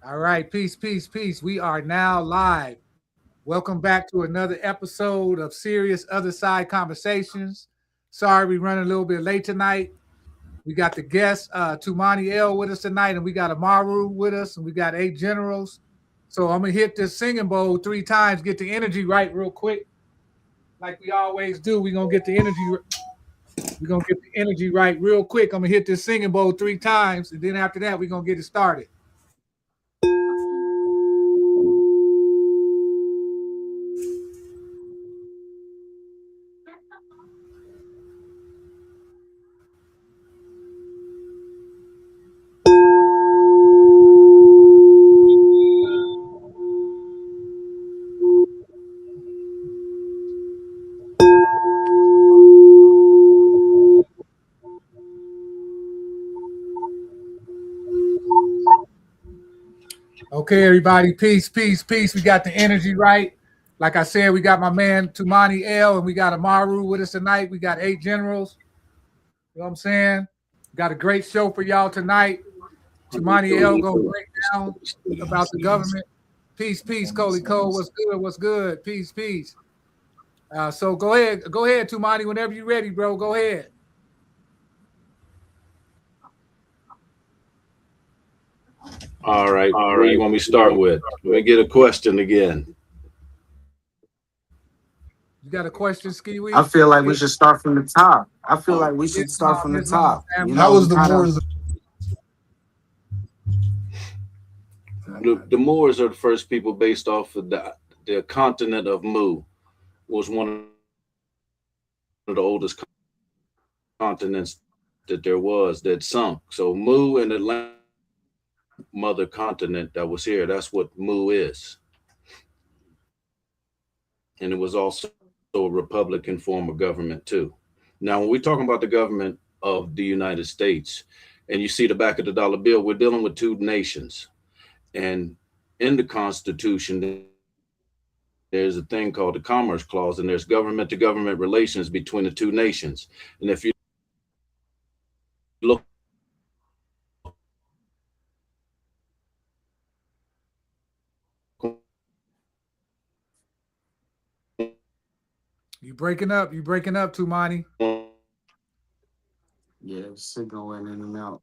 All right, peace, peace, peace. We are now live. Welcome back to another episode of Serious Other Side Conversations. Sorry, we're running a little bit late tonight. We got the guest, Tumani L, with us tonight, and we got Amaru with us, and we got 8 generals. So I'm gonna hit this singing bowl 3 times, get the energy right real quick, like we always do. We're gonna get the energy. We're gonna get the energy right real quick. I'm gonna hit this singing bowl 3 times, and then after that, we're gonna get it started. Okay, everybody, peace, peace, peace. We got the energy right. Like I said, we got my man Tumani L, and we got Amaru with us tonight. We got 8 generals. You know what I'm saying? Got a great show for y'all tonight. Tumani L gonna break down about the government. Peace, peace, Coley Cole. What's good? What's good? Peace, peace. So go ahead, Tumani. Whenever you're ready, bro, go ahead. All right. Where you want me to start with? Let me get a question again. You got a question, I Skiwi? feel like we should start from the top. I feel Oh, like we should Islam, start from the Islam, top. family. How was the kind Moors? the Moors are the first people based off of the continent of Mu, was one of the oldest continents that there was that sunk. So Mu and Atlantis, mother continent that was here. That's what Mu is. And it was also a Republican form of government too. Now, when we're talking about the government of the United States, and you see the back of the dollar bill, we're dealing with two nations. And in the Constitution, there's a thing called the Commerce Clause, and there's government to government relations between the two nations. And if you look You breaking up? You breaking up, Tumani? Yeah, signal went in and out.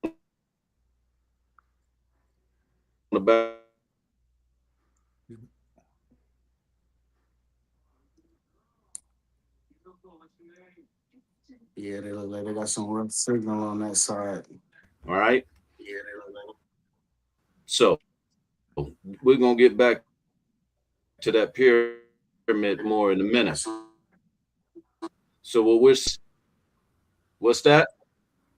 about Yeah, they look like they got some rough signal on that side. all right. Yeah, they look like. So we're gonna get back to that pyramid more in a minute. So what's that?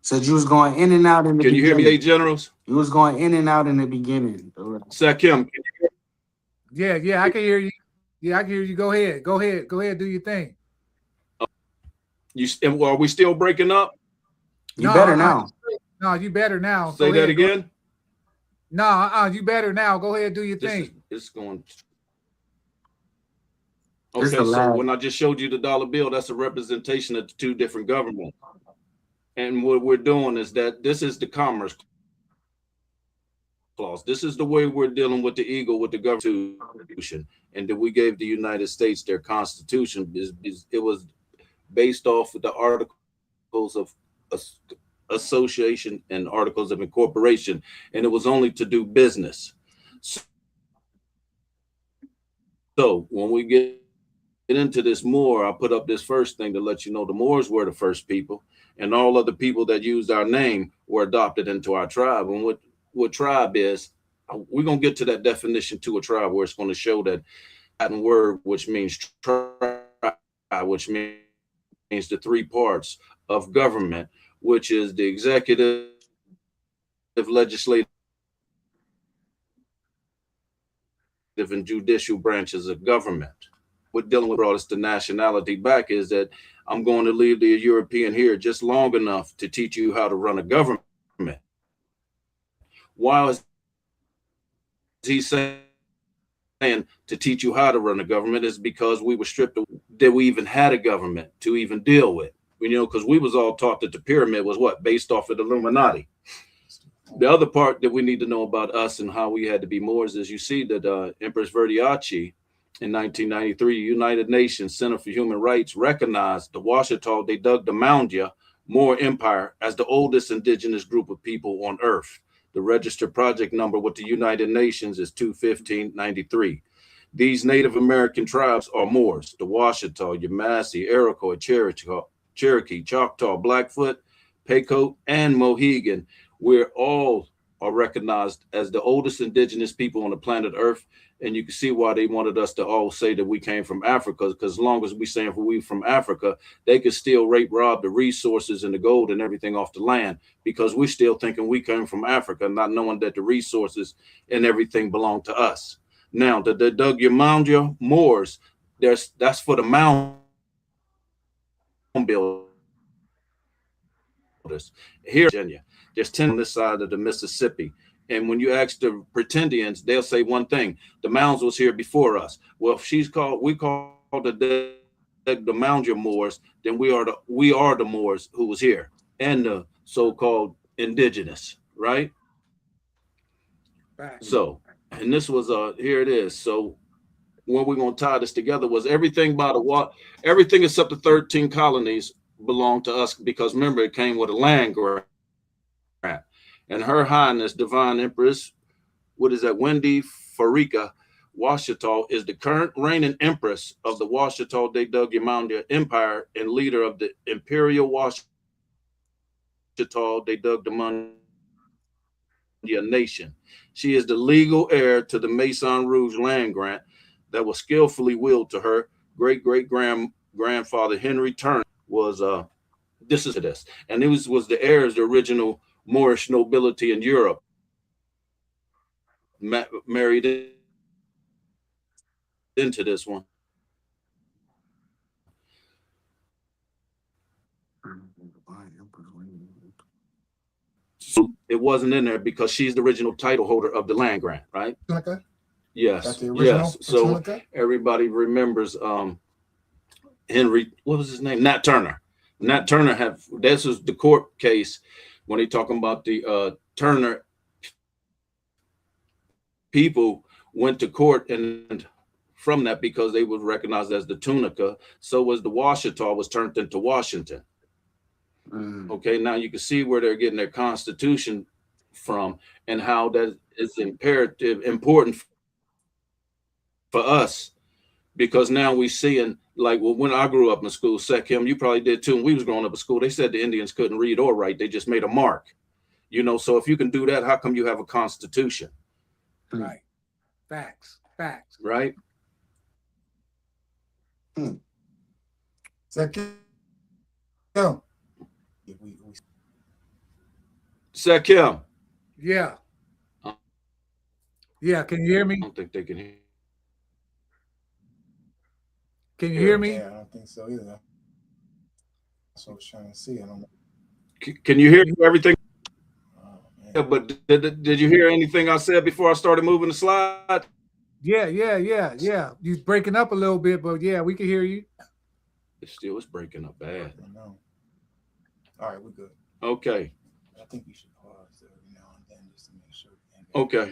Said you was going in and out in the Can you hear beginning. me, 8 generals? You was going in and out in the beginning. Sakim, Yeah, I can hear you. Yeah, I can hear you. Go ahead. Do your thing. are we still breaking up? You better now. No, you better now. Say that again. No, you better now. Go ahead, do your thing. It's going. This Okay, the so lag. when I just showed you the dollar bill, that's a representation of the two different governments. And what we're doing is that this is the Commerce Clause. This is the way we're dealing with the eagle, with the Constitution, and that we gave the United States their Constitution. It was based off of the Articles of Association and Articles of Incorporation, and it was only to do business. So when we get into this more, I put up this first thing to let you know the Moors were the first people, and all other people that used our name were adopted into our tribe. And what tribe is, we're going to get to that definition to a tribe where it's going to show that Latin word, which means tribe, which means the three parts of government, which is the executive, legislative, and judicial branches of government. What dealing with brought us the nationality back is that I'm going to leave the European here just long enough to teach you how to run a government. Why is he saying to teach you how to run a government? Is because we were stripped of that we even had a government to even deal with. Because we was all taught that the pyramid was what? Based off of the Illuminati. The other part that we need to know about us and how we had to be Moors is you see that Empress Verdiachi in 1993, United Nations Center for Human Rights recognized the Washita de Dug de Moundia Moor Empire as the oldest indigenous group of people on Earth. The registered project number with the United Nations is 21593. These Native American tribes are Moors: the Washita, Yamasee, Iroquois, Cherokee, Choctaw, Blackfoot, Pequot, and Mohegan. We're all are recognized as the oldest indigenous people on the planet Earth. And you can see why they wanted us to all say that we came from Africa, because as long as we saying we from Africa, they could still rape, rob the resources and the gold and everything off the land, because we're still thinking we came from Africa, not knowing that the resources and everything belong to us. Now, the Dugyamandia Moors, that's for the mound builders. Here in Virginia, there's 10 on this side of the Mississippi. And when you ask the pretendians, they'll say one thing: the mounds was here before us. Well, if we call the Moundia Moors, then we are the Moors who was here, and the so-called indigenous, right? Right. So, and this was here it is. So when we're gonna tie this together was everything by the water, everything except the 13 colonies belonged to us, because remember it came with a land grant. And Her Highness Divine Empress, what is that, Wendy Farika Washita, is the current reigning empress of the Washita de Dugyamandia Empire and leader of the Imperial Washita de Dugyamandia Nation. She is the legal heir to the Maison Rouge land grant that was skillfully willed to her great-great-grandfather Henry Turner. Was this, and it was the heirs, the original Moorish nobility in Europe, married into this one. So it wasn't in there because she's the original title holder of the land grant, right? Okay. Yes. the original Yes. So Pacifica? everybody remembers Henry, what was his name? Nat Turner. Nat Turner this was the court case when they talking about the Turner people went to court, and from that, because they was recognized as the Tunica, so was the Washita was turned into Washington. Okay, now you can see where they're getting their constitution from and how that is important for us, because now we seeing, like, well, when I grew up in school, Sekim, you probably did too, and we was growing up in school, they said the Indians couldn't read or write, they just made a mark, so if you can do that, how come you have a constitution? Right. Facts. Right. Second. Sekim. Yeah. Yeah. Can you hear me? I don't think they can hear. Can you hear me? Yeah, I don't think so either. That's what I was trying to see. I don't know. Can you hear everything? Oh, Yeah, but did you hear anything I said before I started moving the slide? Yeah. You're breaking up a little bit, but yeah, we can hear you. It still is breaking up bad. I know. All right, we're good. Okay. I think you should pause every now and then just to make sure. Okay.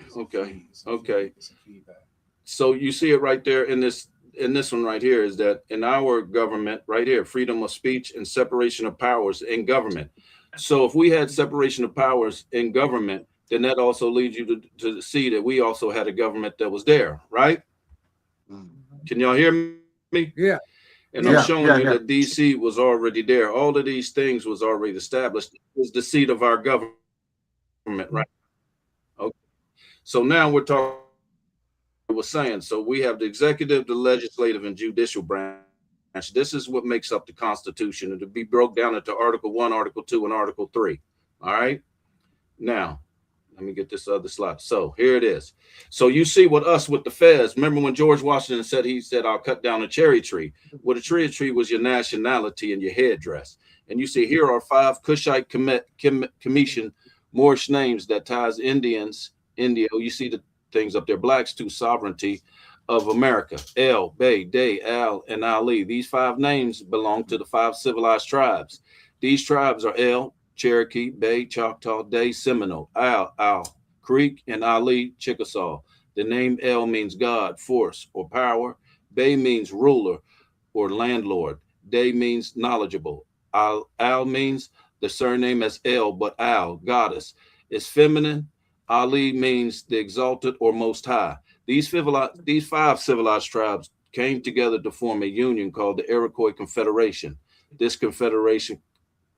Some feedback. So you see it right there in this one right here, is that in our government right here, freedom of speech and separation of powers in government. So if we had separation of powers in government, then that also leads you to see that we also had a government that was there, right? Can y'all hear me? Yeah. And I'm showing you that DC was already there. All of these things was already established. It was the seat of our government, right? Okay. So now we're talking, was saying, so we have the executive, the legislative, and judicial branch. This is what makes up the Constitution, and to be broke down into Article 1, Article 2, and Article 3. All right. Now, let me get this other slide. So here it is. So you see with the feds, remember when George Washington said, I'll cut down a cherry tree. Well, the cherry tree was your nationality and your headdress. And you see here are 5 Kushite Commission Moorish names that ties Indians, India. You see the things up there, blacks to sovereignty of America. El, Bey, Day, Al, and Ali. These 5 names belong to the 5 civilized tribes. These tribes are El, Cherokee, Bay, Choctaw, Day, Seminole, Owl, Creek, and Ali, Chickasaw. The name El means God, force, or power. Bay means ruler or landlord. Day means knowledgeable. Al means the surname as El, but Al, goddess, is feminine. Ali means the exalted or most high. These five civilized tribes came together to form a union called the Iroquois Confederation. This confederation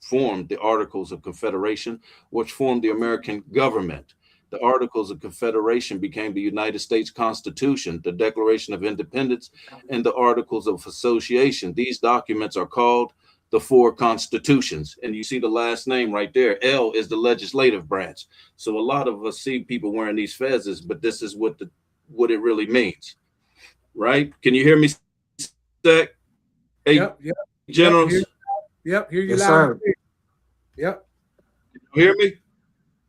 formed the Articles of Confederation, which formed the American government. The Articles of Confederation became the United States Constitution, the Declaration of Independence, and the Articles of Association. These documents are called the four constitutions. And you see the last name right there. L is the legislative branch. So a lot of us see people wearing these fezzes, but this is what it really means. Right? Can you hear me, Sec? Hey, Yep. generals. Yep. Hear you Yes, loud. sir. Yep. You hear me?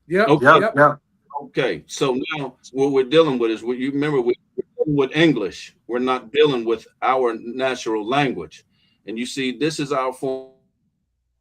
Yep. Okay. Yep. Okay, so now what we're dealing with is what you remember we're dealing with English. We're not dealing with our natural language. And you see, this is our form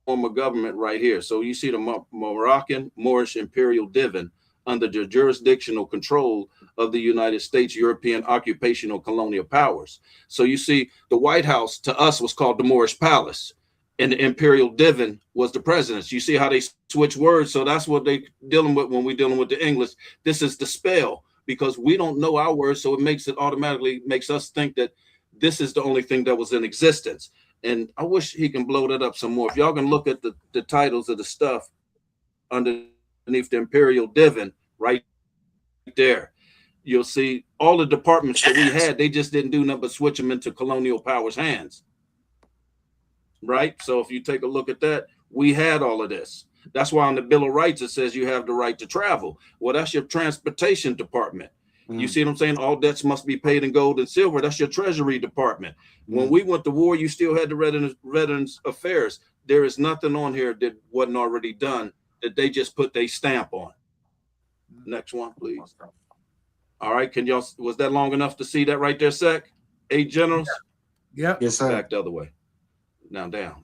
of government right here. So you see the Moroccan Moorish Imperial Divan under the jurisdictional control of the United States European occupational colonial powers. So you see, the White House to us was called the Moorish Palace, and the Imperial Divan was the presidents. You see how they switch words. So that's what they dealing with when we're dealing with the English. This is the spell, because we don't know our words. So it automatically makes us think that this is the only thing that was in existence. And I wish he can blow that up some more. If y'all can look at the titles of the stuff underneath the Imperial Divan right there, you'll see all the departments that we had, they just didn't do nothing but switch them into colonial powers' hands. Right? So if you take a look at that, we had all of this. That's why on the Bill of Rights, it says you have the right to travel. Well, that's your transportation department. You see what I'm saying? All debts must be paid in gold and silver. That's your Treasury Department. When we went to war, you still had the Veterans Affairs. There is nothing on here that wasn't already done that they just put their stamp on. Next one, please. All right. Was that long enough to see that right there, Sec? 8 generals? Yep. Yes, sir. Back the other way. Now down,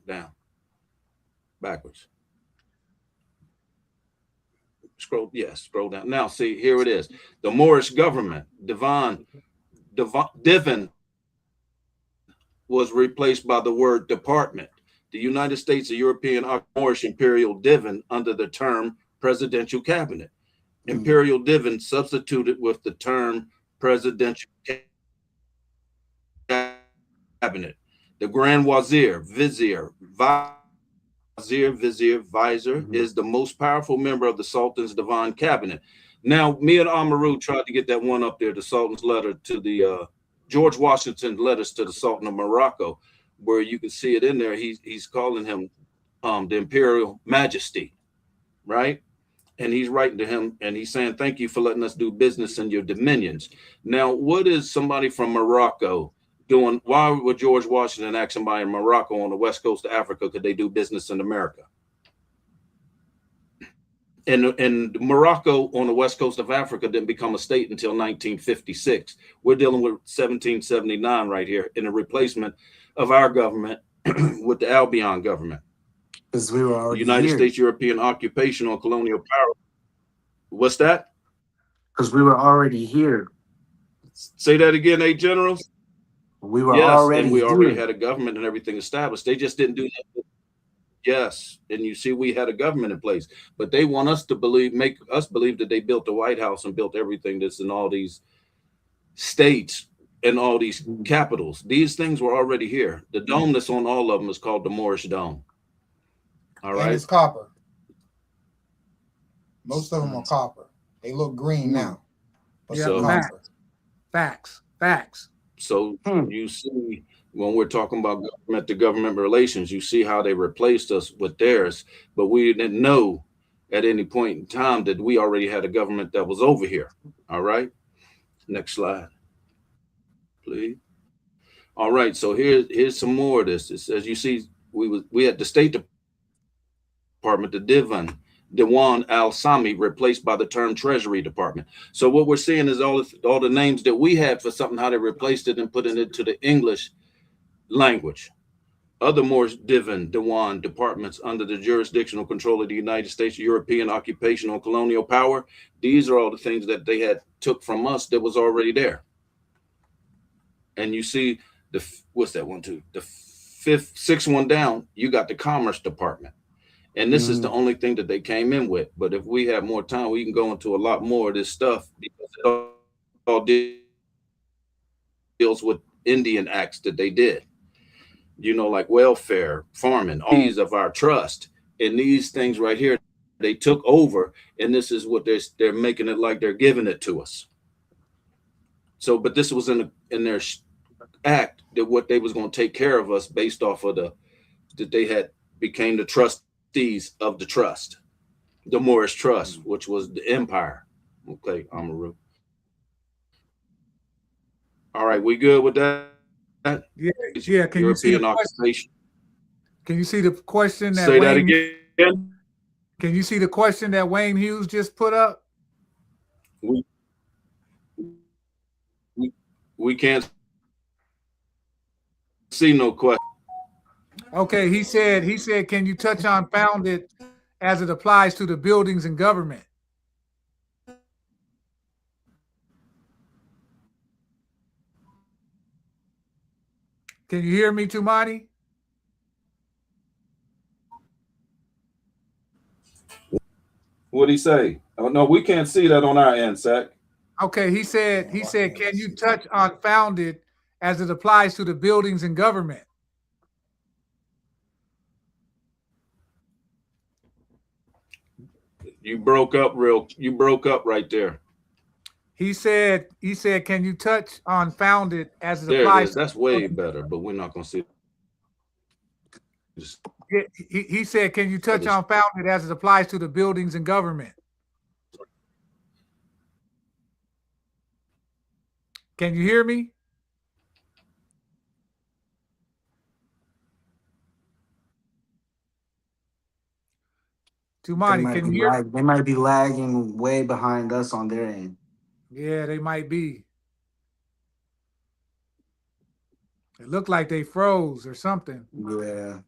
backwards. Scroll down. Now see, here it is. The Moorish government, Divan, was replaced by the word department. The United States of European Moorish Imperial Divan under the term presidential cabinet. Imperial Divan substituted with the term presidential cabinet. The Grand Wazir, Vizier, Visor is the most powerful member of the Sultan's Divan cabinet. Now, me and Amaru tried to get that one up there, the Sultan's letter to the George Washington letters to the Sultan of Morocco, where you can see it in there. He's calling him the Imperial Majesty, right? And he's writing to him and he's saying, thank you for letting us do business in your dominions. Now, what is somebody from Morocco doing? Why would George Washington ask somebody in Morocco on the west coast of Africa, could they do business in America? And Morocco on the west coast of Africa didn't become a state until 1956. We're dealing with 1779 right here in the replacement of our government with the Albion government. Because we were already United here. States European occupational colonial power. What's that? Because we were already here. Say that again, 8 generals. We were already and we already here. had a government and everything established. They just didn't do nothing. Yes, and you see, we had a government in place, but they want us to make us believe that they built the White House and built everything that's in all these states and all these capitals. These things were already here. The dome that's on all of them is called the Moorish Dome. All right. And it's copper. Most of them are copper. They look green now. But Yeah, they're copper. Facts. So you see, when we're talking about government to government relations, you see how they replaced us with theirs, but we didn't know at any point in time that we already had a government that was over here. All right. Next slide, please. All right. So here's some more of this. As you see, we had the State Department, the Dewan al-Sami, replaced by the term Treasury Department. So what we're seeing is all the names that we had for something, how they replaced it and put it into the English language. other Moorish Divan Dewan departments under the jurisdictional control of the United States European occupational and colonial power. These are all the things that they had took from us that was already there. And you see what's that one, two? The sixth one down, you got the Commerce Department. And this is the only thing that they came in with. But if we have more time, we can go into a lot more of this stuff because it all deals with Indian acts that they did. You know, like welfare, farming, all these of our trust. And these things right here, they took over. And this is what they're making it like they're giving it to us. So, but this was in their act that what they was going to take care of us based off of that they had became the trustees of the trust, the Moorish Trust, which was the empire. Okay, Amaru. All right, we good with that? Yeah, yeah. Can you see the question? Can you see the question that Say that again? Can you see the question that Wayne Hughes just put up? We can't see no question. Okay, he said, can you touch on founded as it applies to the buildings and government? Can you hear me, Tumani? What'd he say? Oh, no, we can't see that on our end, Zach. Okay, he said, can you touch on founded as it applies to the buildings and government? You broke up right there. He said, can you touch on founded as it there applies? It is. That's way better, but we're not going to see. He said, can you touch on founded as it applies to the buildings and government? Can you hear me? Tumani, can you hear? They might be lagging way behind us on their end. Yeah, they might be. It looked like they froze or something. Yeah.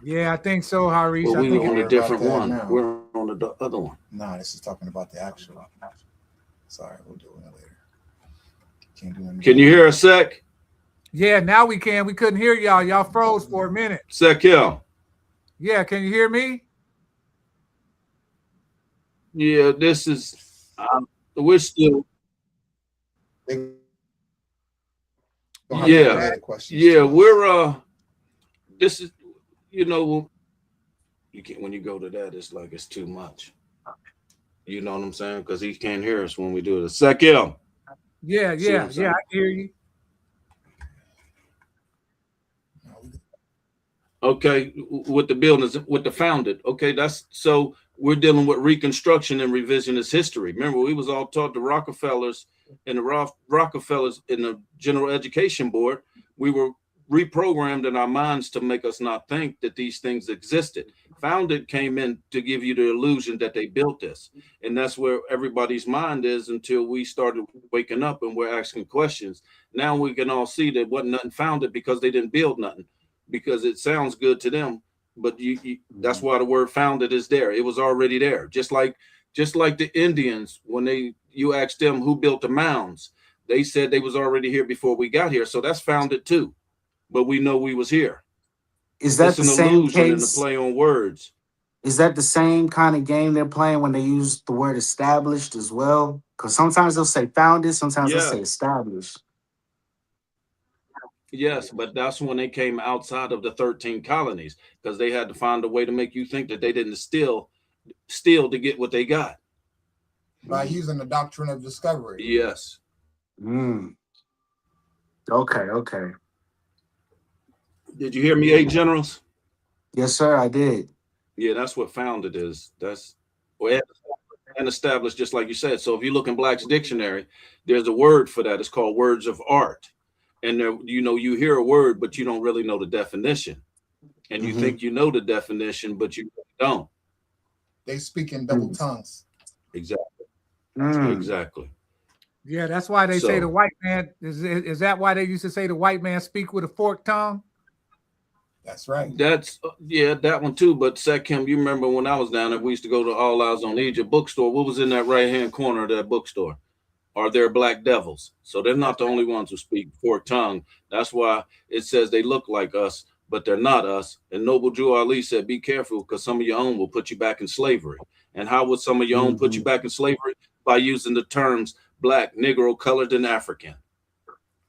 Yeah, I think so, Harish. Well, I think we're on a different one. Now. We're on the other one. Nah, this is talking about the actual. Sorry, we'll do it later. Can't do anything. Can you hear us, Sec? Yeah, now we can. We couldn't hear y'all. Y'all froze for a minute. Sekiel. Yeah, can you hear me? Yeah, this is. We're still. Yeah, we're. This is, you know, you can't, when you go to that, it's like it's too much. You know what I'm saying? Because he can't hear us when we do it. Sekiel. Yeah, I can hear you. Okay, with the buildings, with the founded. Okay, that's so we're dealing with reconstruction and revisionist history. Remember, we was all taught the Rockefellers and the Rockefellers in the General Education Board. We were reprogrammed in our minds to make us not think that these things existed. Founded came in to give you the illusion that they built this. And that's where everybody's mind is until we started waking up and we're asking questions. Now we can all see that wasn't nothing founded because they didn't build nothing, because it sounds good to them. But that's why the word founded is there. It was already there. Just like the Indians, when you asked them who built the mounds, they said they was already here before we got here. So that's founded too. But we know we was here. Is that the same case? And the play on words. Is that the same kind of game they're playing when they use the word established as well? Because sometimes they'll say founded, sometimes they'll say established. Yes, but that's when they came outside of the 13 colonies, because they had to find a way to make you think that they didn't steal to get what they got. By using the doctrine of discovery. Yes. Okay. Did you hear me, 8 generals? Yes, sir, I did. Yeah, that's what founded is. That's and established, just like you said. So if you look in Black's dictionary, there's a word for that. It's called words of art. And there, you hear a word, but you don't really know the definition. And you think you know the definition, but you don't. They speak in double tongues. Exactly. Mm. Exactly. Yeah, that's why they say the So white man is that why they used to say the white man speak with a forked tongue? That's right. that's yeah, that one too. But Sekim, you remember when I was down there, we used to go to All Eyes on Egypt bookstore. What was in that right hand corner of that bookstore? Are there black devils? So they're not That's the only ones who speak forked tongue. That's why it says they look like us, but they're not us. And Noble Drew Ali said, be careful because some of your own will put you back in slavery. And how would some of your own put you Mm-hmm. back in slavery? By using the terms black, Negro, colored, and African.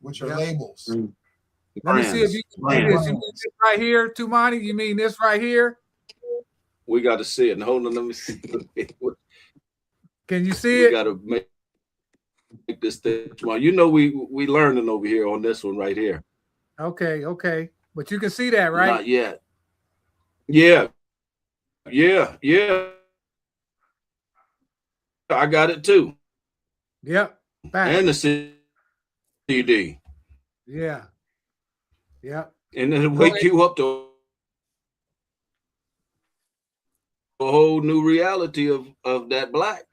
Which are yep. labels. Mm. Let me see if you Brands. can see this. Brands. You mean this right here, Tumani? You mean this right here? We got to see it. And hold on, let me see. Can you see We it? got to make this thing. You know, we learning over here on this one right here. Okay, okay. But you can see that, right? Not yet. Yeah, yeah. I got it too. Yep. And the Facts. CD. Yeah. Yep. And it'll Go wake ahead. you up to a whole new reality of that black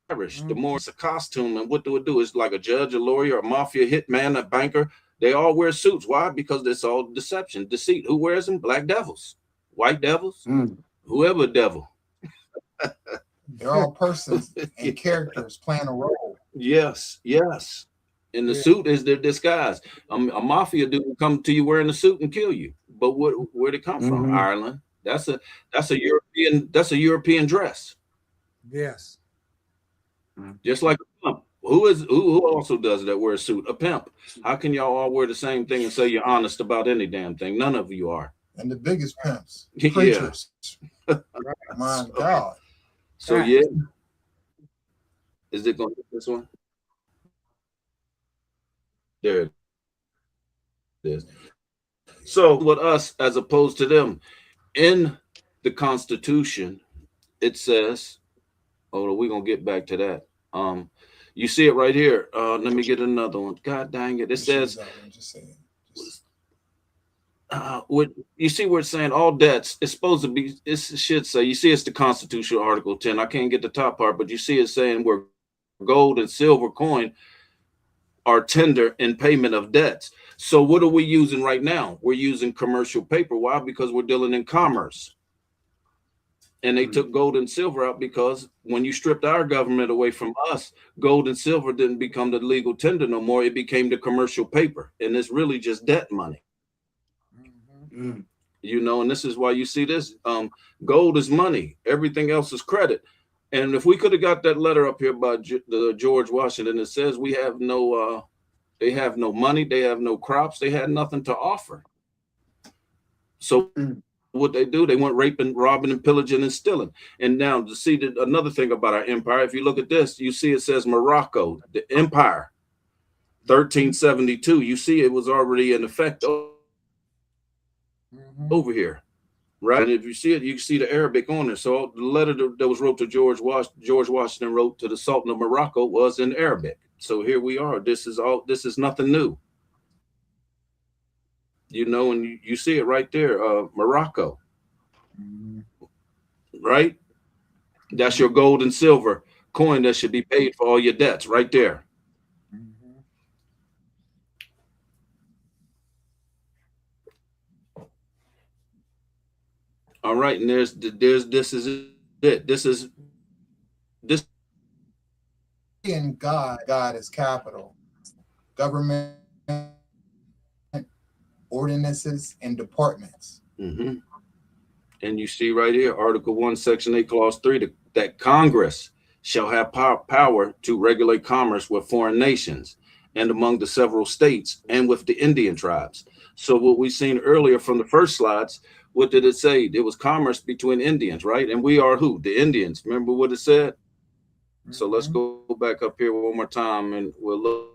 Irish. The Mhm. more it's a costume, and what do it do? It's like a judge, a lawyer, a mafia hitman, a banker. They all wear suits. Why? Because it's all deception, deceit. Who wears them? Black devils, white devils, Mm. whoever devil. They're all persons and characters playing a role. Yes, yes. And the Yeah. suit is their disguise. A mafia dude will come to you wearing a suit and kill you. But where'd it come from? Mm-hmm. Ireland. That's a European dress. Yes. Just like a pimp. Who also does that? Wear a suit? A pimp. How can y'all all wear the same thing and say you're honest about any damn thing? None of you are. And the biggest pimps, Yeah. preachers. Right. My God. So yeah, Facts. is it gonna hit this one? There it is. So with us as opposed to them, in the Constitution, it says, oh, we're gonna get back to that. You see it right here. Let me get another one. God dang it. It says I'm just saying. what you see where it's saying all debts, it's supposed to be, it should say, you see it's the Constitution, Article 10. I can't get the top part, but you see it saying where gold and silver coin are tender in payment of debts. So what are we using right now? We're using commercial paper. Why? Because we're dealing in commerce. And they took gold and silver out because when you stripped our government away from us, gold and silver didn't become the legal tender no more. It became the commercial paper. And it's really just debt money. Mhm. Mm. And this is why you see this. Gold is money. Everything else is credit. And if we could have got that letter up here by the George Washington, it says they have no money, they have no crops, they had nothing to offer. So Mm. what they do, they went raping, robbing, and pillaging and stealing. And now to see another thing about our empire, if you look at this, you see it says Morocco, the empire, 1372. You see it was already in effect Mhm. over here. Right. And if you see it, you can see the Arabic on it. So the letter that was wrote to George Washington wrote to the Sultan of Morocco was in Arabic. So here we are. This is nothing new. And you see it right there, Morocco, Mhm. right? That's your gold and silver coin that should be paid for all your debts right there. Mhm. All right. And this is it. This In God is capital. Government, ordinances, and departments. mhm. And you see right here, Article 1, Section 8, Clause 3, that Congress shall have power to regulate commerce with foreign nations and among the several states and with the Indian tribes. So what we seen earlier from the first slides, what did it say? It was commerce between Indians, right? And we are who? The Indians. Remember what it said? So let's Mhm. go back up here one more time and we'll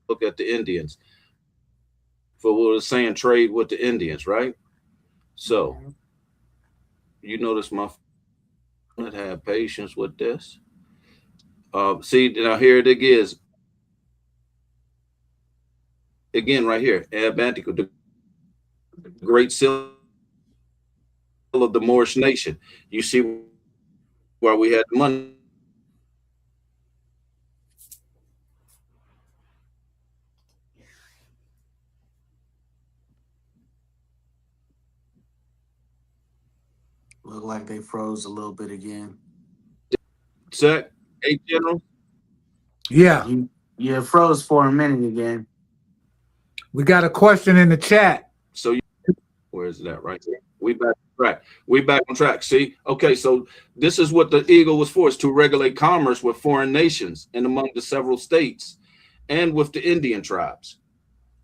look at the Indians. For what it was saying, trade with the Indians, right? So Mhm. you notice my phone had patience with this. See, now here it is again, right here. Abantico, the great seal of the Moorish nation. You see why we had money Look like they froze a little bit again. Sec, hey, General. Yeah. You froze for a minute again. We got a question in the chat. So where is that right there? We back on track. We back on track. See? Okay, so this is what the Eagle was for, is to regulate commerce with foreign nations and among the several states and with the Indian tribes,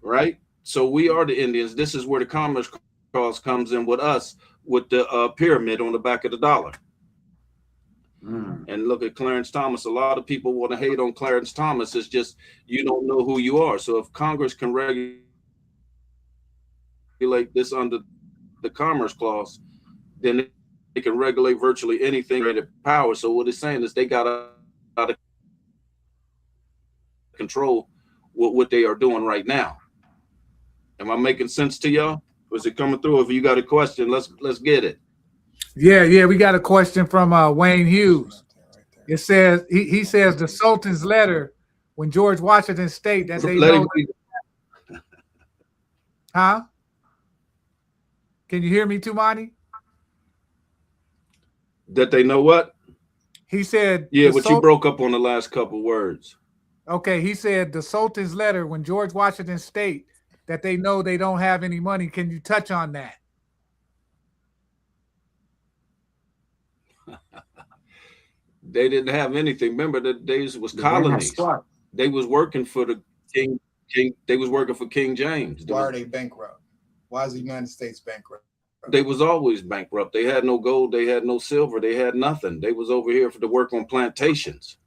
right? So we are the Indians. This is where the commerce clause comes in with us, with the pyramid on the back of the dollar. And look at Clarence Thomas. A lot of people want to hate on Clarence Thomas. It's just you don't know who you are. So if Congress can regulate this under the Commerce Clause, then they can regulate virtually anything in power. So what it's saying is they got out of control what they are doing right now. Am I making sense to y'all? Was it coming through? If you got a question, let's get it. Yeah, we got a question from Wayne Hughes. It says he says the Sultan's letter when George Washington state that they know. Huh? Can you hear me, Tumani? That they know what? He said. Yeah, but you broke up on the last couple words. Okay, he said the Sultan's letter when George Washington state that they know they don't have any money. Can you touch on that? They didn't have anything. Remember, the days was colonies. They was working for the king. They was working for King James. Why are they bankrupt? Why is the United States bankrupt? They was always bankrupt. They had no gold. They had no silver. They had nothing. They was over here to work on plantations.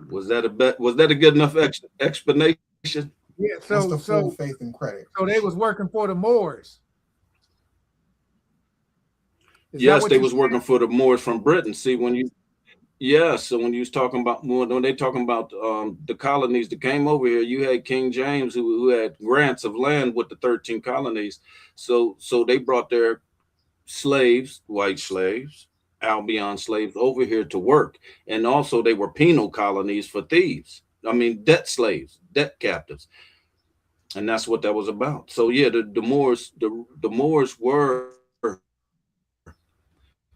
Was that a good enough explanation? Yeah. So the full faith and credit. So they was working for the Moors. Yes, they was working for the Moors from Britain. See, so when you was talking about when they talking about the colonies that came over here, you had King James who had grants of land with the 13 colonies. So they brought their slaves, white slaves, Albion slaves over here to work. And also they were penal colonies for thieves. I mean, debt slaves, debt captives. And that's what that was about. So yeah, the Moors were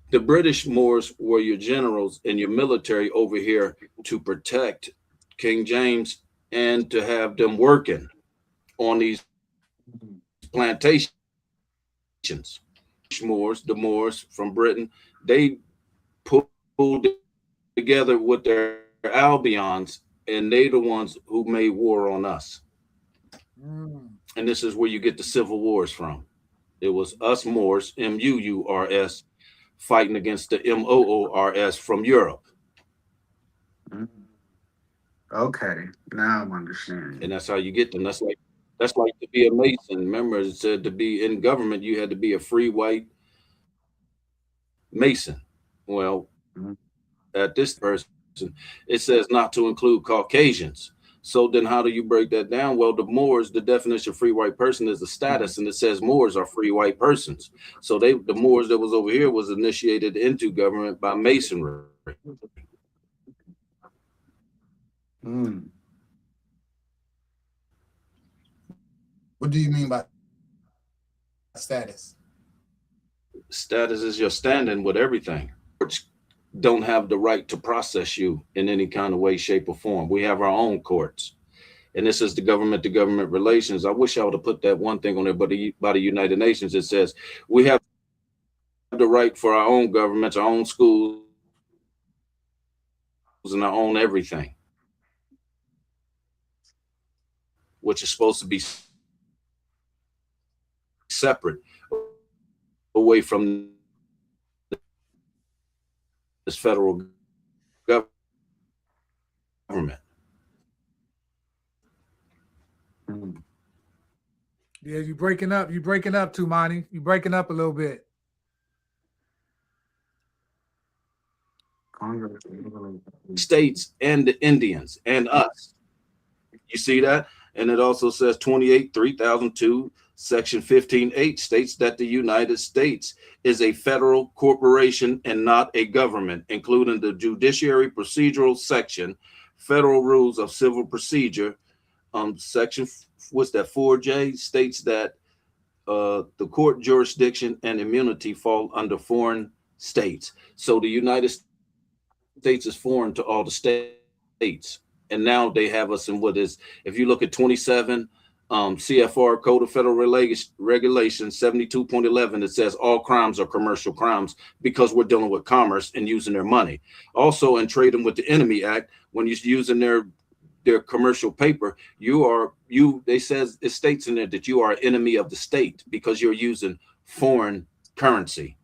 the British Moors were your generals and your military over here to protect King James and to have them working on these plantations. The Moors from Britain, they pulled together with their Albions, and they the ones who made war on us. And this is where you get the civil wars from. It was us Moors, M-U-U-R-S, fighting against the M-O-O-R-S from Europe. Okay, now I'm understanding. And that's how you get them. That's like to be a Mason. Remember, it said to be in government, you had to be a free white Mason. Well, at this person, it says not to include Caucasians. So then how do you break that down? Well, the Moors, the definition of free white person is a status, and it says Moors are free white persons. So the Moors that was over here was initiated into government by Masonry. What do you mean by status? Status is your standing with everything. Don't have the right to process you in any kind of way, shape, or form. We have our own courts. And this is the government to government relations. I wish I would have put that one thing on there, but by the United Nations, it says we have the right for our own governments, our own schools, and our own everything, which is supposed to be separate away from this federal government. Yeah, you breaking up. You breaking up, Tumani. You breaking up a little bit. States and the Indians and us. You see that? And it also says 28-3002, Section 15H states that the United States is a federal corporation and not a government, including the Judiciary Procedural Section, Federal Rules of Civil Procedure. Section, what's that, 4J, states that the court jurisdiction and immunity fall under foreign states. So the United States is foreign to all the states. And now they have us in what is, if you look at 27 CFR Code of Federal Regulations 72.11, it says all crimes are commercial crimes because we're dealing with commerce and using their money. Also, in trading with the Enemy Act, when you're using their commercial paper, they says it states in there that you are an enemy of the state because you're using foreign currency.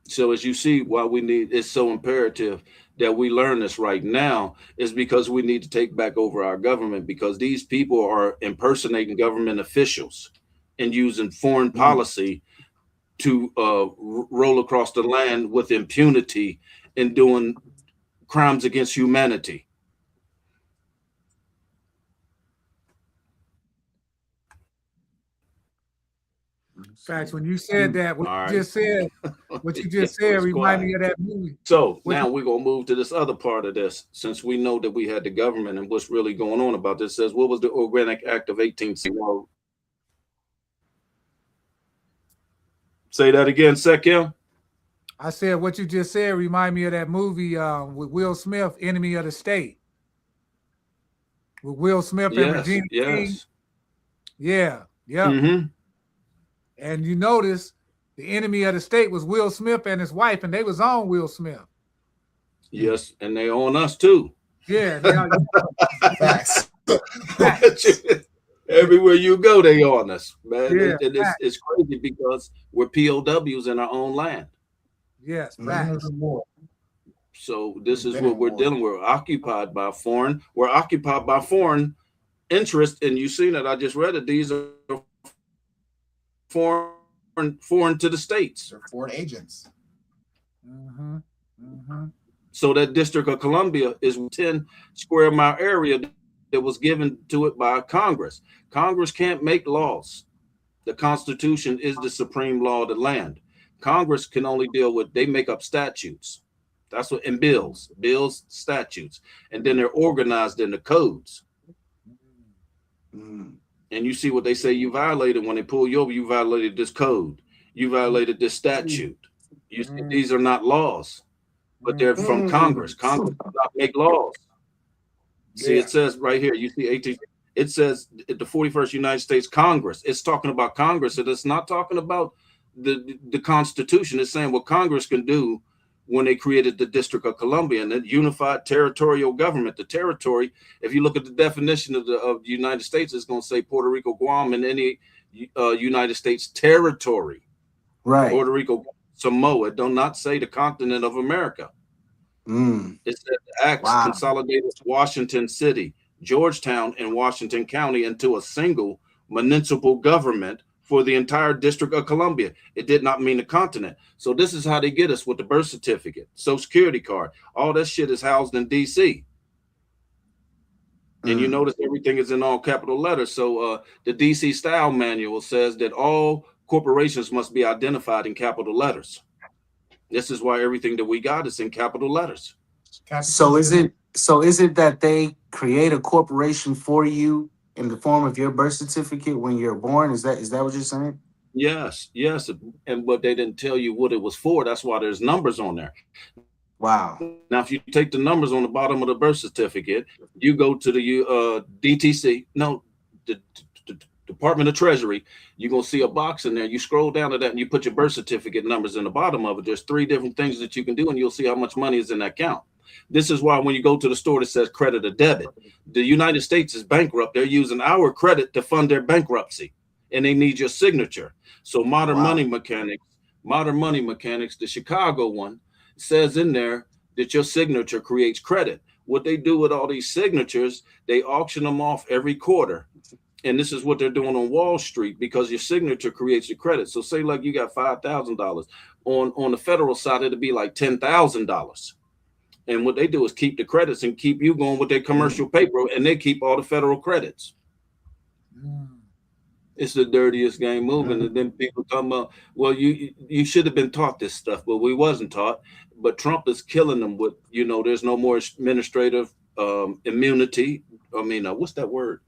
So as you see, why it's so imperative that we learn this right now is because we need to take back over our government, because these people are impersonating government officials and using foreign policy to roll across the land with impunity and doing crimes against humanity. Facts. When you said that, what All you right. just said, what you just said It's remind quiet. me of that movie. So What now we're gonna move to this other part of this, since we know that we had the government and what's really going on about this. It says, what was the Organic Act of 1860? Say that again, Sekim. I said, what you just said remind me of that movie with Will Smith, Enemy of the State. With Will Smith and Yes, Regina King. yes. Yeah, yep. Mm-hmm. And you notice the enemy of the state was Will Smith and his wife, and they was on Will Smith. Yes, and they own us too. Yeah, they are, Facts. Everywhere you go, they on us, man. Yeah, And it's crazy because we're POWs in our own land. yes, facts. So this is what we're dealing with. We're occupied by foreign. We're occupied by foreign interest, and you seen it. I just read it. These are foreign to the states. They're foreign agents. Mm-hmm. Mm-hmm. So that District of Columbia is 10 square mile area that was given to it by Congress. Congress can't make laws. The Constitution is the supreme law of the land. Congress can only deal with, they make up statutes. That's what, and bills, statutes, and then they're organized into codes. And you see what they say you violated when they pull you over. You violated this code. You violated this statute. You see, these are not laws, but they're from Congress. Congress does not make laws. See, it says right here, you see 18, it says the 41st United States Congress. It's talking about Congress, and it's not talking about the Constitution. It's saying what Congress can do when they created the District of Columbia and the unified territorial government. The territory, if you look at the definition of the United States, it's going to say Puerto Rico, Guam, and any United States territory. Right. Puerto Rico, Samoa. It do not say the continent of America. It said the acts consolidated Washington City, Georgetown, and Washington County into a single municipal government for the entire District of Columbia. It did not mean the continent. So this is how they get us with the birth certificate, Social Security card. All that shit is housed in DC. And you notice everything is in all capital letters. So the DC style manual says that all corporations must be identified in capital letters. This is why everything that we got is in capital letters. So is it that they create a corporation for you in the form of your birth certificate when you're born? Is that what you're saying? Yes. And but they didn't tell you what it was for. That's why there's numbers on there. Wow. Now, if you take the numbers on the bottom of the birth certificate, you go to the DTC, the Department of Treasury, you're going to see a box in there. You scroll down to that and you put your birth certificate numbers in the bottom of it. There's 3 different things that you can do, and you'll see how much money is in that account. This is why when you go to the store that says credit or debit, the United States is bankrupt. They're using our credit to fund their bankruptcy, and they need your signature. So modern money mechanics, the Chicago one, says in there that your signature creates credit. What they do with all these signatures, they auction them off every quarter. And this is what they're doing on Wall Street, because your signature creates your credit. So say like you got $5,000 on the federal side, it'd be like $10,000. And what they do is keep the credits and keep you going with their commercial paper, and they keep all the federal credits. It's the dirtiest game moving. And then people come up, well, you should have been taught this stuff, but we wasn't taught. But Trump is killing them with, there's no more administrative immunity. I mean, what's that word?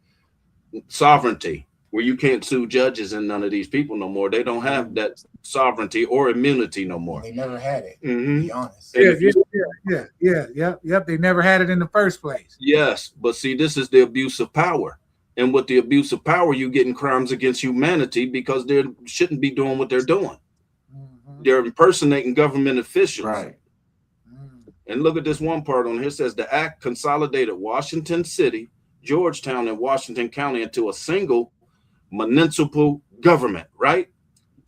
Sovereignty. where you can't sue judges and none of these people no more. They don't have that sovereignty or immunity no more. They never had it, to Mhm. be honest. And Yeah, if you- yep. They never had it in the first place. Yes, but see, this is the abuse of power. And with the abuse of power, you getting crimes against humanity because they shouldn't be doing what they're doing. Mhm. They're impersonating government officials. Right. And look at this one part on here. It says the act consolidated Washington City, Georgetown, and Washington County into a single municipal government, right?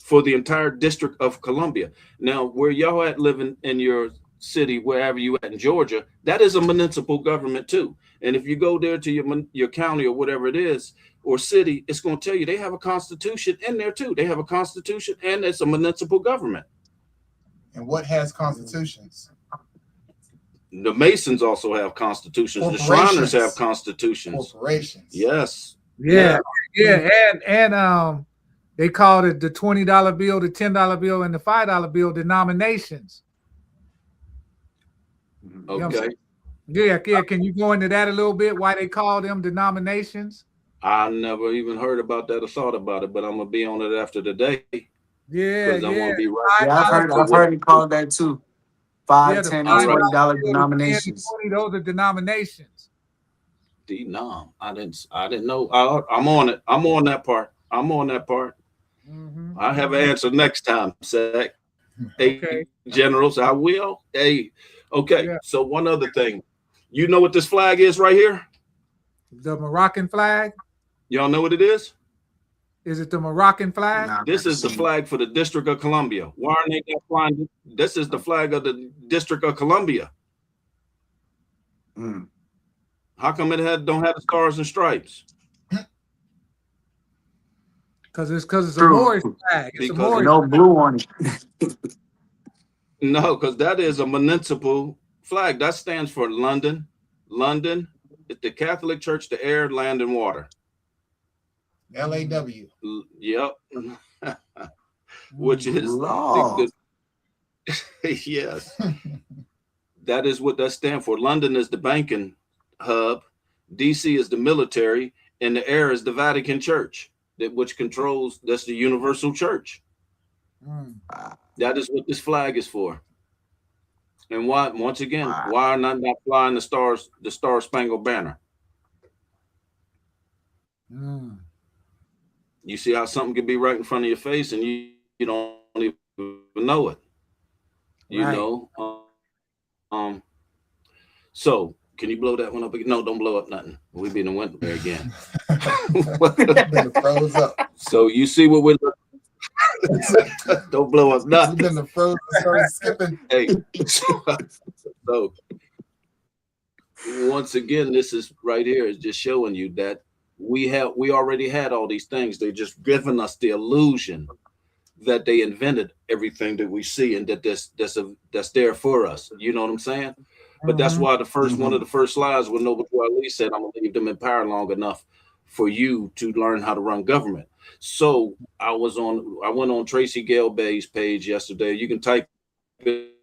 For the entire District of Columbia. Now, where y'all at living in your city, wherever you at in Georgia, that is a municipal government too. And if you go there to your county or whatever it is, or city, it's going to tell you they have a constitution in there too. They have a constitution and it's a municipal government. And what has constitutions? The Masons also have constitutions. The Shriners have constitutions. Corporations. Yes. Yeah. And they called it the $20 bill, the $10 bill, and the $5 bill denominations. Okay. Yeah. Can you go into that a little bit? Why they call them denominations? I never even heard about that or thought about it, but I'm gonna be on it after today. Yeah. I want to be right. Yeah, I've heard it called that too. $5, Yeah, the $10, $5 and $20 bill, the 10, denominations. 20, those are denominations. Denom. I didn't know. I'm on it. I'm on that part. Mhm. I have an answer next time, Zach. Hey, Okay. generals, I will. Hey, okay. Yeah. So one other thing, you know what this flag is right here? The Moroccan flag? Y'all know what it is? Is it the Moroccan flag? Nah, This is the flag for the District of Columbia. Why aren't they not flying? This is the flag of the District of Columbia. Mm. How come it don't have the stars and stripes? Because it's a True. Moorish flag. It's a Because Moorish No blue on it. No, because that is a municipal flag. That stands for London. London, it's the Catholic Church, the air, land, and water. LAW. Yep. Which is Lord. yes. That is what that stands for. London is the banking hub, DC is the military, and the air is the Vatican Church, which controls, that's the universal church. Mm. That is what this flag is for. And why, once again, Wow. why not flying the Star Spangled Banner? Mm. You see how something could be right in front of your face and you don't even know it. You Right. know. So can you blow that one up again? No, don't blow up nothing. We been and went there again. Been froze up. So you see what we're don't blow up It's nothing. been froze and started skipping. Hey, so once again, this is right here is just showing you that we already had all these things. They're just giving us the illusion that they invented everything that we see and that that's there for us. You know what I'm saying? But that's why the first one of the first slides when Noble Ali said, I'm gonna leave them in power long enough for you to learn how to run government. So I went on Tracy Gale Bay's page yesterday. You can type it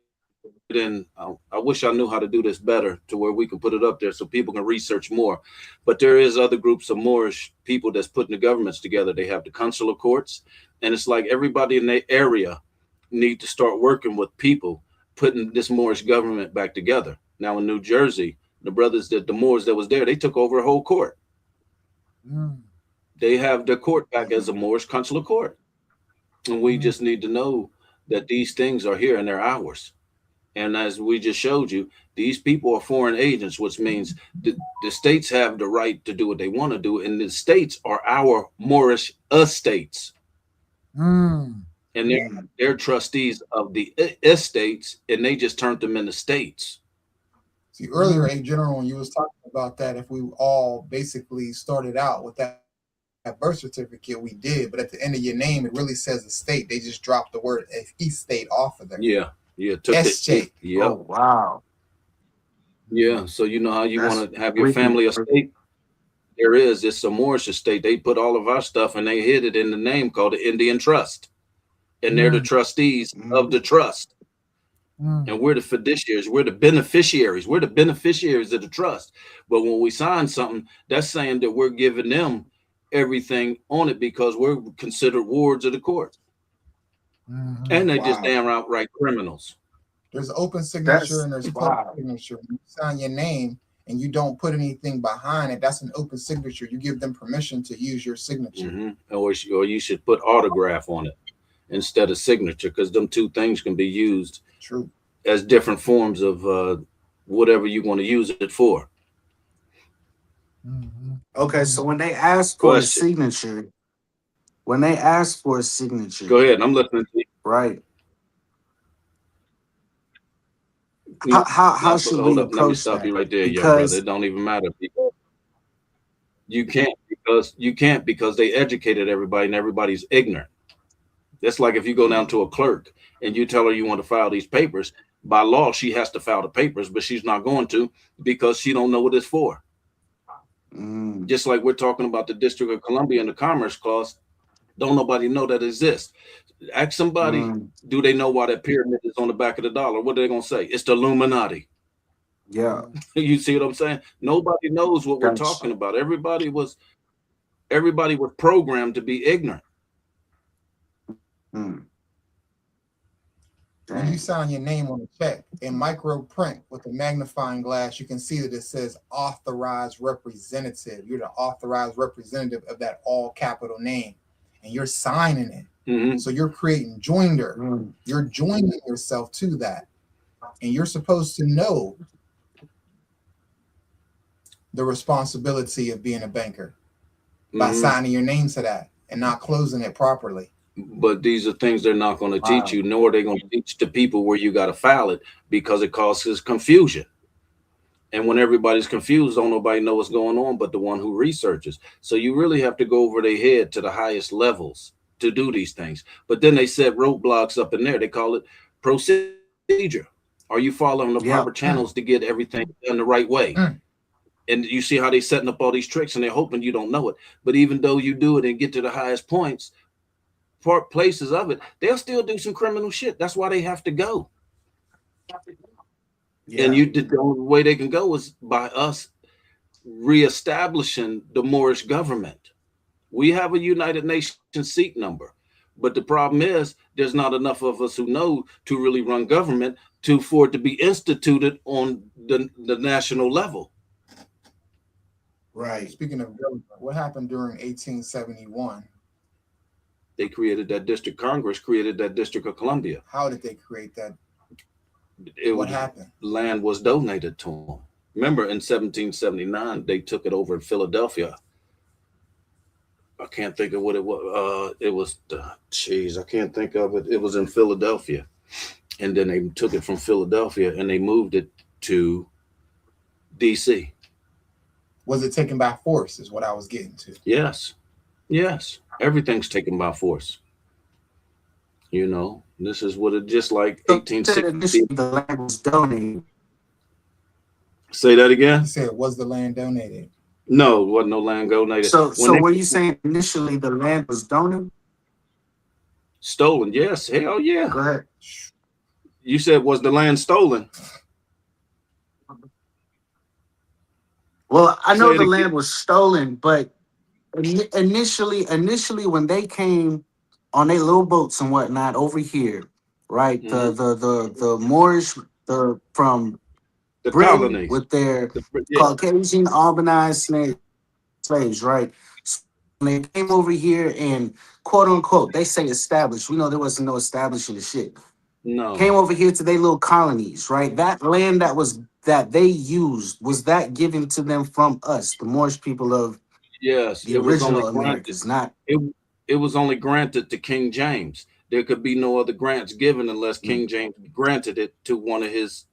in. I wish I knew how to do this better to where we can put it up there so people can research more. But there is other groups of Moorish people that's putting the governments together. They have the consular courts, and it's like everybody in their area need to start working with people putting this Moorish government back together. Now in New Jersey, the Moors that was there, they took over a whole court. Mm. They have the court back as a Moorish consular court. And we just need to know that these things are here and they're ours. And as we just showed you, these people are foreign agents, which means the states have the right to do what they want to do. And the states are our Moorish estates. Mm. And they're trustees of the estates, and they just turned them into states. See, earlier, in general, when you was talking about that, if we all basically started out with that birth certificate, we did. But at the end of your name, it really says estate. They just dropped the word estate off of there. Yeah. Took SJ. Yeah. Oh, wow. Yeah. So you know how you want to have your wicked. family estate? It's a Moorish estate. They put all of our stuff and they hid it in the name called the Indian Trust. And they're the trustees of the trust. And we're the fiduciaries. We're the beneficiaries. We're the beneficiaries of the trust. But when we sign something, that's saying that we're giving them everything on it because we're considered wards of the court. And they just damn outright criminals. There's open signature and there's public wow. signature. When you sign your name and you don't put anything behind it, that's an open signature. You give them permission to use your signature. Or you should put autograph on it instead of signature, because them two things can be used True. as different forms of whatever you want to use it for. Okay, so when they ask for a signature, go ahead. I'm listening to you. Right? How should we approach that? Let me stop you right there, young brother. It don't even matter. You can't because they educated everybody and everybody's ignorant. That's like if you go down to a clerk and you tell her you want to file these papers, by law she has to file the papers, but she's not going to because she don't know what it's for. Just like we're talking about the District of Columbia and the Commerce Clause, don't nobody know that exists. Ask somebody, do they know why that pyramid is on the back of the dollar? What are they gonna say? It's the Illuminati. Yeah. You see what I'm saying? Nobody knows what we're talking about. Everybody was programmed to be ignorant. When you sign your name on a check in micro print with a magnifying glass, you can see that it says authorized representative. You're the authorized representative of that all capital name, and you're signing it. So you're creating joinder. You're joining yourself to that, and you're supposed to know the responsibility of being a banker by signing your name to that and not closing it properly. But these are things they're not going to teach you, nor are they going to teach the people where you got to file it, because it causes confusion. And when everybody's confused, don't nobody know what's going on but the one who researches. So you really have to go over their head to the highest levels to do these things. But then they set roadblocks up in there. They call it procedure. Are you following the proper channels to get everything done the right way? And you see how they're setting up all these tricks and they're hoping you don't know it. But even though you do it and get to the highest points, places of it, they'll still do some criminal shit. That's why they have to go. And the only way they can go is by us reestablishing the Moorish government. We have a United Nations seat number, but the problem is there's not enough of us who know to really run government for it to be instituted on the national level. Right. Speaking of government, what happened during 1871? They created that district. Congress created that District of Columbia. How did they create that? What happened? Land was donated to them. Remember, in 1779, they took it over in Philadelphia. I can't think of what it was. I can't think of it. It was in Philadelphia. And then they took it from Philadelphia and they moved it to DC. Was it taken by force is what I was getting to. Yes. Everything's taken by force. You know, this is what it just like 1860. The land was donated. Say that again? You said, was the land donated? No, it wasn't no land donated. So were you saying initially the land was donated? Stolen, yes. Hell yeah. Go ahead. You said, was the land stolen? Well, I know the land was stolen, but initially when they came on their little boats and whatnot over here, right? The Moorish from the Britain colonies with their Caucasian Albanese slaves, right? So when they came over here and quote unquote, they say established. We know there wasn't no establishing the shit. No. Came over here to their little colonies, right? That land that they used, was that given to them from us, the Moorish people of the original Americas? It was only granted to King James. There could be no other grants given unless King James granted it to one of his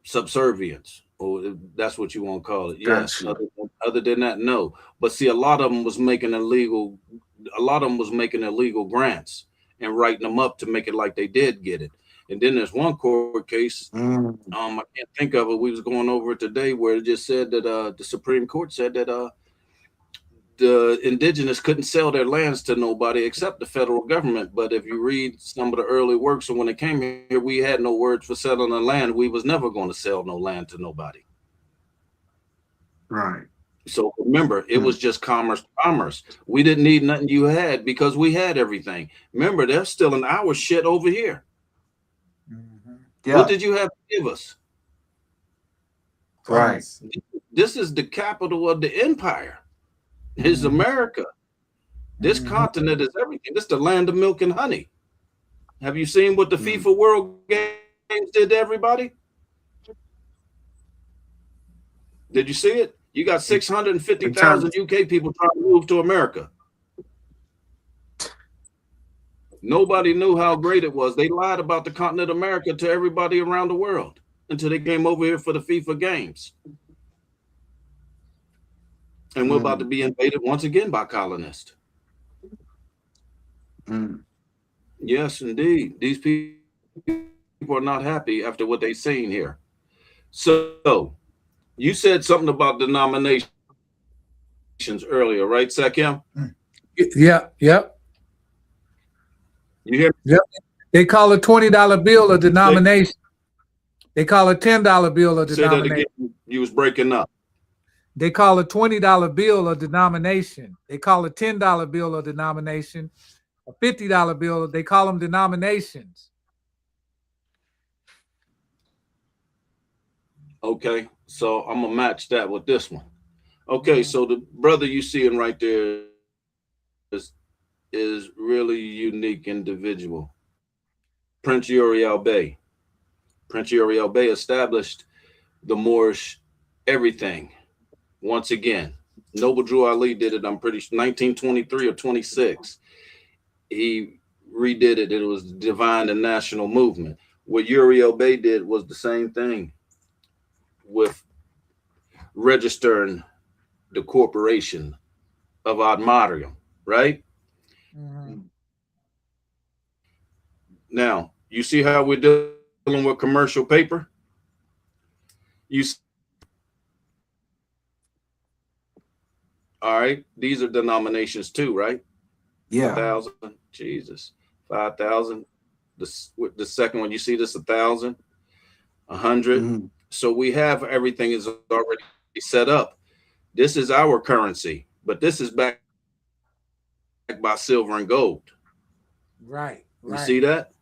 subservients, or that's what you want to call it. Yes. Gotcha. Other than that, no. But see, a lot of them was making illegal grants and writing them up to make it like they did get it. And then there's one court case, I can't think of it. We was going over it today where it just said that the Supreme Court said that the indigenous couldn't sell their lands to nobody except the federal government. But if you read some of the early works, and when they came here, we had no words for selling the land. We was never going to sell no land to nobody. Right. So remember, it was just commerce. We didn't need nothing you had because we had everything. Remember, they're still in our shit over here. Yeah. What did you have to give us? Right. This is the capital of the empire. It's America. This continent is everything. This is the land of milk and honey. Have you seen what the FIFA World Games did to everybody? Did you see it? You got 650,000 UK people trying to move to America. Nobody knew how great it was. They lied about the continent of America to everybody around the world until they came over here for the FIFA Games. And we're about to be invaded once again by colonists. Yes, indeed. These people are not happy after what they've seen here. So, you said something about denominations earlier, right, Sakim? Yeah, yep. You hear me? Yep. They call a $20 bill a denomination. They call a $10 bill a Say that denomination. again. You was breaking up. They call a $20 bill a denomination. They call a $10 bill a denomination. A $50 bill, they call them denominations. Okay, so I'm gonna match that with this one. Okay, so the brother you seeing right there is really unique individual. Prince Uriel Bey. Prince Uriel Bey established the Moorish everything. Once again, Noble Drew Ali did it. I'm pretty sure 1923 or 26. He redid it. It was Divine and National Movement. What Uriel Bey did was the same thing with registering the corporation of Ad Mariam, right? Now, you see how we're dealing with commercial paper? All right, these are denominations too, right? Yeah. 1,000, Jesus, 5,000. The second one, you see this, 1,000, 100. So we have everything is already set up. This is our currency, but this is backed by silver and gold. Right. You see that?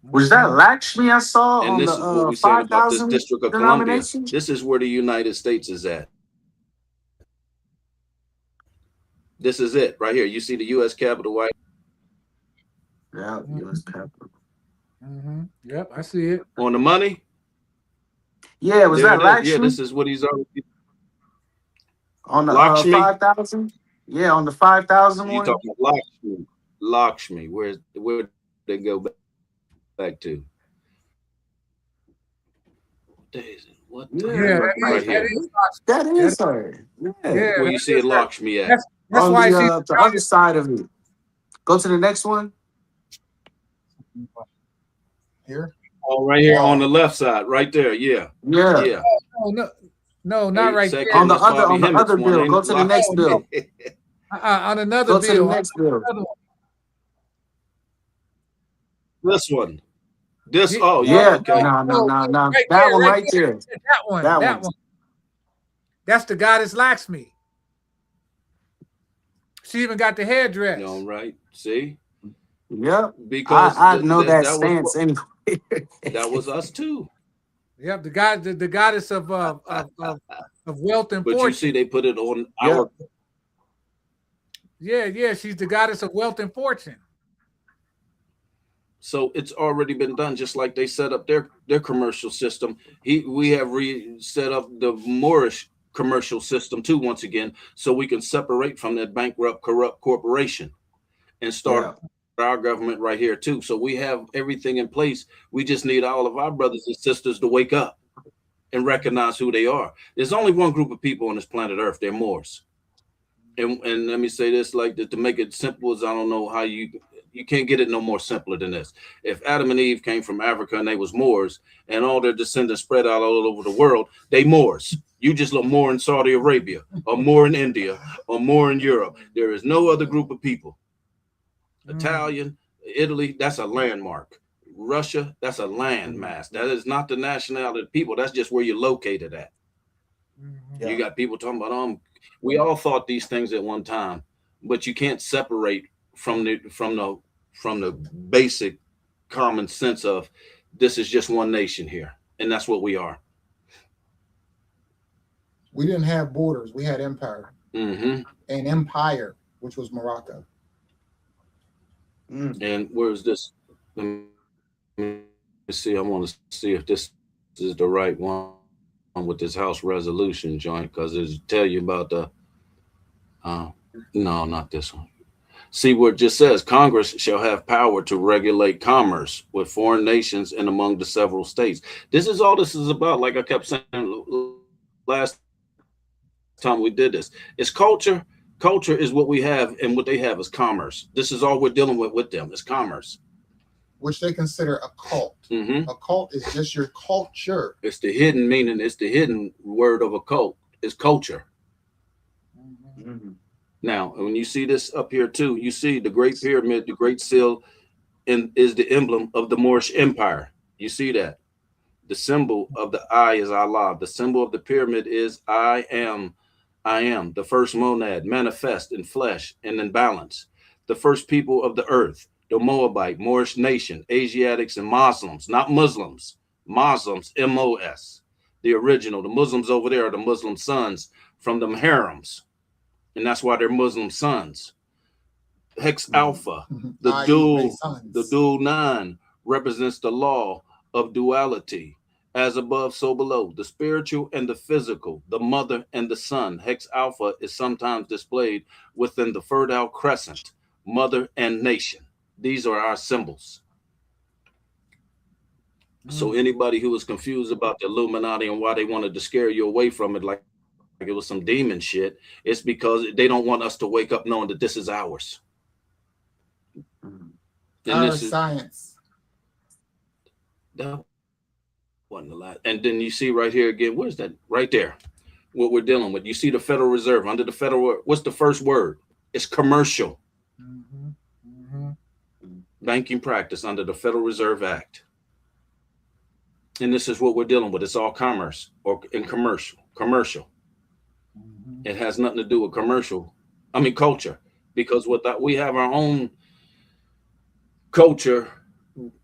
Was that Lakshmi I saw And on this the is what we said about this 5,000 District of Columbia. denomination? This is where the United States is at. This is it right here. You see the U.S. Capitol, right? Yeah, U.S. Capitol. Yep, I see it. On the money? Yeah, was There that it is. Lakshmi? Yeah, this is what he's already. On the Lakshmi? 5,000? Yeah, on the 5,000 You one? talking about Lakshmi? Lakshmi, where they go back to? What the Yeah, Yeah, hell? Right that here. is that is her. Yeah. Where you see Lakshmi at? That's On why she's the other side of it. Go to the next one. Here? Oh, right here on the left side, right there. Yeah. Yeah. Yeah. No, not right there. On the other bill. Go to the next bill. On another Go to the bill. next bill. This one. This. Oh, Yeah. okay. No. Right That there, one right right there. That one. That one. That's the goddess Lakshmi. She even got the hairdress. All right. See? Yep. Because I know that was stance anyway. that was us too. Yep, the goddess of wealth and But fortune. you see, they put it on our. Yeah, she's the goddess of wealth and fortune. So it's already been done, just like they set up their commercial system. We have set up the Moorish commercial system too, once again, so we can separate from that bankrupt, corrupt corporation and start our government right here too. So we have everything in place. We just need all of our brothers and sisters to wake up and recognize who they are. There's only one group of people on this planet Earth. They're Moors. And let me say this, like to make it simple, as I don't know how you can't get it no more simpler than this. If Adam and Eve came from Africa and they was Moors and all their descendants spread out all over the world, they Moors. You just look more in Saudi Arabia or more in India or more in Europe. There is no other group of people. Italian, Italy, that's a landmark. Russia, that's a landmass. That is not the nationality of people. That's just where you're located at. You got people talking about, We all thought these things at one time, but you can't separate from the basic common sense of this is just one nation here, and that's what we are. We didn't have borders. We had empire. Mm-hmm. An empire, which was Morocco. And where's this? Let me see. I want to see if this is the right one with this House resolution joint, because it's tell you about the. Uh, no, not this one. See where it just says Congress shall have power to regulate commerce with foreign nations and among the several states. This is all this is about. Like I kept saying last time we did this, it's culture. Culture is what we have, and what they have is commerce. This is all we're dealing with them. It's commerce, which they consider a cult. Mm-hmm. A cult is just your culture. It's the hidden meaning. It's the hidden word of a cult. It's culture. Mm-hmm. Now, when you see this up here too, you see the Great Pyramid, the Great Seal, and is the emblem of the Moorish Empire. You see that. The symbol of the eye is Allah. The symbol of the pyramid is I am. I am the first monad, manifest in flesh and in balance. The first people of the earth, the Moabite, Moorish nation, Asiatics, and Muslims, not Muslims. Muslims, M-O-S. The original. The Muslims over there are the Muslim sons from them harems. And that's why they're Muslim sons. Hex Alpha, the dual 9 represents the law of duality. As above, so below, the spiritual and the physical, the mother and the son. Hex Alpha is sometimes displayed within the Fertile Crescent, mother and nation. These are our symbols. So anybody who was confused about the Illuminati and why they wanted to scare you away from it like it was some demon shit, it's because they don't want us to wake up knowing that this is ours. And our this is science. That wasn't a lot. And then you see right here again, what is that? Right there, what we're dealing with. You see the Federal Reserve under the federal. What's the first word? It's commercial. Banking practice under the Federal Reserve Act. And this is what we're dealing with. It's all commerce or in commercial. It has nothing to do with culture, because with that we have our own culture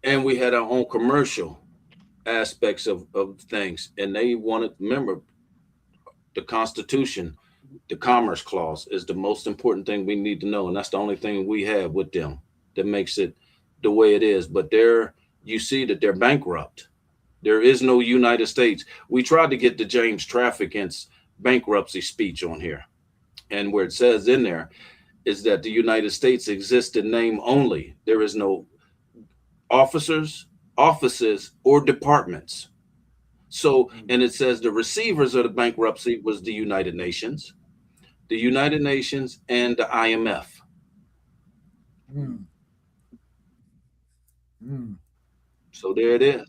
and we had our own commercial aspects of things, and they wanted, remember, the Constitution, the Commerce Clause is the most important thing we need to know, and that's the only thing we have with them that makes it the way it is. But you see that they're bankrupt. There is no United States. We tried to get the James Traficant's bankruptcy speech on here, and where it says in there is that the United States exists in name only. There is no offices, or departments. So, and it says the receivers of the bankruptcy was the United Nations and the IMF. So there it is.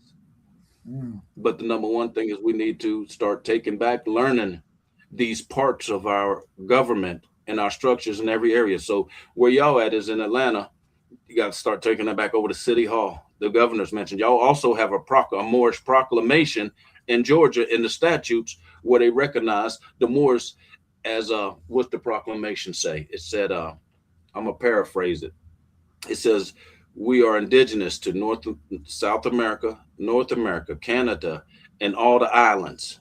But the number one thing is we need to start taking back, learning these parts of our government and our structures in every area. So where y'all at is in Atlanta, you got to start taking that back over to City Hall. The governor's mentioned. Y'all also have a Moorish proclamation in Georgia in the statutes where they recognize the Moors as what the proclamation say. It said, I'm gonna paraphrase it. It says, we are indigenous to South America, North America, Canada, and all the islands.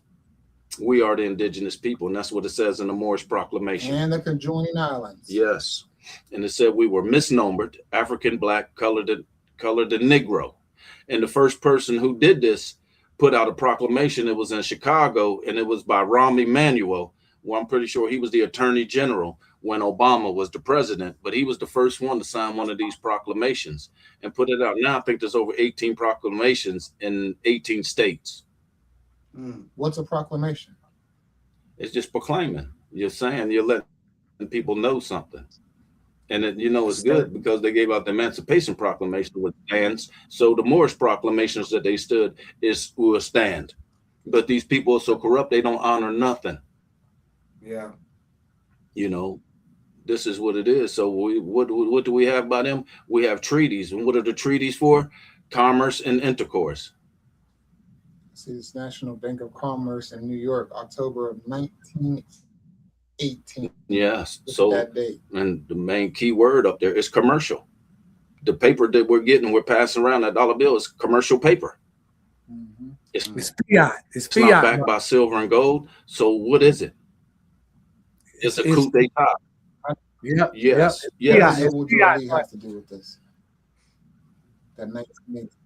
We are the indigenous people, and that's what it says in the Moorish proclamation. And the conjoining islands. Yes. And it said we were misnomered, African, black, colored, and Negro. And the first person who did this put out a proclamation. It was in Chicago, and it was by Rahm Emanuel. Well, I'm pretty sure he was the attorney general when Obama was the president, but he was the first one to sign one of these proclamations and put it out. Now I think there's over 18 proclamations in 18 states. What's a proclamation? It's just proclaiming. You're saying, you're letting people know something. And it's good because they gave out the Emancipation Proclamation with stands. So the Moorish proclamations that they stood will stand. But these people are so corrupt, they don't honor nothing. Yeah. This is what it is. So what do we have by them? We have treaties. And what are the treaties for? Commerce and intercourse. See, this National Bank of Commerce in New York, October of 19 18. Yes. Look So, at that date. and the main key word up there is commercial. The paper that we're getting, we're passing around, that dollar bill is commercial paper. Mhm. It's, It's fiat. It's it's not fiat. backed by silver and gold. So what is it? It's a coup d'etat. Yep. Yes. Yep. Yes. What Fiat. does It's Noble fiat. Jubilee have to do with this? That 1980.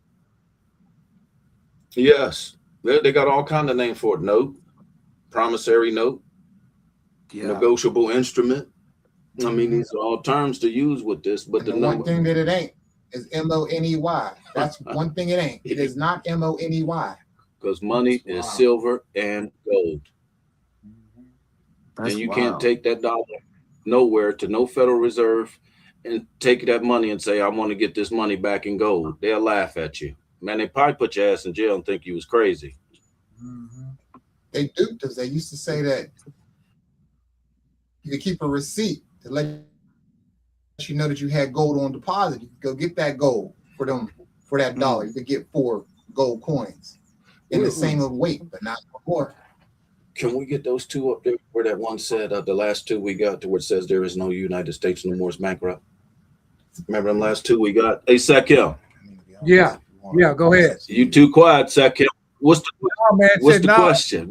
Yes. They got all kind of names for it. Note, promissory note, negotiable instrument. I mean, these are all terms to use with this, but And the the one number. thing that it ain't is MONEY. That's one thing it ain't. It is not MONEY. Because money is silver and gold. That's And you wild. can't take that dollar nowhere to no Federal Reserve and take that money and say, I want to get this money back in gold. They'll laugh at you. Man, they probably put your ass in jail and think you was crazy. They duped us. They used to say that you could keep a receipt to let you know that you had gold on deposit. You could go get that gold for that dollar. You could get 4 gold coins in the same weight, but not more. Can we get those two up there where that one said the last two we got to where it says there is no United States no more is bankrupt? Remember them last two we got? Hey, Sakim. Yeah. Yeah. Go ahead. You too quiet, Sakim. What's the, Oh, man, what's the no. question?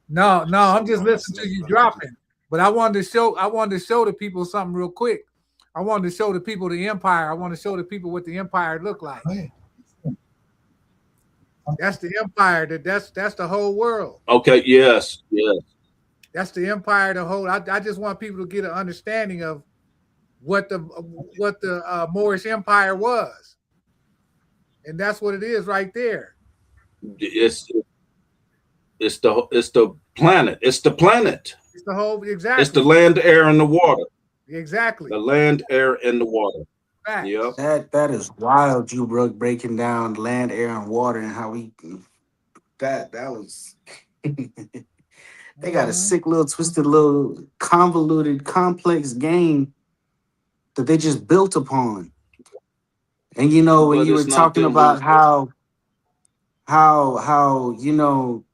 No, I'm just listening to you dropping. But I wanted to show the people something real quick. I wanted to show the people the empire. I want to show the people what the empire looked like. That's the empire. That's the whole world. Okay, yes. That's the empire. The whole. I just want people to get an understanding of what the Moorish Empire was, and that's what it is right there. It's the planet. It's the planet. It's the whole exactly. It's the land, air, and the water. Exactly. The land, air, and the water. Facts. Yep. That is wild, you breaking down land, air, and water and how we that was they got a sick little twisted little convoluted complex game that they just built upon. And you know, when But you were it's not talking them about who's- how you know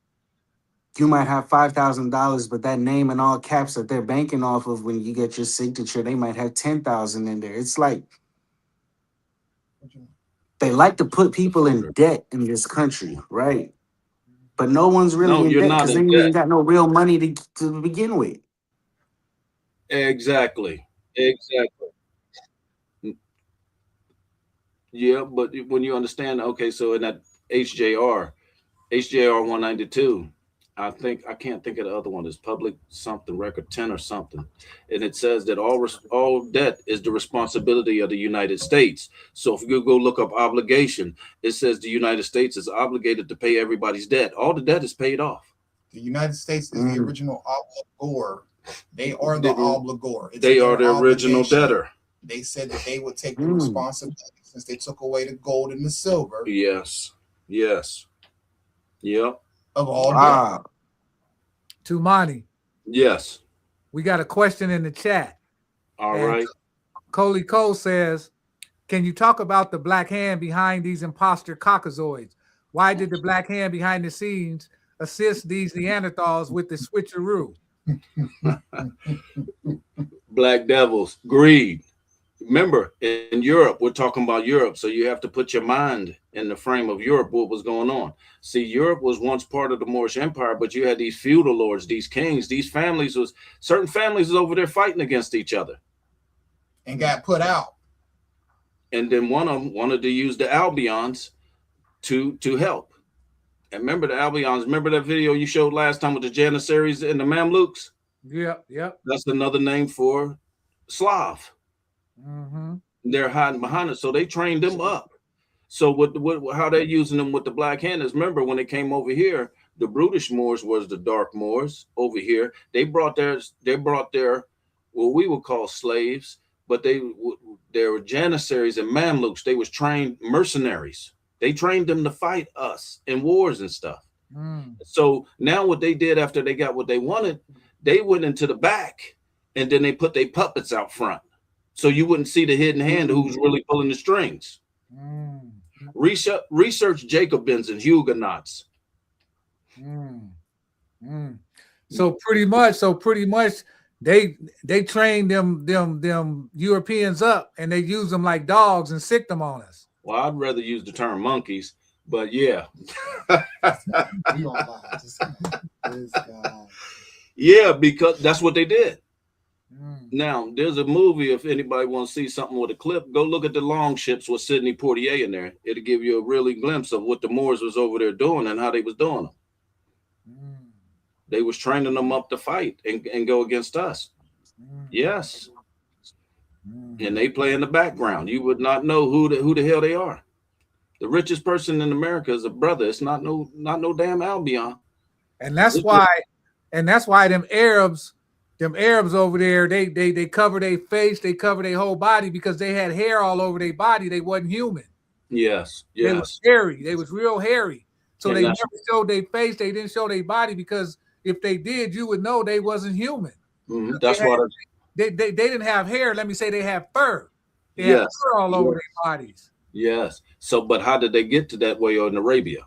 you might have $5,000, but that name in all caps that they're banking off of when you get your signature, they might have 10,000 in there. It's like they like to put people in debt in this country, right? But no one's really No, in you're debt not because in they debt. ain't got no real money to begin with. Exactly. Yeah, but when you understand, okay, so in that HJR 192, I can't think of the other one. It's public something record 10 or something, and it says that all debt is the responsibility of the United States. So if you go look up obligation, it says the United States is obligated to pay everybody's debt. All the debt is paid off. The United States is the original obligor. They are the obligor. They are the original debtor. They said that they would take the responsibility since they took away the gold and the silver. Yes. Yep. Of all debt. Tumani. Yes. We got a question in the chat. All right. Coley Cole says, can you talk about the black hand behind these imposter caucasoids? Why did the black hand behind the scenes assist these Neanderthals with the switcheroo? Black devils, greed. Remember, in Europe, we're talking about Europe, so you have to put your mind in the frame of Europe, what was going on. See, Europe was once part of the Moorish Empire, but you had these feudal lords, these kings, these families certain families was over there fighting against each other. And got put out. And then one of them wanted to use the Albions to help. And remember the Albions, remember that video you showed last time with the Janissaries and the Mamluks? Yep. That's another name for Slav. They're hiding behind it, so they trained them up. So how they're using them with the black hand is, remember when they came over here, the brutish Moors was the dark Moors over here. They brought their what we would call slaves, but they were Janissaries and Mamluks. They was trained mercenaries. They trained them to fight us in wars and stuff. So now what they did after they got what they wanted, they went into the back and then they put their puppets out front. So you wouldn't see the hidden hand who's really pulling the strings. Research Jacobins and Huguenots. So pretty much, they trained them Europeans up, and they use them like dogs and sick them on us. Well, I'd rather use the term monkeys, but yeah. We gonna lie. This guy. Yeah, because that's what they did. Mm. Now, there's a movie, if anybody wants to see something with a clip, go look at the long ships with Sidney Poitier in there. It'll give you a really glimpse of what the Moors was over there doing and how they was doing them. Mm. They was training them up to fight and go against us. Mm. Yes. Mm. And they play in the background. You would not know who the hell they are. The richest person in America is a brother. It's not no damn Albion. And that's why them Arabs over there, they cover their face, they cover their whole body because they had hair all over their body. They wasn't human. Yes. They was hairy. They was real hairy. So And they never showed their face. They didn't show their body because if they did, you would know they wasn't human. That's why they didn't have hair. Let me say they have fur. They yes. have fur all over their bodies. Yes. So, but how did they get to that way in Arabia?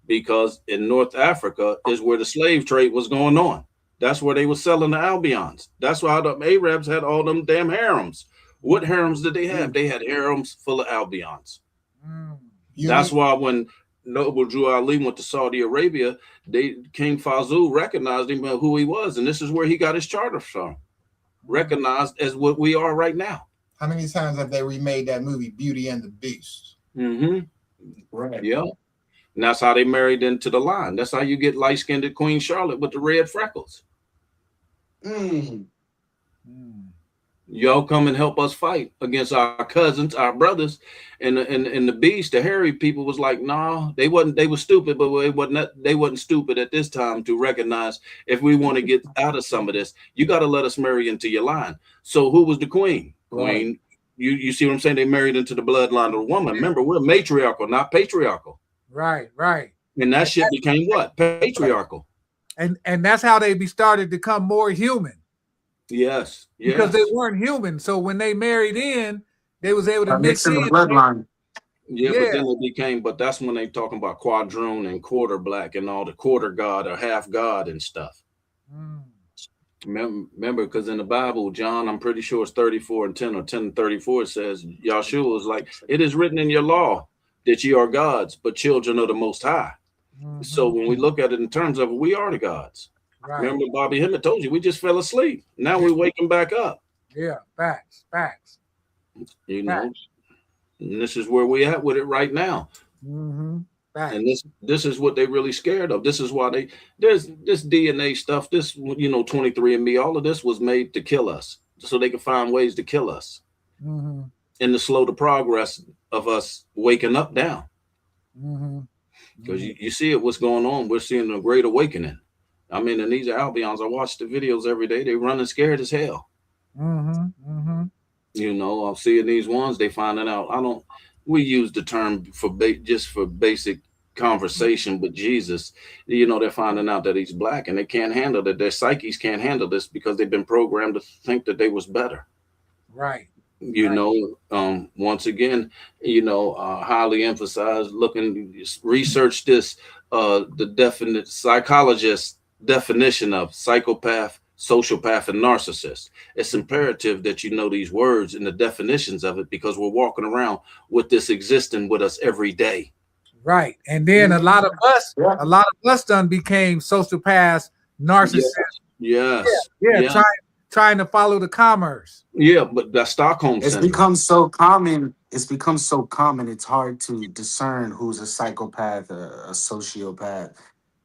Because in North Africa is where the slave trade was going on. That's where they were selling the Albions. That's why the Arabs had all them damn harems. What harems did they have? They had harems full of Albions. Mm. That's why when Noble Drew Ali went to Saudi Arabia, King Fazul recognized him who he was, and this is where he got his charter from. Recognized as what we are right now. How many times have they remade that movie Beauty and the Beast? Mm-hmm. Right. Yeah. And that's how they married into the line. That's how you get light-skinned Queen Charlotte with the red freckles. Mm. Mm. Y'all come and help us fight against our cousins, our brothers, and the beast, the hairy people was like, nah, they were stupid, but they wasn't stupid at this time to recognize if we want to get out of some of this, you got to let us marry into your line. So who was the queen? Queen, Right. you see what I'm saying? They married into the bloodline of a woman. Remember, we're matriarchal, not patriarchal. Right. And that shit became what? Patriarchal. And that's how they started to become more human. Yes. Because they weren't human. So when they married in, they was able to mix in the bloodline. Yeah, but then it became, but that's when they talking about quadroon and quarter black and all the quarter god or half god and stuff. Mm. Remember, because in the Bible, John, I'm pretty sure it's 34:10 or 10:34, it says, Yahshua was like, it is written in your law that ye are gods, but children of the Most High. Mm-hmm. So when we look at it in terms of we are the gods. Right. Remember, Bobby Hemmett told you we just fell asleep. Now we're waking back up. Yeah, facts. You know, and this is where we at with it right now. Mm-hmm. And this is what they really scared of. This is why there's this DNA stuff, this 23andMe, all of this was made to kill us, so they can find ways to kill us, mm-hmm. and to slow the progress of us waking up down. Mm-hmm. Because you see it, what's going on. We're seeing a great awakening. I mean, and these are Albions. I watch the videos every day. They running scared as hell. Mm-hmm. Mm-hmm. I'm seeing these ones. They finding out. We use the term just for basic conversation, but Jesus, they're finding out that he's black, and they can't handle it. Their psyches can't handle this because they've been programmed to think that they was better. Right. Once again, highly emphasize, research this, the definite psychologist definition of psychopath, sociopath, and narcissist. It's imperative that you know these words and the definitions of it, because we're walking around with this existing with us every day. Right. And then a lot of us done became sociopaths, narcissists. Yes. Yeah. Trying to follow the commerce. Yeah, but that Stockholm It's syndrome. become so common. It's hard to discern who's a psychopath, a sociopath,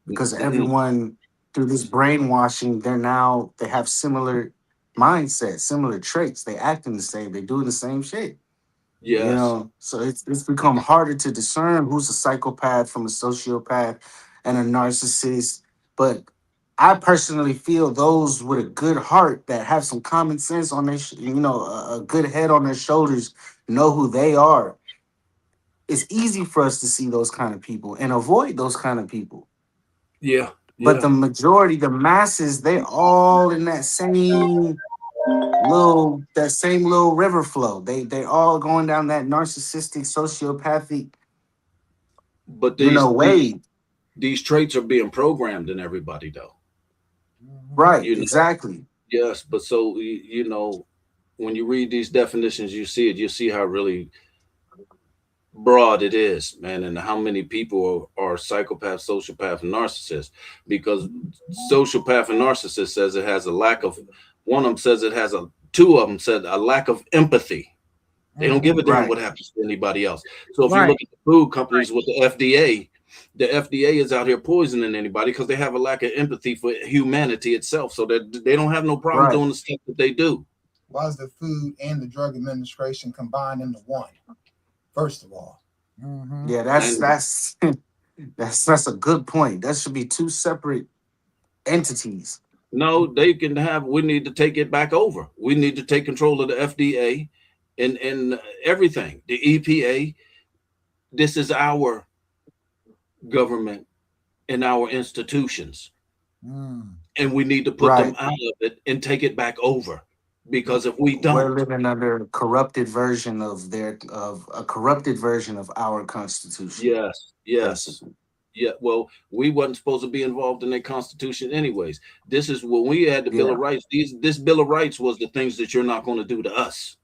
because everyone through this brainwashing, they have similar mindsets, similar traits. They acting the same. They doing the same shit. Yes. So it's become harder to discern who's a psychopath from a sociopath and a narcissist. But I personally feel those with a good heart that have some common sense on their, a good head on their shoulders, know who they are. It's easy for us to see those kind of people and avoid those kind of people. Yeah. But the majority, the masses, they all in that same little river flow. They all going down that narcissistic, sociopathic, but way. These traits are being programmed in everybody, though. Right, You know, exactly. yes, but so when you read these definitions, you see it. You see how really broad it is, man, and how many people are psychopath, sociopath, and narcissist. Because sociopath and narcissist says it has a lack of. One of them says it has a. Two of them said a lack of empathy. They don't give a damn Right. what happens to anybody else. So if you Right. look at the food companies with the FDA is out here poisoning anybody because they have a lack of empathy for humanity itself. So that they don't have no problem Right. doing the stuff that they do. Why is the Food and the Drug Administration combined into one? First of all, Yeah, And that's a good point. That should be two separate entities. no, they can have. We need to take it back over. We need to take control of the FDA and everything. The EPA. This is our government and our institutions, and we need to put them Right. out of it and take it back over. Because if we We're don't, living under a corrupted version of a corrupted version of our constitution, yes, yes. basically. Yeah, well, we wasn't supposed to be involved in their constitution anyways. This is when we had the Bill Yeah. of Rights. This Bill of Rights was the things that you're not going to do to us.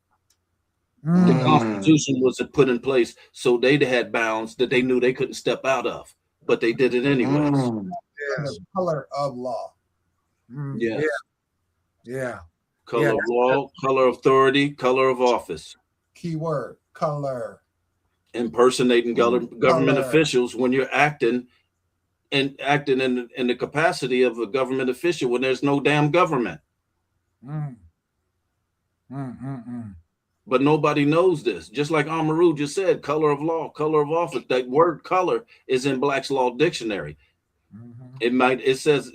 The Mm. Constitution was put in place so they had bounds that they knew they couldn't step out of, but they did it anyways. Mm. and the Yes. color of law. Yeah. Yes, Yeah. color Yeah. of law, color of authority, color of office. Key word, color. Impersonating government Color. officials when you're acting in the capacity of a government official when there's no damn government. Mm. Mm. But nobody knows this. Just like Amaru just said, color of law, color of office. That word color is in Black's Law Dictionary. It says,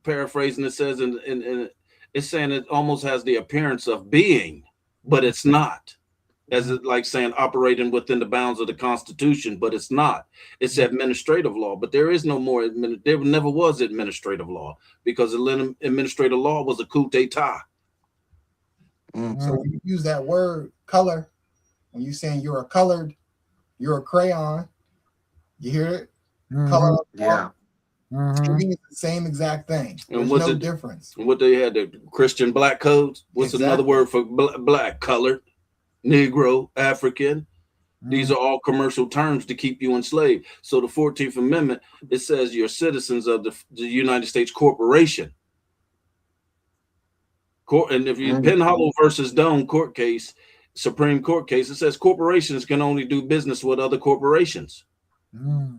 paraphrasing, it says it's saying it almost has the appearance of being, but it's not. As it like saying operating within the bounds of the Constitution, but it's not. It's administrative law, but there is no more. There never was administrative law because administrative law was a coup d'état. So when you use that word color, when you're saying you're a colored, you're a crayon, you hear it? Color of law, Yeah. it means the same exact thing. And There's what's no it- difference. What they had, the Christian black codes. What's another Exactly. word for black? Colored, Negro, African. These are all commercial terms to keep you enslaved. So the 14th Amendment, it says you're citizens of the United States corporation. And if you Penn Hollow versus Doan court case, Supreme Court case, it says corporations can only do business with other corporations.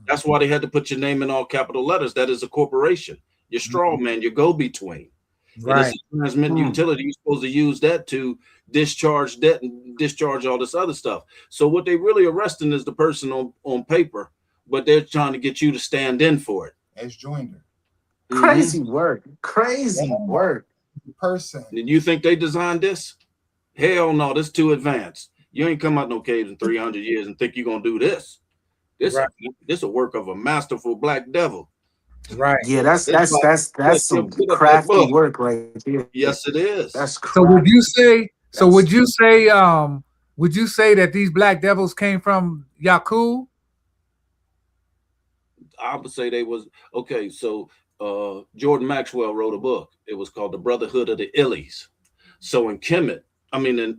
That's why they had to put your name in all capital letters. That is a corporation. Your straw man, your go-between. And it's Right. a transmitting utility. You're supposed to use that to discharge debt and discharge all this other stuff. So what they really arresting is the person on paper, but they're trying to get you to stand in for it. As joinder. Crazy work. Crazy work. Person. Did you think they designed this? Hell no, this too advanced. You ain't come out no caves in 300 years and think you're gonna do this. This is a work of a masterful black devil. Right. Yeah, that's some Put up that crafty book. work right there. Yes, it is. That's So would crafty. you say? So would you say? Would you say that these black devils came from Yakub? I would say they was okay. So Jordan Maxwell wrote a book. It was called The Brotherhood of the Illies. So in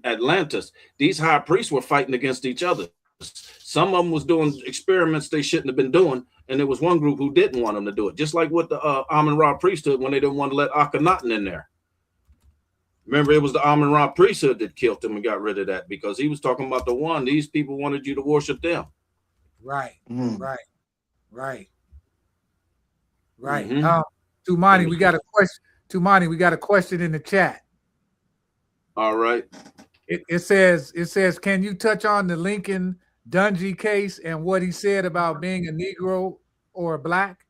Atlantis, these high priests were fighting against each other. Some of them was doing experiments they shouldn't have been doing, and there was one group who didn't want them to do it. Just like with the Amun-Ra priesthood when they didn't want to let Akhenaten in there. Remember, it was the Amun-Ra priesthood that killed him and got rid of that because he was talking about the one. These people wanted you to worship them. Right. Mm. Right. Mhm. Tumani, we got a question. Tumani, we got a question in the chat. All right. It says, can you touch on the Lincoln Dungy case and what he said about being a Negro or a black?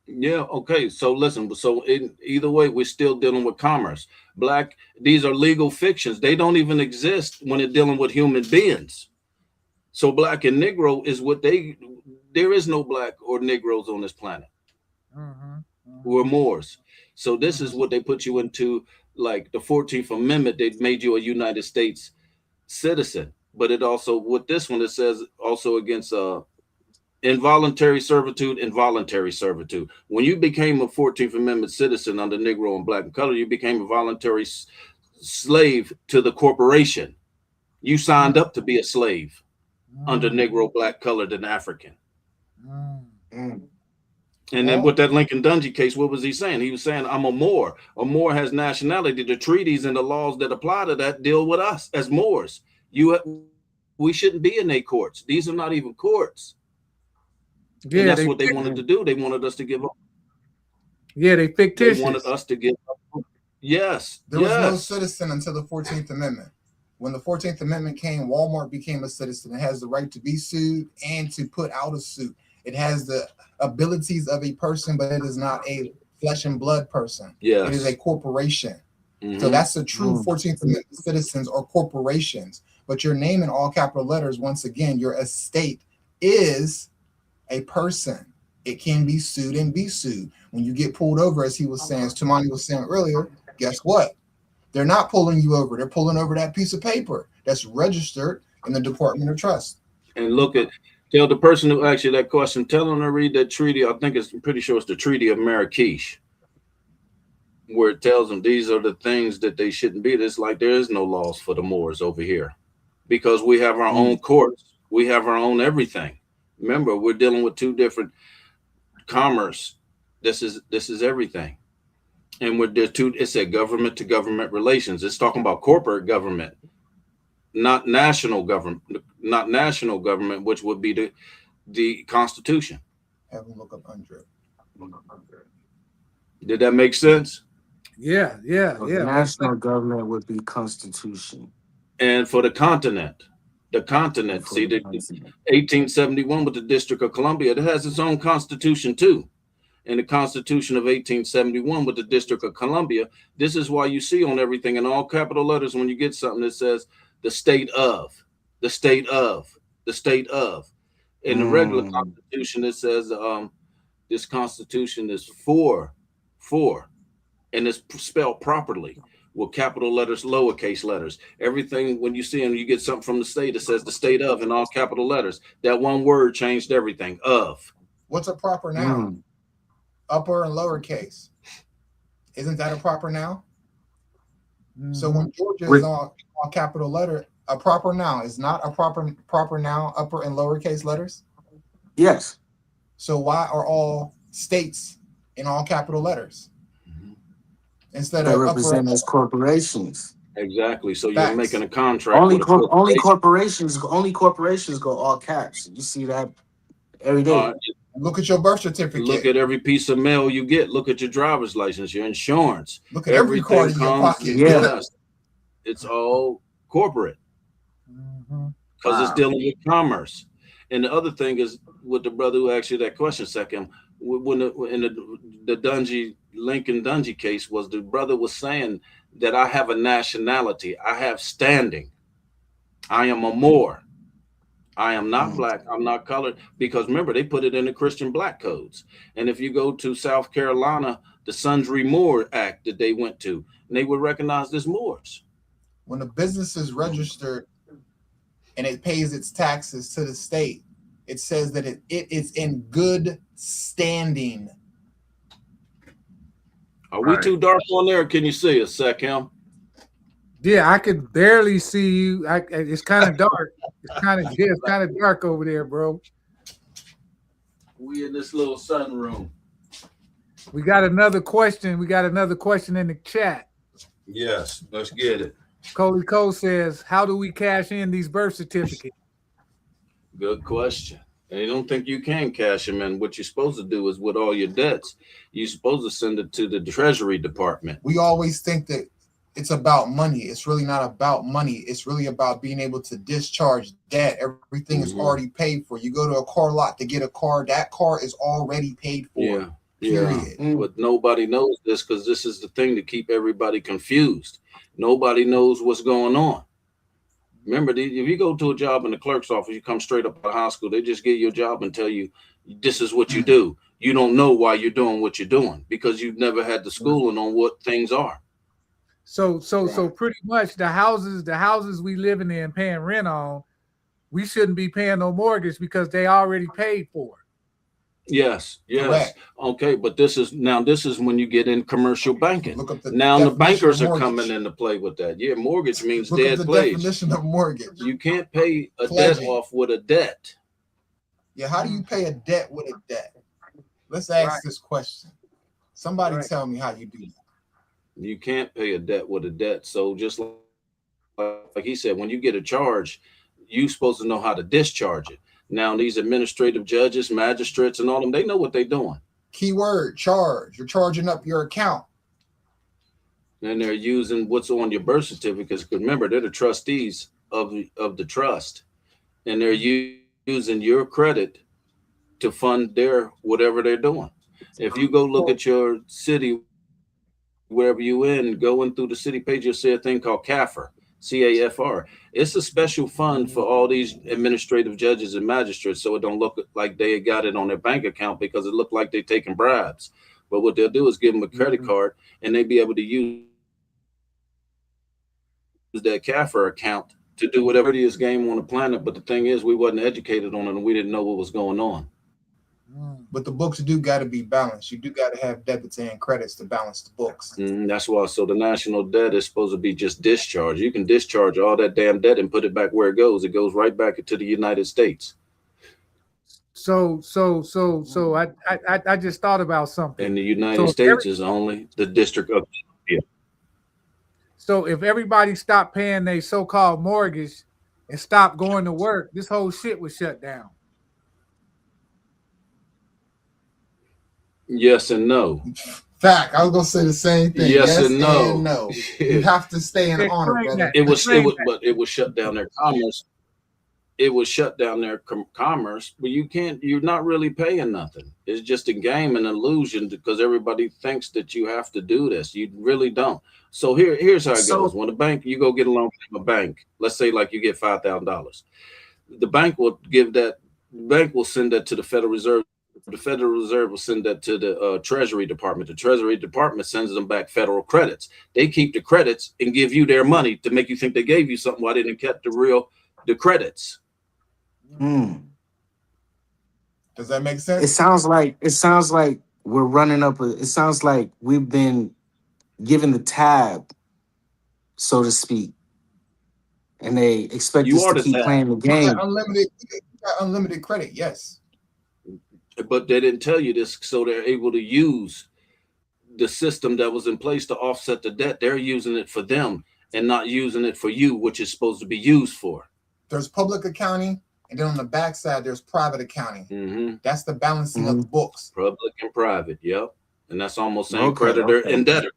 Yeah. Okay. So listen. So in either way, we're still dealing with commerce. These are legal fictions. They don't even exist when they're dealing with human beings. So black and Negro is there is no black or Negroes on this planet. We're Moors. So this is what they put you into, like the 14th Amendment, they made you a United States citizen. But it also, with this one, it says also against involuntary servitude, involuntary servitude. When you became a 14th Amendment citizen under Negro and Black and Color, you became a voluntary slave to the corporation. You signed up to be a slave under Negro, Black, Colored, and African. And then with that Lincoln Dungy case, what was he saying? He was saying, I'm a Moor. A Moor has nationality. The treaties and the laws that apply to that deal with us as Moors. We shouldn't be in their courts. These are not even courts. Yeah, and that's what they wanted to do. They wanted us to give up. Yeah, they fictitious. They wanted us to give up. Yes. There was no citizen until the 14th Amendment. When the 14th Amendment came, Walmart became a citizen. It has the right to be sued and to put out a suit. It has the abilities of a person, but it is not a flesh and blood person. Yes. It is a corporation. So that's the true 14th Amendment citizens or corporations. But your name in all capital letters, once again, your estate is a person. It can be sued and be sued. When you get pulled over, as he was saying, as Tumani was saying earlier, guess what? They're not pulling you over. They're pulling over that piece of paper that's registered in the Department of Trust. And tell the person who asked you that question, tell them to read that treaty. I'm pretty sure it's the Treaty of Marrakesh, where it tells them these are the things that they shouldn't be. It's like there is no laws for the Moors over here because we have our own courts. We have our own everything. Remember, we're dealing with two different commerce. This is everything. And it's a government to government relations. It's talking about corporate government, not national government, which would be the Constitution. Have them look up under it. Did that make sense? Yeah. National government would be Constitution. And for the continent, see, the 1871 with the District of Columbia, it has its own constitution too. And the Constitution of 1871 with the District of Columbia, this is why you see on everything in all capital letters when you get something that says the state of, the state of, the state of. In the regular Constitution, it says this Constitution is for, and it's spelled properly with capital letters, lowercase letters. Everything, when you see them, you get something from the state, it says the state of in all capital letters. That one word changed everything. Of. What's a proper noun? Upper and lowercase. Isn't that a proper noun? So when Georgia is all capital letter, a proper noun is not a proper noun, upper and lowercase letters? Yes. So why are all states in all capital letters? Instead they of represent as corporations. Exactly. So you're making a contract. Only corporations go all caps. You see that every day. Look at your birth certificate. Look at every piece of mail you get. Look at your driver's license, your insurance. Look at every card in your pocket. Yeah. It's all corporate because it's dealing with commerce. And the other thing is with the brother who asked you that question second, when in the Lincoln Dungy case, was the brother was saying that I have a nationality, I have standing, I am a Moor. I am not black, I'm not colored, because remember, they put it in the Christian black codes. And if you go to South Carolina, the Sundry Moor Act that they went to, and they were recognized as Moors. When a business is registered and it pays its taxes to the state, it says that it is in good standing. Are we too dark on there? Or can you see us, Sekham? Yeah, I could barely see you. It's kind of dark. It's kind of dark over there, bro. We in this little sunroom. We got another question. We got another question in the chat. Yes, let's get it. Coley Cole says, "How do we cash in these birth certificates?" Good question. And I don't think you can cash them in. What you're supposed to do is with all your debts, you're supposed to send it to the Treasury Department. We always think that it's about money. It's really not about money. It's really about being able to discharge debt. Everything is already paid for. You go to a car lot to get a car. That car is already paid for. Period. But nobody knows this because this is the thing to keep everybody confused. Nobody knows what's going on. Remember, if you go to a job in the clerk's office, you come straight up out of high school, they just give you a job and tell you, this is what you do. You don't know why you're doing what you're doing because you've never had the schooling on what things are. So pretty much the houses we living in paying rent on, we shouldn't be paying no mortgage because they already paid for it. Yes, yes. Correct. Okay, but this is when you get in commercial banking. Look up the Now the definition bankers of are mortgage. coming into play with that. Yeah, mortgage means Look up dead the pledge. definition of mortgage. You can't pay a Pledging. debt off with a debt. Yeah, how do you pay a debt with a debt? Let's ask this question. Somebody tell me how you do that. You can't pay a debt with a debt. So just like he said, when you get a charge, you're supposed to know how to discharge it. Now these administrative judges, magistrates, and all them, they know what they're doing. Keyword, charge. You're charging up your account. And they're using what's on your birth certificates. Because remember, they're the trustees of the trust. And they're using your credit to fund their whatever they're doing. If you go look at your city, wherever you in, going through the city page, you'll see a thing called CAFR, CAFR. It's a special fund for all these administrative judges and magistrates, so it don't look like they got it on their bank account because it looked like they're taking bribes. But what they'll do is give them a credit card, and they be able to use that CAFR account to do whatever it is game on the planet. But the thing is, we wasn't educated on it, and we didn't know what was going on. But the books do got to be balanced. You do got to have debits and credits to balance the books. That's why. So the national debt is supposed to be just discharged. You can discharge all that damn debt and put it back where it goes. It goes right back into the United States. So I just thought about something. And the United States is only the District of Columbia. So if everybody stopped paying their so-called mortgage and stopped going to work, this whole shit was shut down. Yes and no. Fact. I was gonna say the same thing. Yes and no. No. You have to stay in honor, brother. But it was shut down their commerce. It was shut down their commerce, but you're not really paying nothing. It's just a game, an illusion, because everybody thinks that you have to do this. You really don't. So here's how it goes. When a bank, you go get a loan from a bank, let's say like you get $5,000. The bank will send that to the Federal Reserve. The Federal Reserve will send that to the Treasury Department. The Treasury Department sends them back federal credits. They keep the credits and give you their money to make you think they gave you something while they didn't kept the credits. Does that make sense? It sounds like we're running up. It sounds like we've been given the tab, so to speak, and they expect us to keep playing the game. You got unlimited credit, yes. But they didn't tell you this, so they're able to use the system that was in place to offset the debt. They're using it for them and not using it for you, which is supposed to be used for. There's public accounting, and then on the backside, there's private accounting. That's the balancing of the books. Public and private, yep. And that's almost saying creditor and debtor.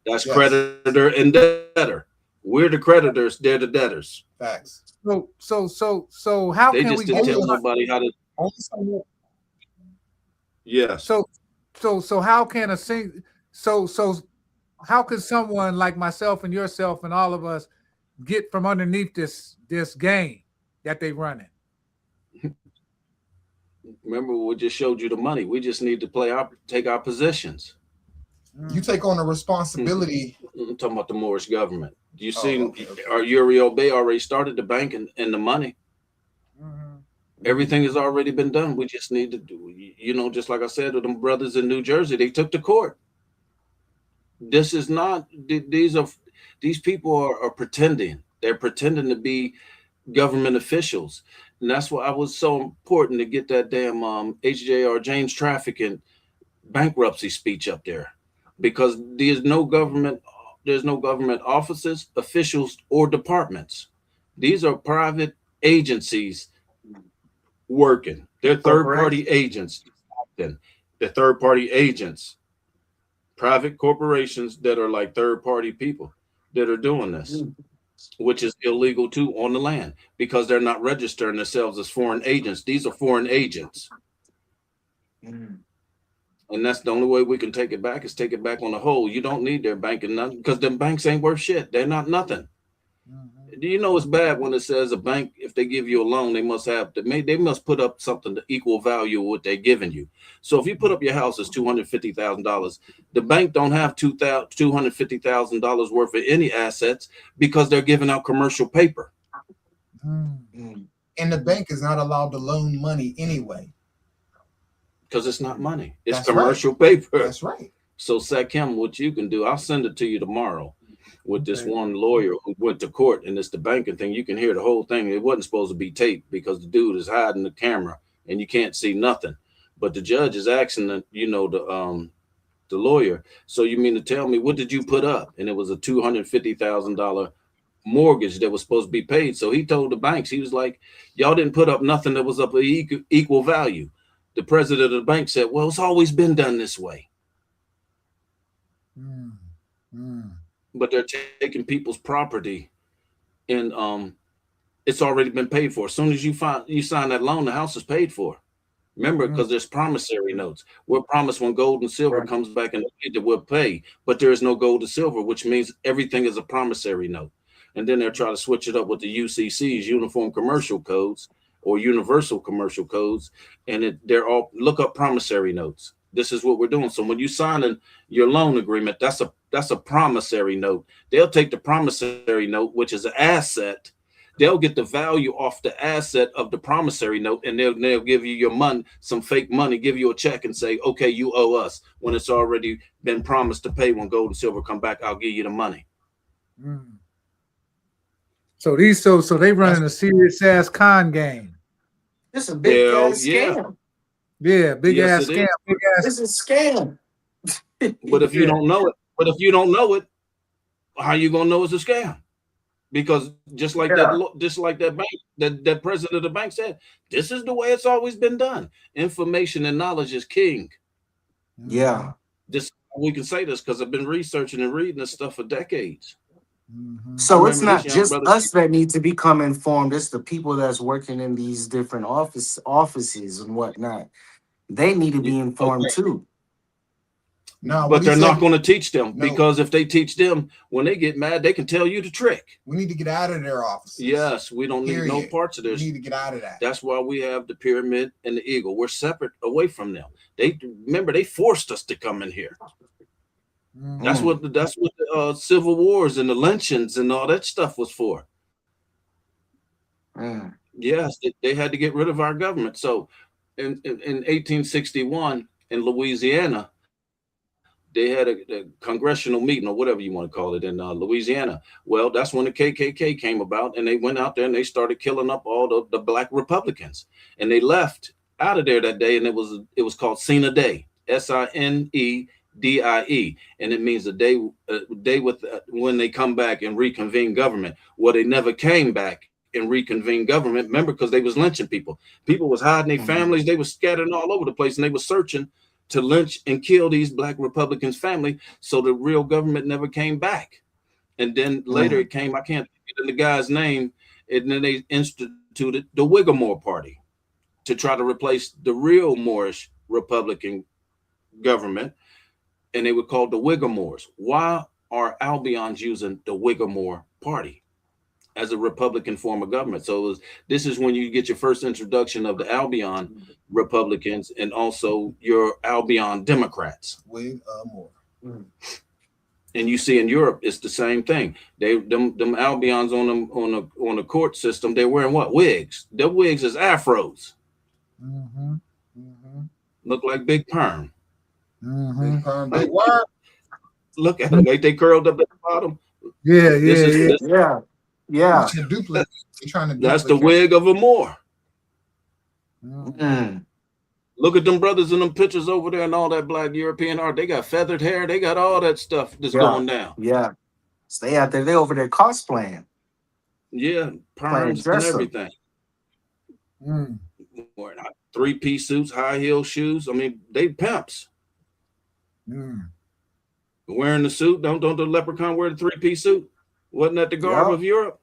That's creditor and debtor. We're the creditors, they're the debtors. Facts. So how they can just we didn't tell nobody how to? Yeah. So how can how can someone like myself and yourself and all of us get from underneath this game that they running? Remember, we just showed you the money. We just need to take our positions. You take on the responsibility. I'm talking about the Moorish government. You see, our Uriel Bay already started the bank and the money. Everything has already been done. We just need to do, just like I said to them brothers in New Jersey, they took to court. This is not, these people are pretending. They're pretending to be government officials. And that's why it was so important to get that damn HJR James trafficking bankruptcy speech up there, because there's no government offices, officials, or departments. These are private agencies working. They're third-party agents. They're third-party agents. Private corporations that are like third-party people that are doing this, which is illegal too on the land, because they're not registering themselves as foreign agents. These are foreign agents. And that's the only way we can take it back, is take it back on the whole. You don't need their banking, nothing, because them banks ain't worth shit. They're not nothing. Do you know it's bad when it says a bank, if they give you a loan, they must put up something to equal value of what they're giving you. So if you put up your house as $250,000, the bank don't have $250,000 worth of any assets, because they're giving out commercial paper. And the bank is not allowed to loan money anyway. Because it's not money. It's That's commercial right. paper. That's right. So Sakim, what you can do, I'll send it to you tomorrow with this one lawyer who went to court, and it's the banking thing. You can hear the whole thing. It wasn't supposed to be taped because the dude is hiding the camera and you can't see nothing. But the judge is asking the lawyer, so you mean to tell me, what did you put up? And it was a $250,000 mortgage that was supposed to be paid. So he told the banks, he was like, y'all didn't put up nothing that was up equal value. The president of the bank said, well, it's always been done this way. But they're taking people's property, and it's already been paid for. As soon as you sign that loan, the house is paid for. Remember, because there's promissory notes. We're promised when gold and silver comes back in the plate that we'll pay, but there is no gold or silver, which means everything is a promissory note. And then they're trying to switch it up with the UCCs, Uniform Commercial Codes, or Universal Commercial Codes, and they're all, look up promissory notes. This is what we're doing. So when you sign your loan agreement, that's a promissory note. They'll take the promissory note, which is an asset. They'll get the value off the asset of the promissory note, and they'll give you your money, some fake money, give you a check and say, okay, you owe us, when it's already been promised to pay. When gold and silver come back, I'll give you the money. So they running a serious ass con game. It's a big ass scam. Yeah, big ass scam. It's a scam. But if you don't know it, how you gonna know it's a scam? Because just like that bank, that president of the bank said, this is the way it's always been done. Information and knowledge is king. Yeah. We can say this because I've been researching and reading this stuff for decades. So it's not just us that need to become informed. It's the people that's working in these different offices and whatnot. They need to be informed too. No, but they're not going to teach them, because if they teach them, when they get mad, they can tell you the trick. We need to get out of their offices. Yes, we don't need no parts of this. We need to get out of that. That's why we have the pyramid and the eagle. We're separate away from them. They forced us to come in here. That's what the civil wars and the lynchings and all that stuff was for. Yes, they had to get rid of our government. So in 1861 in Louisiana, they had a congressional meeting, or whatever you want to call it, in Louisiana. Well, that's when the KKK came about, and they went out there and they started killing up all the black Republicans, and they left out of there that day, and it was called Sina Day, SINEDIE, and it means the day with when they come back and reconvene government. Well, they never came back and reconvene government. Remember, because they was lynching people. People was hiding their families. They was scattered all over the place, and they was searching to lynch and kill these black Republicans' family. So the real government never came back. And then later it came, I can't think of the guy's name, and then they instituted the Whiggamore Party to try to replace the real Moorish Republican government. And they were called the Whiggamores. Why are Albions using the Whiggamore Party as a Republican form of government? So this is when you get your first introduction of the Albion Republicans and also your Albion Democrats. Whiggamore. And you see in Europe, it's the same thing. Them Albions on the court system, they're wearing what? Wigs. Their wigs is afros. Look like Big Perm. Big Perm, big worm. Look at them. They curled up at the bottom. Yeah. That's the wig of a Moor. Look at them brothers in them pictures over there and all that black European art. They got feathered hair. They got all that stuff that's going down. Yeah. Stay out there. They over there cosplaying. Yeah. Perms and everything. Wearing 3-piece suits, high heel shoes. I mean, they pimps. Wearing the suit. Don't the leprechaun wear the 3-piece suit? Wasn't that the garb of Europe?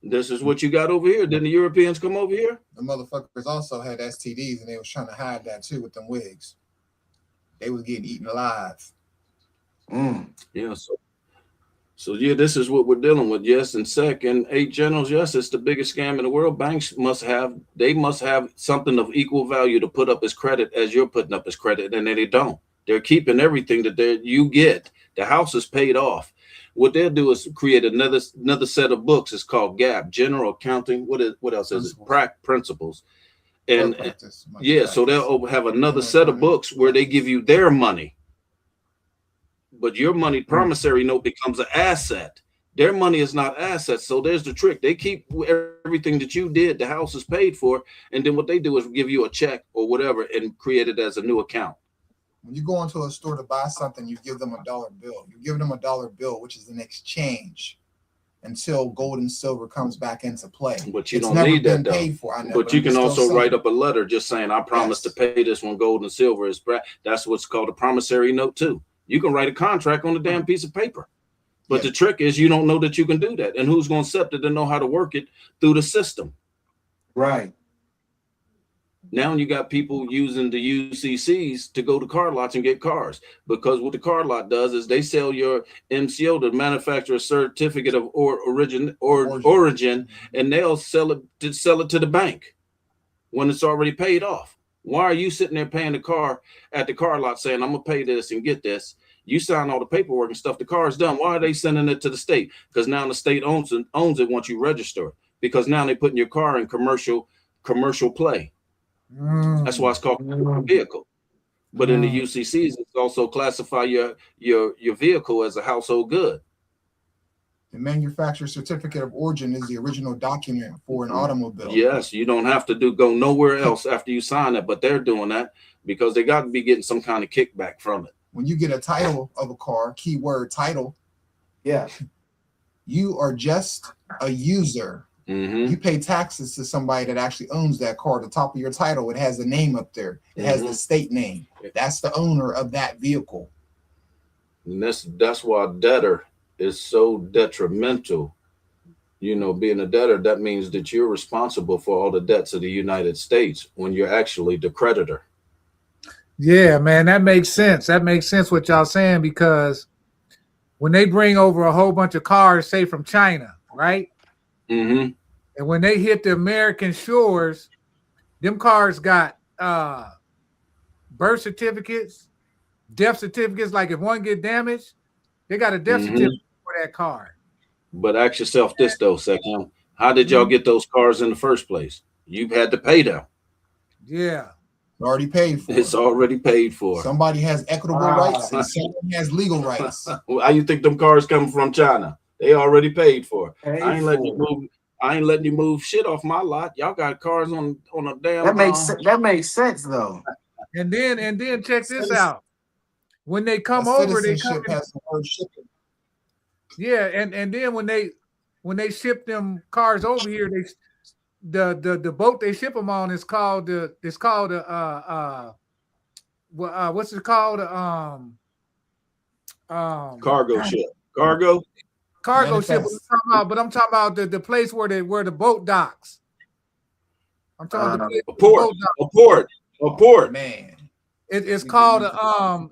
This is what you got over here. Didn't the Europeans come over here? The motherfuckers also had STDs, and they was trying to hide that too with them wigs. They was getting eaten alive. Yeah. So yeah, this is what we're dealing with. Yes, and SEC and 8 generals. Yes, it's the biggest scam in the world. Banks must have something of equal value to put up as credit as you're putting up as credit, and they don't. They're keeping everything that you get. The house is paid off. What they'll do is create another set of books. It's called GAAP, General Accounting. What else is it? Principles. And yeah, so they'll have another set of books where they give you their money, but your money promissory note becomes an asset. Their money is not assets. So there's the trick. They keep everything that you did, the house is paid for, and then what they do is give you a check or whatever and create it as a new account. When you go into a store to buy something, you give them a dollar bill. You give them a dollar bill, which is an exchange, until gold and silver comes back into play. But you don't need that though. Paid for, I know, but you can also write up a letter just saying, I promise to pay this when gold and silver is. That's what's called a promissory note too. You can write a contract on a damn piece of paper. But the trick is you don't know that you can do that. And who's going to accept it and know how to work it through the system? Right. Now you got people using the UCCs to go to car lots and get cars, because what the car lot does is they sell your MCO, the manufacturer certificate of origin, and they'll sell it to the bank when it's already paid off. Why are you sitting there paying the car at the car lot saying, I'm gonna pay this and get this? You sign all the paperwork and stuff. The car is done. Why are they sending it to the state? Because now the state owns it once you register it. Because now they're putting your car in commercial play. That's why it's called a vehicle. But in the UCCs, it's also classify your vehicle as a household good. The manufacturer certificate of origin is the original document for an automobile. Yes, you don't have to go nowhere else after you sign it, but they're doing that because they got to be getting some kind of kickback from it. When you get a title of a car, keyword title, you are just a user. You pay taxes to somebody that actually owns that car. At the top of your title, it has a name up there. It has the state name. That's the owner of that vehicle. And that's why debtor is so detrimental. You know, being a debtor, that means that you're responsible for all the debts of the United States when you're actually the creditor. Yeah, man, that makes sense. That makes sense what y'all saying, because when they bring over a whole bunch of cars, say from China, right? And when they hit the American shores, them cars got birth certificates, death certificates. Like if one get damaged, they got a death certificate for that car. But ask yourself this though, Sekham, how did y'all get those cars in the first place? You've had to pay them. Yeah. Already paid for. It's already paid for. Somebody has equitable rights and someone has legal rights. How you think them cars coming from China? They already paid for. I ain't letting you move shit off my lot. Y'all got cars on a damn. That makes sense though. And then check this out. When they come over, they come has the word shipping. Yeah, and then when they ship them cars over here, the boat they ship them on is called what's it called? Cargo ship. Cargo ship. But I'm talking about the place where the boat docks. I'm talking about a port. Man. It's called I'm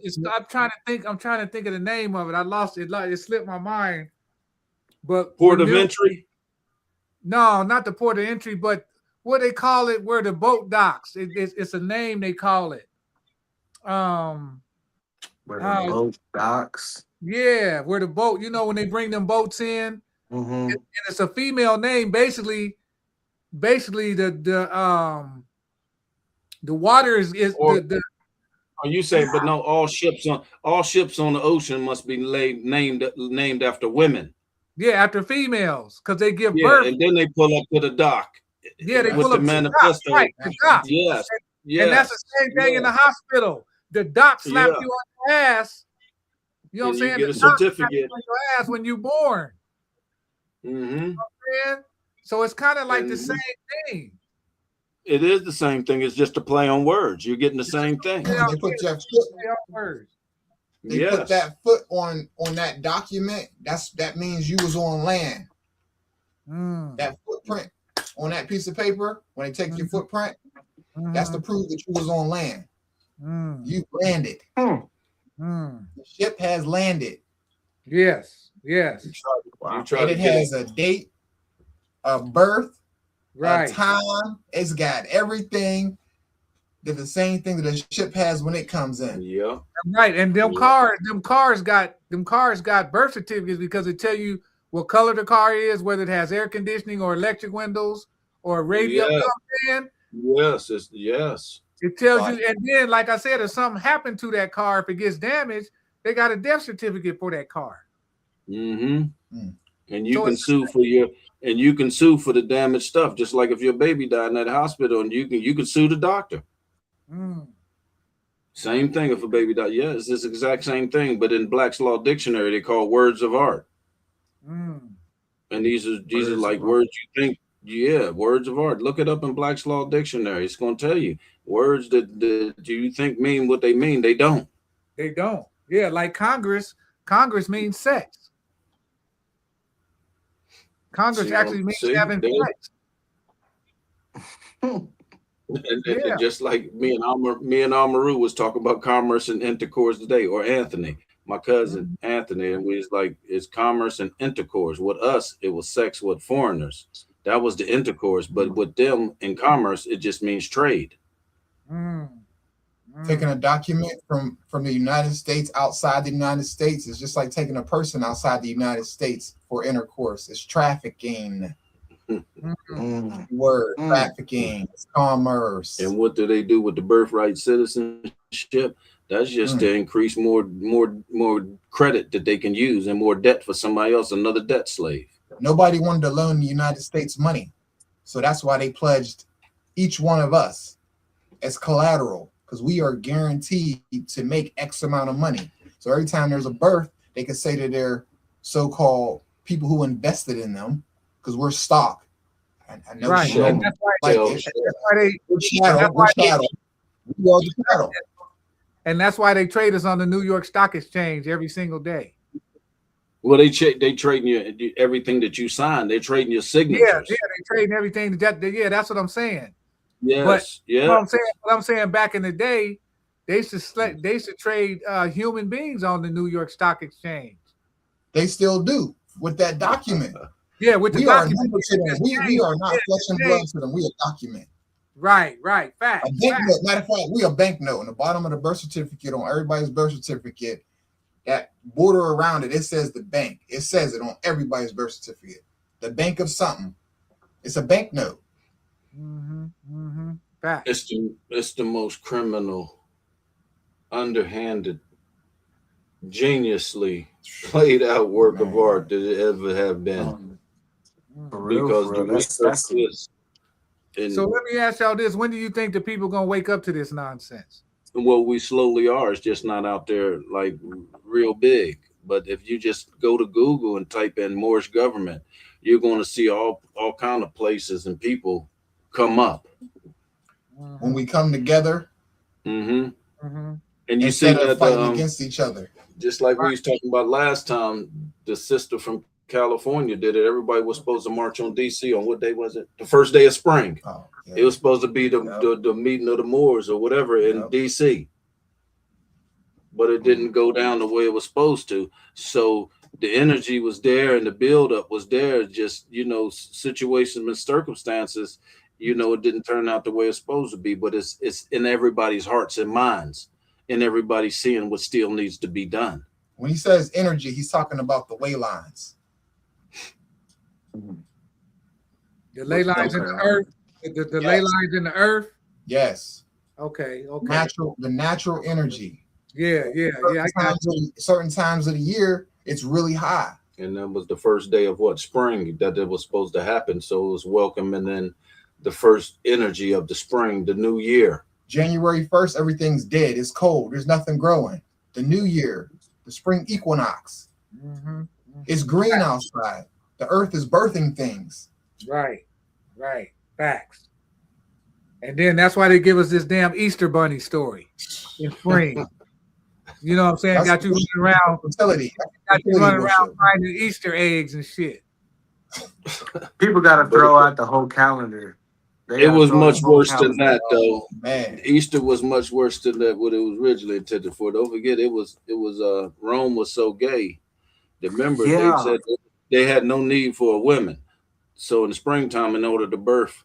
trying to think of the name of it. I lost it. It slipped my mind. But port of entry? No, not the port of entry, but what they call it where the boat docks. It's a name they call it. Where the boat docks. Yeah, where the boat, when they bring them boats in, and it's a female name. Basically the water is the. Are you saying? But no, all ships on the ocean must be named after women. Yeah, after females, because they give birth. And then they pull up to the dock. Yeah, they pull up to the dock. Right, the dock. Yes. And that's the same thing in the hospital. The doc slap you on the ass. You know what I'm saying? You get a certificate on your ass when you're born. You know what I'm saying? So it's kind of like the same thing. It is the same thing. It's just a play on words. You're getting the same thing. They put your foot. They put that foot on that document. That means you was on land. That footprint on that piece of paper, when they take your footprint, that's to prove that you was on land. You landed. The ship has landed. Yes. And it has a date, a birth, a time. It's got everything They're the same thing that a ship has when it comes in. Yeah. Right, and them Yeah. cars got birth certificates because it tell you what color the car is, whether it has air conditioning or electric windows or a radio. You know Yes. what I'm saying? Yes. Yes. It tells Right. you, and then, like I said, if something happened to that car, if it gets damaged, they got a death certificate for that car. Mm-hmm. Mm. And you So can it's sue for your and you can sue for the damaged stuff. Just like if your baby died in that hospital, and you can sue the doctor. mm, Same thing if a baby died. Yeah, it's this exact same thing, but in Black's Law Dictionary, they call words of art. mm. And these are Words like of art. words you think, yeah, words of art. Look it up in Black's Law Dictionary. It's going to tell you words that you think mean what they mean. They don't. They don't. Yeah, like Congress. Congress means sex. Congress actually means See, having sex. Yeah. just like me and Almaru was talking about commerce and intercourse today, or Anthony, my cousin Mhm. Anthony, and we was like, it's commerce and intercourse. With us, it was sex with foreigners. That was the intercourse, but with them in commerce, it just means trade. Mm, Taking a document from the United States outside the United States is just like taking a person outside the United States for intercourse. It's trafficking. Mm. Word Mm. trafficking. It's commerce. And what do they do with the birthright citizenship? That's just to increase more credit that they can use and more debt for somebody else, another debt slave. Nobody wanted to loan the United States money, so that's why they pledged each one of us as collateral, because we are guaranteed to make X amount of money. So every time there's a birth, they can say to their so-called people who invested in them, because we're stock. I know right. shit. And that's why, Like So, that's why they we're chattel. that's We're why they- chattel. We are the chattel. and that's why they trade us on the New York Stock Exchange every single day. well, they trading you everything that you sign. They're trading your Yeah, signatures. they trading everything. Yeah, that's what I'm saying. Yes, But yeah. what I'm saying back in the day, they should trade human beings on the New York Stock Exchange. They still do with that document. Yeah, with the We are a document. number to them. We are not flesh and blood to them. We a document. Right. A Facts. banknote. Matter of fact, we a banknote. On the bottom of the birth certificate, on everybody's birth certificate, that border around it, it says the bank. It says it on everybody's birth certificate. The bank of something. It's a banknote. Facts. It's the most criminal, underhanded, geniusly played out work of art that it ever have been. For real, Because for the real. research is, and So let me ask y'all this: when do you think the people gonna wake up to this nonsense? what we slowly are, it's just not out there like real big. But if you just go to Google and type in Moorish government, you're going to see all kind of places and people come up. When we come together, And you see instead of that fighting against each other. just like we was talking about last time, the sister from California did it. Everybody was supposed to march on DC on what day was it? The first day of spring. Oh, yeah. It was supposed to be the meeting of the Moors or whatever in DC. But it didn't go down the way it was supposed to. So the energy was there and the buildup was there. Just, situations and circumstances, it didn't turn out the way it's supposed to be. But it's in everybody's hearts and minds, and everybody seeing what still needs to be done. When he says energy, he's talking about the ley lines. The ley lines in the earth. The ley lines in the earth. Yes. Okay. The natural energy. Yeah. I got Certain times of the year, it's really high. And that was the first day of spring that it was supposed to happen. So it was welcome. And then the first energy of the spring, the new year. January 1st, everything's dead. It's cold. There's nothing growing. The new year, the spring equinox. It's green outside. The earth is birthing things. Right. Facts. And then that's why they give us this damn Easter bunny story in spring. You know what I'm saying? That's got you running around. Fertility. Got you running around finding Easter eggs and shit. People got to throw out the whole calendar. It was much worse than that, though. Man, Easter was much worse than that. What it was originally intended for. Don't forget, it was Rome was so gay. Remember, they said they had no need for women. So in the springtime, in order to birth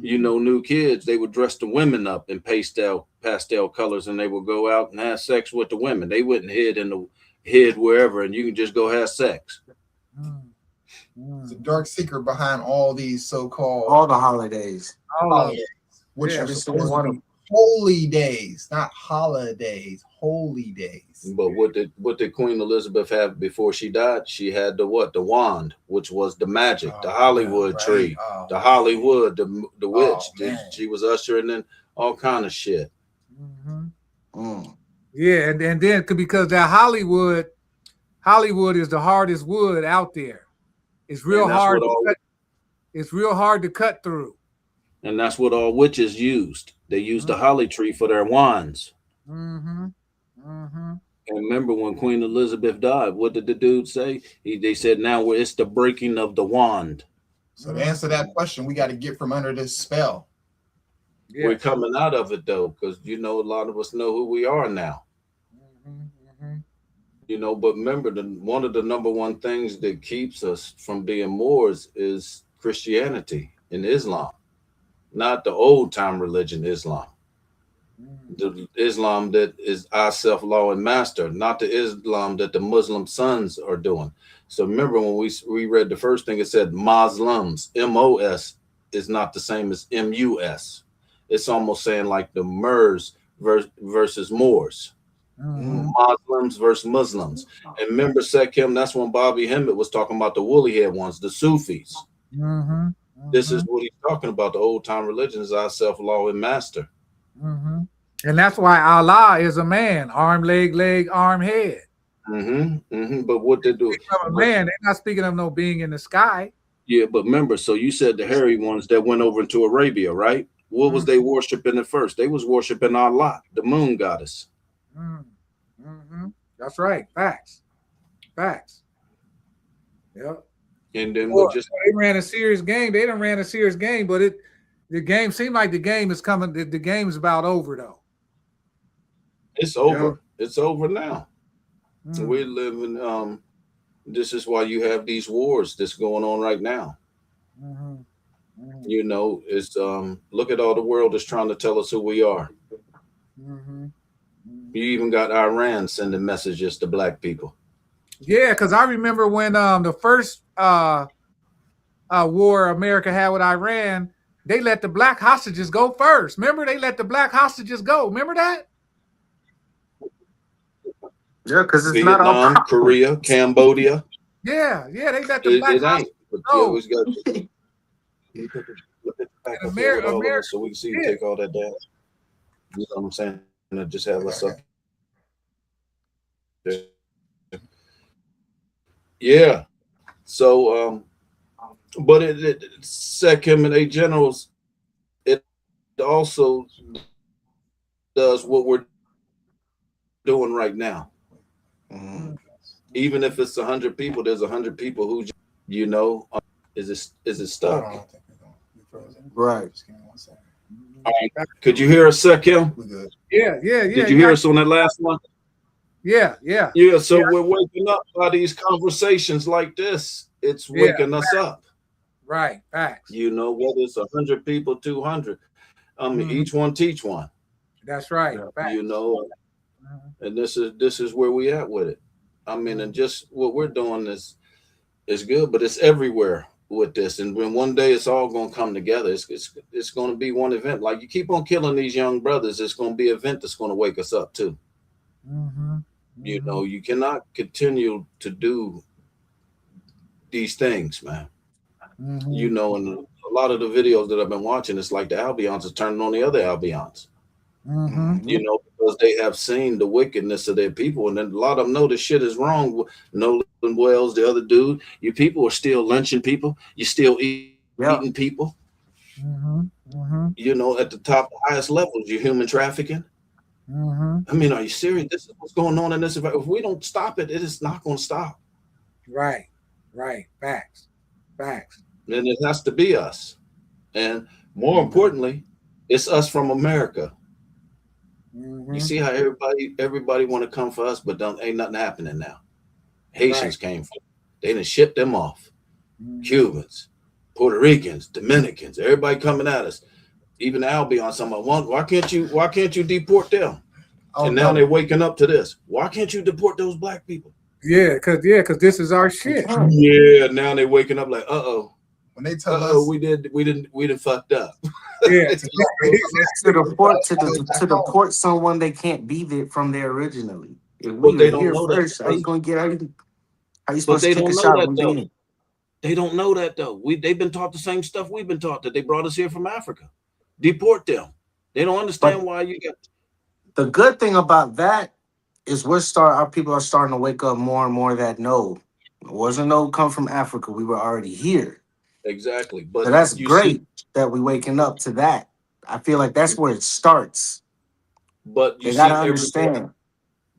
you know, new kids, they would dress the women up in pastel colors, and they would go out and have sex with the women. They wouldn't hid wherever, and you can just go have sex. It's a dark secret behind all these so-called all the holidays. holidays, which Yeah, are every single supposed one to of be holy days, not holidays, holy days. But what did Queen Elizabeth have before she died? She had the what? The wand, which was the magic, the Hollywood tree, the Hollywood, the witch. She was ushering in all kind of shit. Yeah, and then because that Hollywood is the hardest wood out there. It's real hard. It's real hard to cut through. And that's what all witches used. They used the holly tree for their wands. And remember when Queen Elizabeth died, what did the dude say? They said, now it's the breaking of the wand. So to answer that question, we got to get from under this spell. Yes. We're coming out of it though, because you know a lot of us know who we are now. You know, but remember, one of the number one things that keeps us from being Moors is Christianity and Islam, not the old time religion Islam. The Islam that is our self-law and master, not the Islam that the Muslim sons are doing. So remember when we read the first thing, it said Muslims, M-O-S is not the same as M-U-S. It's almost saying like the Moors versus Moors. Muslims versus Muslims. And remember, Sekhem, that's when Bobby Hemmett was talking about the woolly head ones, the Sufis. This is what he's talking about. The old time religion is our self-law and master. And that's why Allah is a man, arm, leg, arm, head. But what they do? A man, they're not speaking of no being in the sky. Yeah, but remember, so you said the hairy ones that went over into Arabia, right? What was they worshiping at first? They was worshiping Allah, the moon goddess. That's right. Facts. Yep. And then they ran a serious game. They done ran a serious game, but the game seemed like the game is coming. The game is about over though. It's over. Yeah. It's over now. We're living. This is why you have these wars that's going on right now. You know, it's look at all the world is trying to tell us who we are. You even got Iran sending messages to black people. Yeah, because I remember when the first war America had with Iran, they let the black hostages go first. Remember, they let the black hostages go. Remember that? Yeah, because it's Vietnam, not all Korea, Cambodia. Yeah, they let the black hostages go. You always got look at the back of America, so we can see you take all that down. You know what I'm saying? And just have us up. Yeah. So, but it Sekhem and A generals, it also does what we're doing right now. Even if it's 100 people, there's 100 people who, you know, is it stuck? Right. All right. Could you hear us, Sekhem? Yeah. Did you hear us on that last one? Yeah. So we're waking up by these conversations like this. It's waking us up. Right. Facts. You know, whether it's 100 people, 200. Each one teach one. That's right. Facts. You know, and this is where we at with it. I mean, and just what we're doing is good, but it's everywhere with this. And when one day it's all going to come together, it's going to be one event. Like you keep on killing these young brothers, it's going to be an event that's going to wake us up too. You know, you cannot continue to do these things, man. You know, and a lot of the videos that I've been watching, it's like the Albions is turning on the other Albions. You know, because they have seen the wickedness of their people, and then a lot of them know the shit is wrong. Nolan Wells, the other dude, you people are still lynching people. You're still eating people. You know, at the top, highest levels, you're human trafficking. I mean, are you serious? This is what's going on in this. If we don't stop it, it is not going to stop. Right. Facts. And it has to be us. And more importantly, it's us from America. You see how everybody want to come for us, but ain't nothing happening now. Haitians came from. They didn't ship them off. Cubans. Puerto Ricans, Dominicans, everybody coming at us. Even Albion, someone, why can't you deport them? Oh, And now no. they're waking up to this. Why can't you deport those black people? Yeah, cause this is our shit. Yeah, now they're waking up like, when they tell us we didn't fucked up. Yeah, to deport someone they can't be there from there originally. If we But they were don't here know first, that. how you gonna get how you But supposed they to take don't a know shot that when though. being They don't know that though. They've been taught the same stuff we've been taught, that they brought us here from Africa. Deport them. They don't understand why you got. the good thing about that is our people are starting to wake up more and more that no, it wasn't no come from Africa. We were already here. Exactly. So But that's you see, great that we waking up to that. I feel like that's where it starts. but you They gotta see everybody, understand.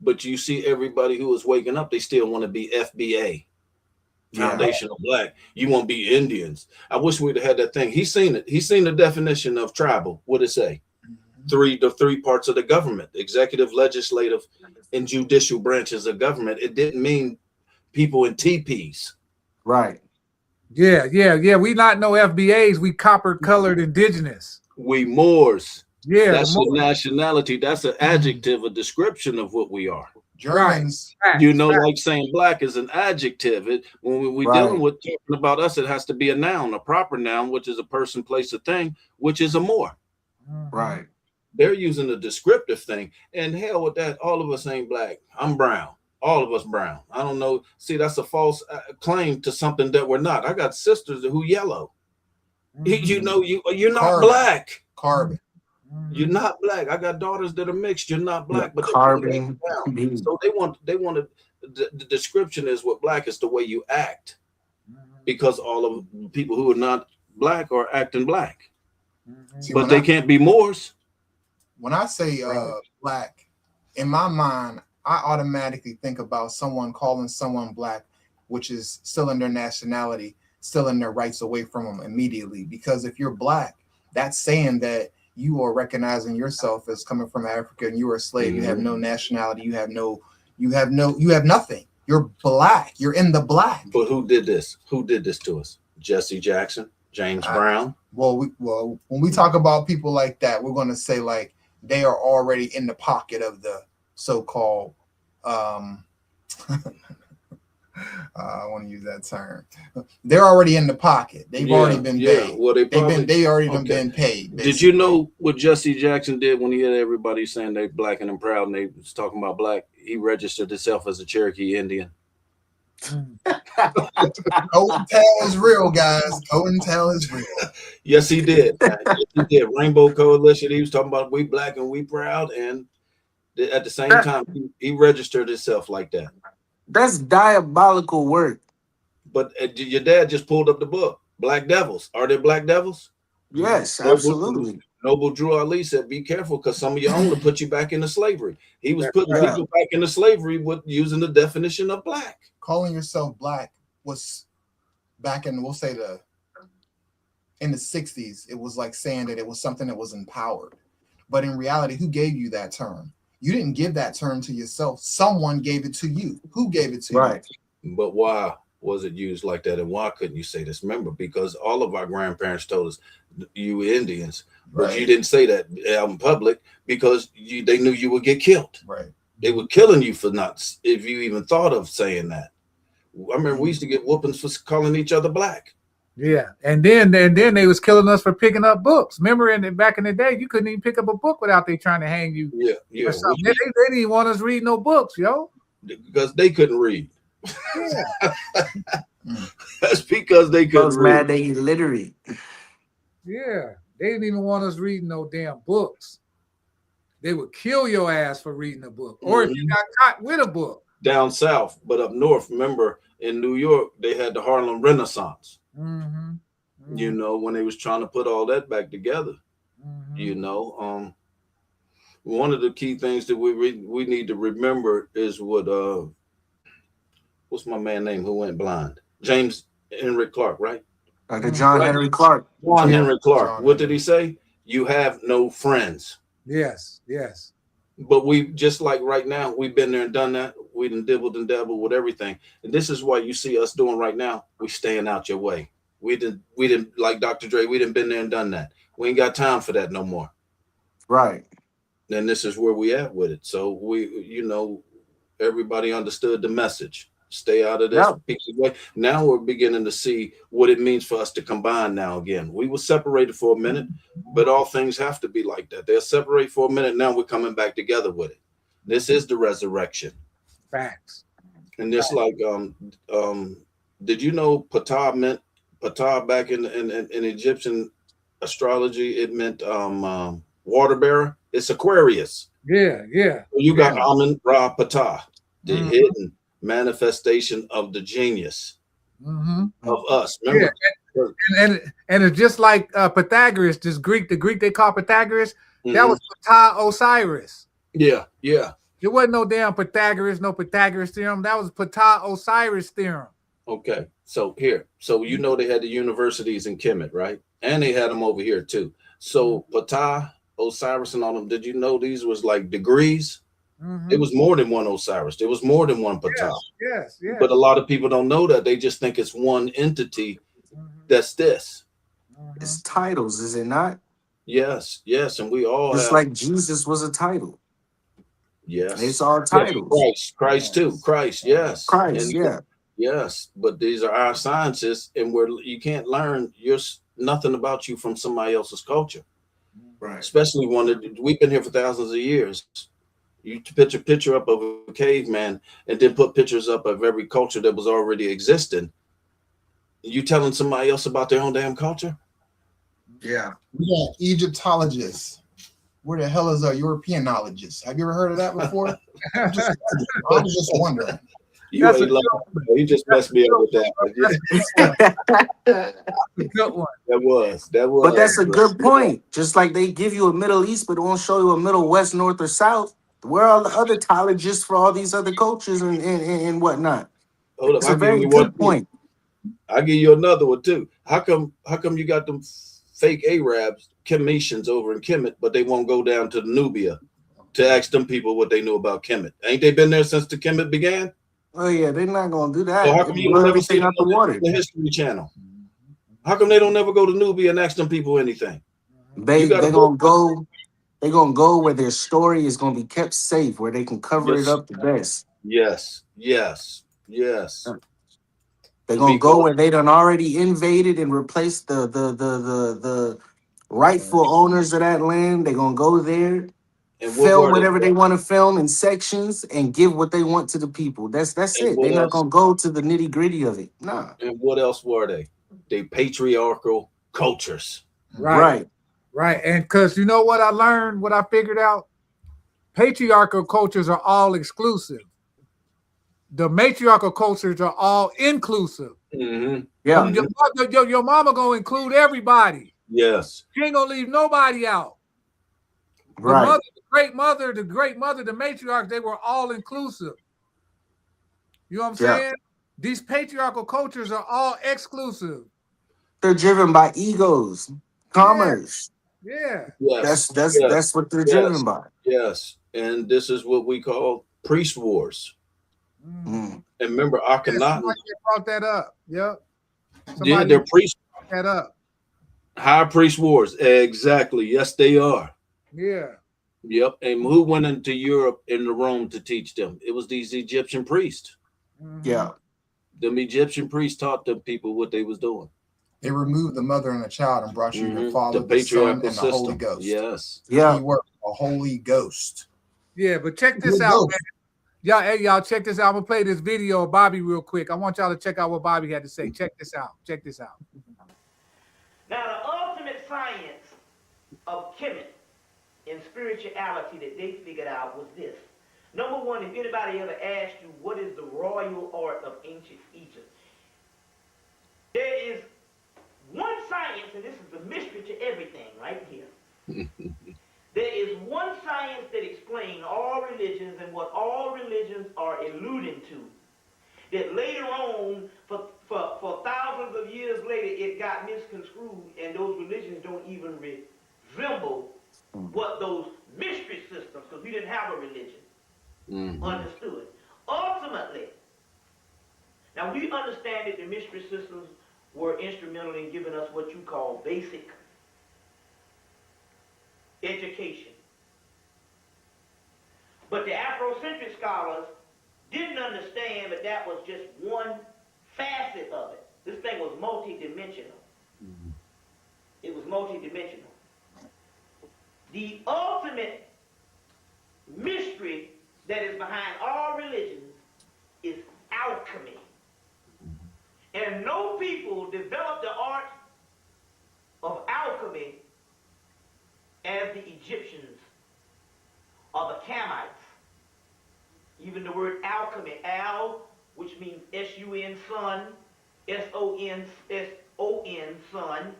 but you see everybody who is waking up, they still want to be FBA, Yeah. foundational black. You want to be Indians. I wish we'd have had that thing. He's seen it. He's seen the definition of tribal. What it say? The three parts of the government: executive, legislative, and judicial branches of government. It didn't mean people in teepees. Right. Yeah. We not no FBAs. We copper colored indigenous. We Moors. Yeah, That's a nationality. That's an adjective, a description of what we are. Germans, You know, like saying black is an adjective. When we dealing with talking about us, it has to be a noun, a proper noun, which is a person, place, a thing, which is a Moor. Right. They're using a descriptive thing, and hell with that. All of us ain't black. I'm brown. All of us brown. I don't know. See, that's a false claim to something that we're not. I got sisters who yellow. You know, you're not black. Carbon. You're not black. I got daughters that are mixed. You're not black, but carbon. So they want the description is what black is the way you act, because all of people who are not black are acting black. See, but they can't be Moors. When I say black, in my mind, I automatically think about someone calling someone black, which is still in their nationality, still in their rights, away from them immediately. Because if you're black, that's saying that you are recognizing yourself as coming from Africa and you are a slave. You have no nationality. You have nothing. You're black. You're in the black. But who did this? Who did this to us? Jesse Jackson, James Brown. Well, when we talk about people like that, we're going to say like they are already in the pocket of the so-called. I want to use that term. They're already in the pocket. They've already been paid. Well, they already been paid. Basically. Did you know what Jesse Jackson did when he had everybody saying they black and proud and they was talking about black? He registered himself as a Cherokee Indian. COINTEL is real, guys. COINTEL is real. Yes, he did. Yes, he did. Rainbow Coalition. He was talking about we black and we proud, and at the same time, he registered himself like that. That's diabolical work. But your dad just pulled up the book. Black Devils. Are there black devils? Yes, absolutely. Noble Drew Ali said, "Be careful, because some of your own will put you back into slavery." He was putting people back into slavery with using the definition of black. Calling yourself black was back in, we'll say in the 60s. It was like saying that it was something that was empowered. But in reality, who gave you that term? You didn't give that term to yourself. Someone gave it to you. Who gave it to you? Right. But why was it used like that? And why couldn't you say this? Remember, because all of our grandparents told us, you Indians, but you didn't say that out in public because they knew you would get killed. Right. They were killing you for nuts if you even thought of saying that. I remember we used to get whoopings for calling each other black. Yeah, and then they was killing us for picking up books. Remember, back in the day, you couldn't even pick up a book without they trying to hang you. Yeah. They didn't even want us reading no books, yo. Because they couldn't read. Yeah. That's because they couldn't read. Mad they illiterate. Yeah, they didn't even want us reading no damn books. They would kill your ass for reading a book, or if you got caught with a book. Down south, but up north, remember in New York, they had the Harlem Renaissance. You know, when they was trying to put all that back together. You know, one of the key things that we need to remember is what what's my man name who went blind? James Henry Clark, right? Dr. John Henry Clark. John Henry Clark. What did he say? You have no friends. Yes. But we just like right now, we've been there and done that. We done dibbled and dabbled with everything. And this is what you see us doing right now. We staying out your way. We didn't like Dr. Dre. We didn't been there and done that. We ain't got time for that no more. Right. And this is where we at with it. So everybody understood the message. Stay out of this Yep. piece of way. Now we're beginning to see what it means for us to combine now again. We were separated for a minute, but all things have to be like that. They're separated for a minute. Now we're coming back together with it. This is the resurrection. Facts. And just like did you know Ptah back in Egyptian astrology, it meant water bearer. It's Aquarius. Yeah, yeah. You got Yeah. Amun Ra Ptah, the Mhm. hidden manifestation of the genius of us. Remember? And it's just like Pythagoras, the Greek they call Pythagoras. That Mhm. was Ptah Osiris. Yeah. It wasn't no damn Pythagoras, no Pythagoras theorem. That was Ptah Osiris theorem. Okay. So you know they had the universities in Kemet, right? And they had them over here too. So Ptah, Osiris, and all them. Did you know these was like degrees? It was more than one Osiris. There was more than one Ptah. Yes. But a lot of people don't know that. They just think it's one entity that's this. It's titles, is it not? Yes. And we all Just have. like Jesus was a title. Yes. It's all titles. Christ too. Christ, yes. Christ, And yeah. yes, but these are our sciences, and you can't learn nothing about you from somebody else's culture. Right. Especially one that we've been here for thousands of years. You put a picture up of a caveman and then put pictures up of every culture that was already existing. You telling somebody else about their own damn culture? Yeah. We got Egyptologists. Where the hell is a Europeanologist? Have you ever heard of that before? I was just wondering. You just messed me up with that. Good one. That was. But that's a good point. Just like they give you a Middle East, but won't show you a Middle West, North, or South. Where are the other tologists for all these other cultures and whatnot? Hold up, It's a very good point. I'll give you another one too. How come you got them fake Arabs, Chemetians over in Kemet, but they won't go down to Nubia to ask them people what they knew about Kemet? Ain't they been there since the Kemet began? Oh yeah, they're not gonna do that. So how come you don't never see out the water? The History Channel? How come they don't never go to Nubia and ask them people anything? They're gonna go. They're gonna go where their story is gonna be kept safe, where they can cover it up the best. Yes. They're gonna go where they done already invaded and replaced the rightful owners of that land. They're gonna go there, and film whatever they want to film in sections, and give what they want to the people. That's it. They're not gonna go to the nitty gritty of it. Nah. And what else were they? They patriarchal cultures. Right. And because you know what I learned, what I figured out? Patriarchal cultures are all exclusive. The matriarchal cultures are all inclusive. Mm-hmm. Yeah. Your mama gonna include everybody. Yes. She ain't gonna leave nobody out. Right. The great mother, the matriarchs, they were all inclusive. You know what I'm saying? These patriarchal cultures are all exclusive. They're driven by egos, commerce. Yeah. Yes. That's what they're driven by. Yes. And this is what we call priest wars. And remember, Akhenaten brought that up. Yep. They're priests. Brought that up. High priest wars. Exactly. Yes, they are. Yeah. Yep. And who went into Europe and Rome to teach them? It was these Egyptian priests. Yeah. Them Egyptian priests taught them people what they was doing. They removed the mother and the child and brought you the Father, the Son, and the Holy Ghost. Yes. Yeah. A Holy Ghost. Yeah, but check this out, man. Y'all check this out. I'm gonna play this video of Bobby real quick. I want y'all to check out what Bobby had to say. Check this out. Now, the ultimate science of Kemet and spirituality that they figured out was this. Number one, if anybody ever asked you what is the royal art of ancient Egypt, there is one science, and this is the mystery to everything right here. There is one science that explains all religions and what all religions are alluding to. That later on, for thousands of years later, it got misconstrued, and those religions don't even resemble what those mystery systems, because we didn't have a religion, understood. Ultimately, now we understand that the mystery systems were instrumental in giving us what you call basic education. But the Afrocentric scholars didn't understand that that was just one facet of it. This thing was multidimensional. It was multidimensional. The ultimate mystery that is behind all religions is alchemy. And no people developed the art of alchemy as the Egyptians or the Kamites. Even the word alchemy, al, which means S-U-N, sun, S-O-N, S-O-N, sun,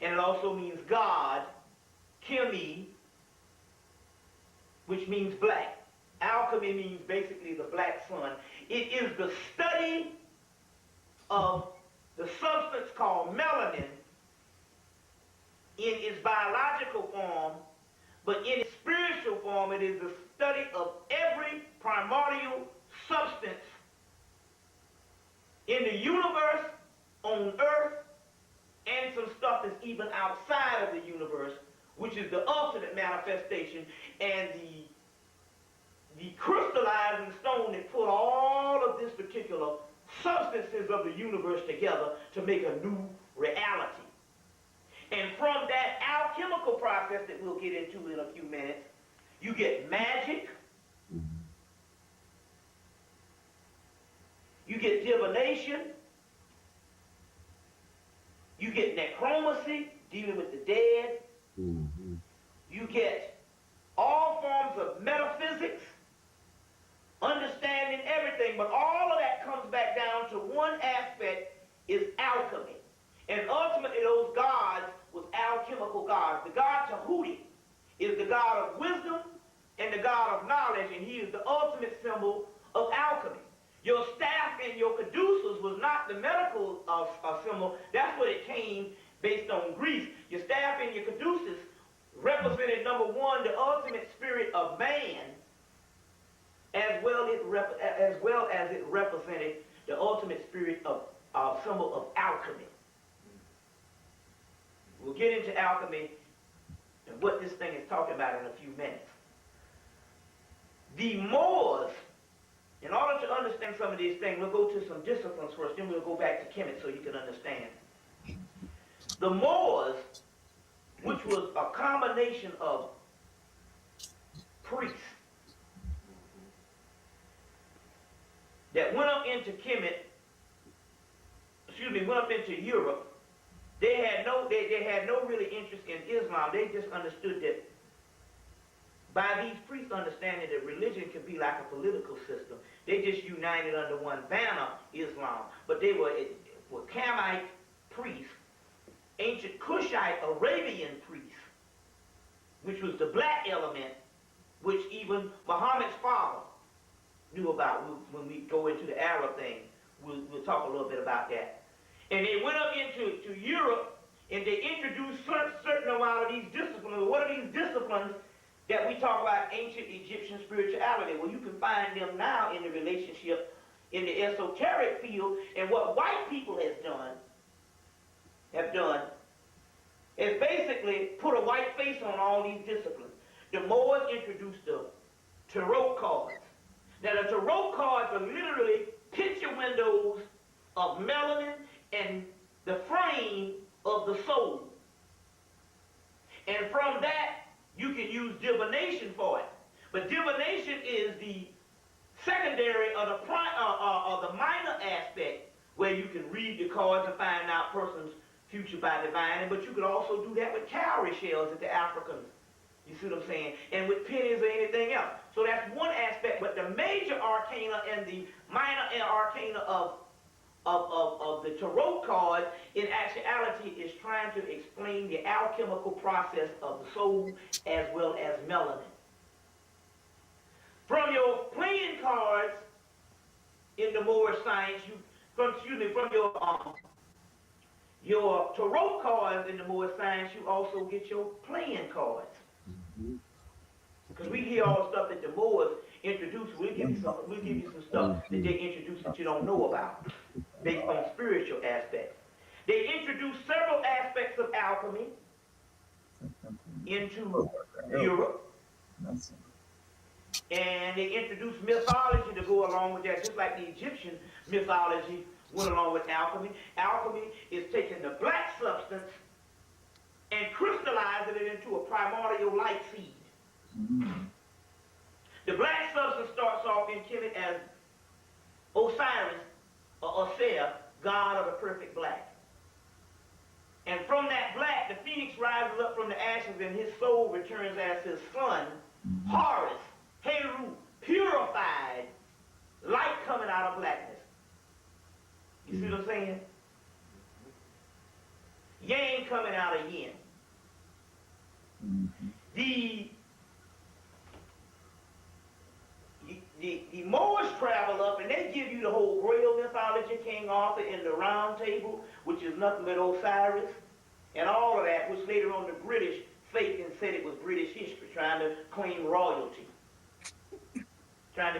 and it also means God, chemi, which means black. Alchemy means basically the black sun. It is the study of the substance called melanin in its biological form, but in its spiritual form, it is the study of every primordial substance in the universe, on earth, and some stuff that's even outside of the universe, which is the ultimate manifestation, and the crystallizing stone that put all of this particular substances of the universe together to make a new reality. And from that alchemical process that we'll get into in a few minutes, you get magic, you get divination, you get necromancy, dealing with the dead, you get all forms of metaphysics, understanding everything, but all of that comes back down to one aspect, is alchemy. And ultimately those gods was alchemical gods. The god Tahuti is the god of wisdom and the god of knowledge, and he is the ultimate symbol of alchemy. Your staff and your caduceus was not the medical symbol. That's what it came based on Greece. Your staff and your caduceus represented, number one, the ultimate spirit of man, as well as it represented the ultimate spirit of symbol of alchemy. We'll get into alchemy and what this thing is talking about in a few minutes. The Moors, in order to understand some of these things, we'll go to some disciplines first, then we'll go back to Kemet so you can understand. The Moors, which was a combination of priests that went up into Europe. They had no really interest in Islam. They just understood that by these priests understanding that religion can be like a political system, they just united under one banner, Islam. But they were Kamite priests, ancient Kushite Arabian priests, which was the black element, which even Muhammad's father knew about. When we go into the Arab thing, we'll talk a little bit about that. And they went up into Europe, and they introduced certain amount of these disciplines. What are these disciplines that we talk about? Ancient Egyptian spirituality. Well, you can find them now in the relationship in the esoteric field. And what white people have done is basically put a white face on all these disciplines. The Moors introduced the tarot cards. Now, the tarot cards are literally picture windows of melanin and the frame of the soul. And from that, you can use divination for it. But divination is the secondary or the minor aspect, where you can read the cards and find out a person's future by divining. But you could also do that with cowrie shells that the Africans, you see what I'm saying? And with pennies or anything else. So that's one aspect. But the major arcana and the minor arcana of the tarot card, in actuality, is trying to explain the alchemical process of the soul as well as melanin. From your playing cards in the Moorish science, from your tarot cards in the Moorish science, you also get your playing cards. Because we hear all the stuff that the Moors introduced. We'll give you some stuff that they introduced that you don't know about, based on spiritual aspects. They introduced several aspects of alchemy into Europe. And they introduced mythology to go along with that, just like the Egyptian mythology went along with alchemy. Alchemy is taking the black substance and crystallizing it into a primordial light seed. The black substance starts off in Kemet as Osiris, or Osir, god of the perfect black. And from that black, the phoenix rises up from the ashes and his soul returns as his son, Horus, Heru, purified, light coming out of blackness. You see what I'm saying? Yang coming out of yin. The Moors travel up and they give you the whole Grail mythology, King Arthur and the Round Table, which is nothing but Osiris, and all of that, which later on the British faked and said it was British history, trying to claim royalty. I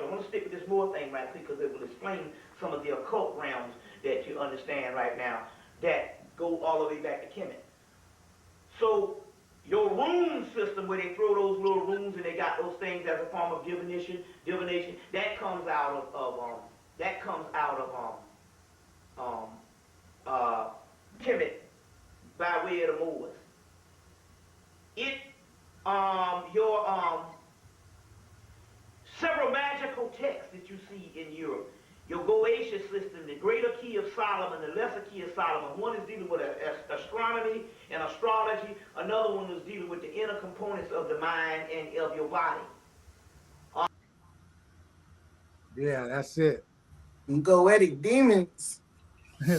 want to stick with this Moor thing right quick because it will explain some of the occult realms that you understand right now that go all the way back to Kemet. So your rune system, where they throw those little runes and they got those things as a form of divination, that comes out of Kemet by way of the Moors. Several magical texts that you see in Europe. Your Goetia system, the greater key of Solomon, the lesser key of Solomon. One is dealing with astronomy and astrology. Another one is dealing with the inner components of the mind and of your body. Yeah, that's it. Goetic demons.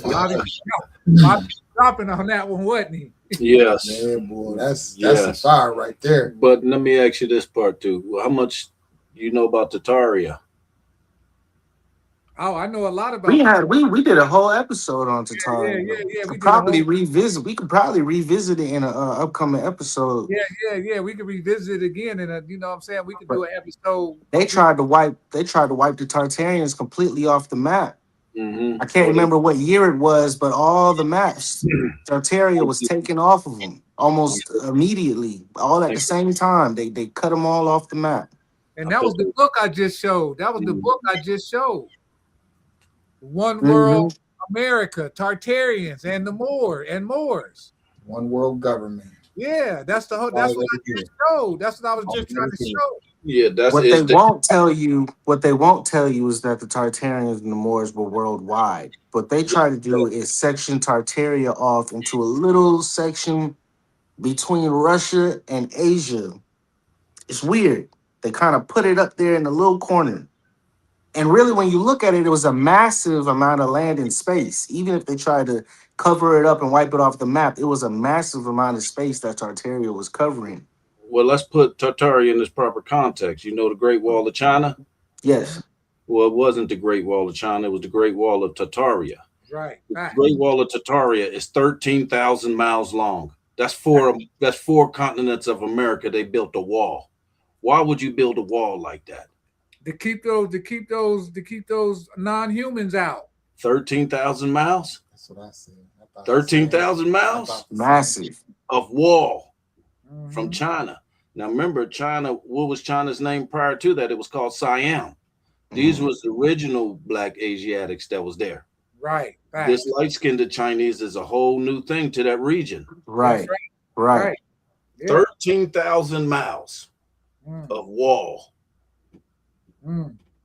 Bobby dropping on that one, wasn't he? Yes. Yeah, boy, that's a fire right there. But let me ask you this part too. How much you know about Tartaria? Oh, I know a lot about. We did a whole episode on Tartaria. Yeah. We could probably revisit it in an upcoming episode. Yeah. We could revisit it again, and you know what I'm saying, we could do an episode. They tried to wipe the Tartarians completely off the map. Mm-hmm. I can't remember what year it was, but all the maps, Tartaria was taken off of them almost immediately, all at the same time. They cut them all off the map. And that was the book I just showed. One World America, Tartarians, and the Moors. One world government. Yeah, that's what I just showed. That's what I was just trying to show. Yeah, what they won't tell you is that the Tartarians and the Moors were worldwide. What they try to do is section Tartaria off into a little section between Russia and Asia. It's weird. They kind of put it up there in a little corner. And really, when you look at it, it was a massive amount of land and space. Even if they tried to cover it up and wipe it off the map, it was a massive amount of space that Tartaria was covering. Well, let's put Tartaria in its proper context. You know the Great Wall of China? Yes. Well, it wasn't the Great Wall of China. It was the Great Wall of Tartaria. Right. The Great Wall of Tartaria is 13,000 miles long. That's four continents of America. They built a wall. Why would you build a wall like that? To keep those non-humans out. 13,000 miles? That's what I said. 13,000 miles? Massive. Of wall from China. Now remember, China, what was China's name prior to that? It was called Siam. These was the original black Asiatics that was there. Right. This light-skinned Chinese is a whole new thing to that region. Right. Yeah. 13,000 miles of wall.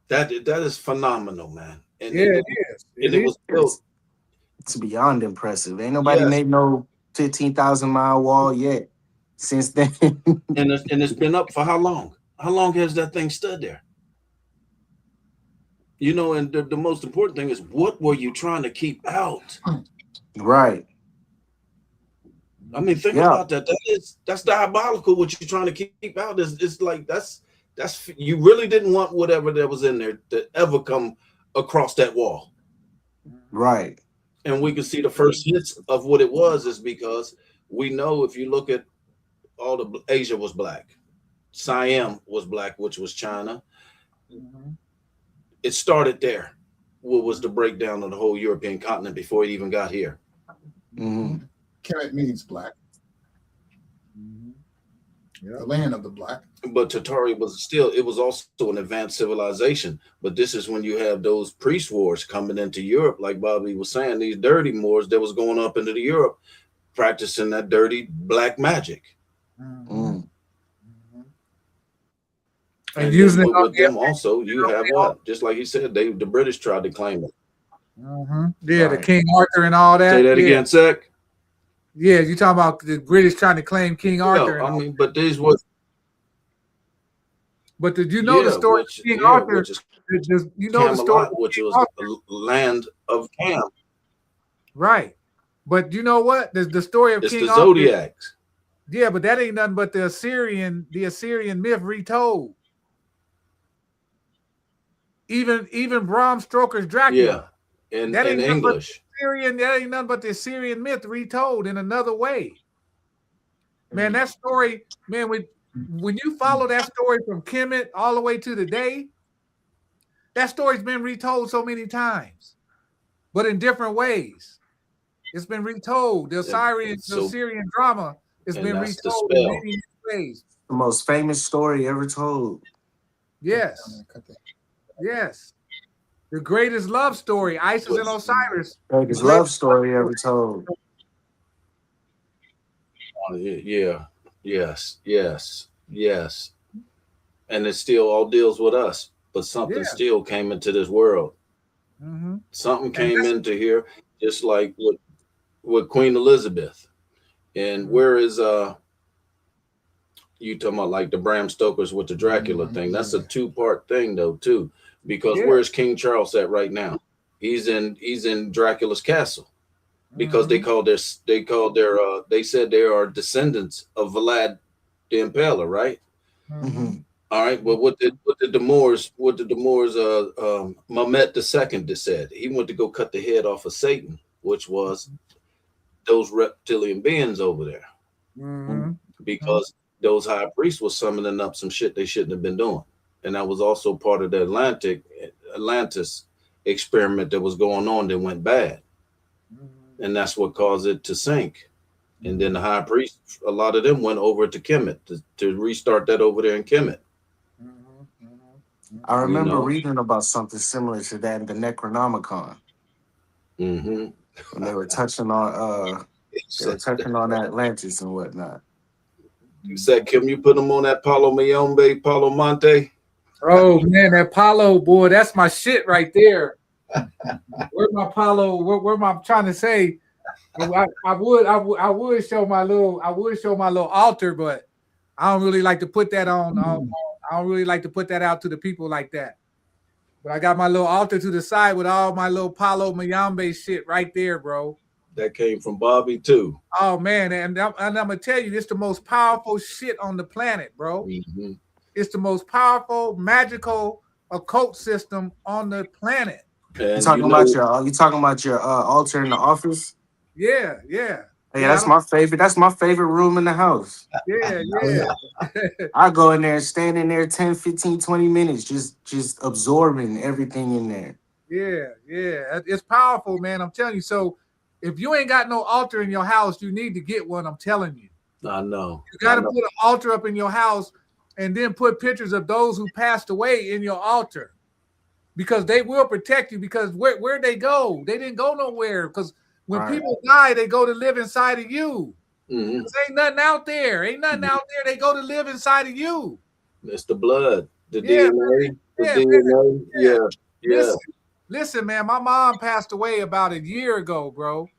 That is phenomenal, man. And it is. It was built. It's beyond impressive. Ain't nobody made no 15,000 mile wall yet since then. and it's been up for how long? How long has that thing stood there? You know, and the most important thing is, what were you trying to keep out? Right. I mean, think about that. That's diabolical. What you're trying to keep out is like that's you really didn't want whatever that was in there to ever come across that wall. Right. And we can see the first hits of what it was is because we know if you look at all the Asia was black, Siam was black, which was China. It started there. What was the breakdown of the whole European continent before it even got here? Mm-hmm. Kemet means black. Yep. The land of the black. But Tatari was also an advanced civilization. But this is when you have those priest wars coming into Europe, like Bobby was saying, these dirty Moors that was going up into the Europe, practicing that dirty black magic. Mm. And using it with them also, you have what? Just like he said, the British tried to claim it. Yeah, Right. the King Arthur and all that. Say that yeah. again, Sec. Yeah, you talking about the British trying to claim King Arthur. I mean, but these was. But did you know the story of King Arthur? Which is you know the story, which was the land of Cam. Right? But you know what? The story of It's King the Arthur. Zodiacs. Yeah, but that ain't nothing but the Assyrian myth retold. Even Bram Stoker's Dracula. Yeah, in that ain't English. That ain't nothing but the Assyrian myth retold in another way. Man, that story, man, when you follow that story from Kemet all the way to today, that story's been retold so many times, but in different ways. It's been retold. The Assyrian drama has been retold in many ways. The most famous story ever told. Yes. Yes. The greatest love story, Isis and Osiris. Greatest love story ever told. Yeah. Yes. And it still all deals with us, but something still came into this world. Mm-hmm. Something came into here, just like with Queen Elizabeth. And where is you talking about like the Bram Stokers with the Dracula thing? That's a 2-part thing though too, because where's King Charles at right now? He's in Dracula's castle, because they said they are descendants of Vlad the Impaler, right? Mm-hmm. All right. Well, what did the Moors Mehmet II said? He went to go cut the head off of Satan, which was those reptilian beings over there, because those high priests was summoning up some shit they shouldn't have been doing, and that was also part of the Atlantis experiment that was going on that went bad, and that's what caused it to sink. And then the high priest, a lot of them went over to Kemet to restart that over there in Kemet. I remember reading about something similar to that in the Necronomicon. Mm-hmm. When they were touching on Atlantis and whatnot. You said, Kim, you put them on that Palo Mayombe, Palo Monte? Oh man, that Palo, boy, that's my shit right there. Where's my Palo? Where am I trying to say? I would show my little altar, but I don't really like to put that on. I don't really like to put that out to the people like that. But I got my little altar to the side with all my little Palo Mayombe shit right there, bro. That came from Bobby too. Oh man, and I'm gonna tell you, it's the most powerful shit on the planet, bro. Mm-hmm. It's the most powerful, magical occult system on the planet. You talking about your altar in the office? Yeah. Hey, that's my favorite. That's my favorite room in the house. Yeah. I go in there and stand in there 10, 15, 20 minutes, just absorbing everything in there. Yeah. It's powerful, man. I'm telling you. So if you ain't got no altar in your house, you need to get one. I'm telling you. I know. You got to put an altar up in your house and then put pictures of those who passed away in your altar, because they will protect you. Because where'd they go? They didn't go nowhere. Because when people die, they go to live inside of you. Mm-hmm. Ain't nothing out there. They go to live inside of you. It's the blood, the DNA, DNA. Yeah. Listen, man, my mom passed away about a year ago, bro.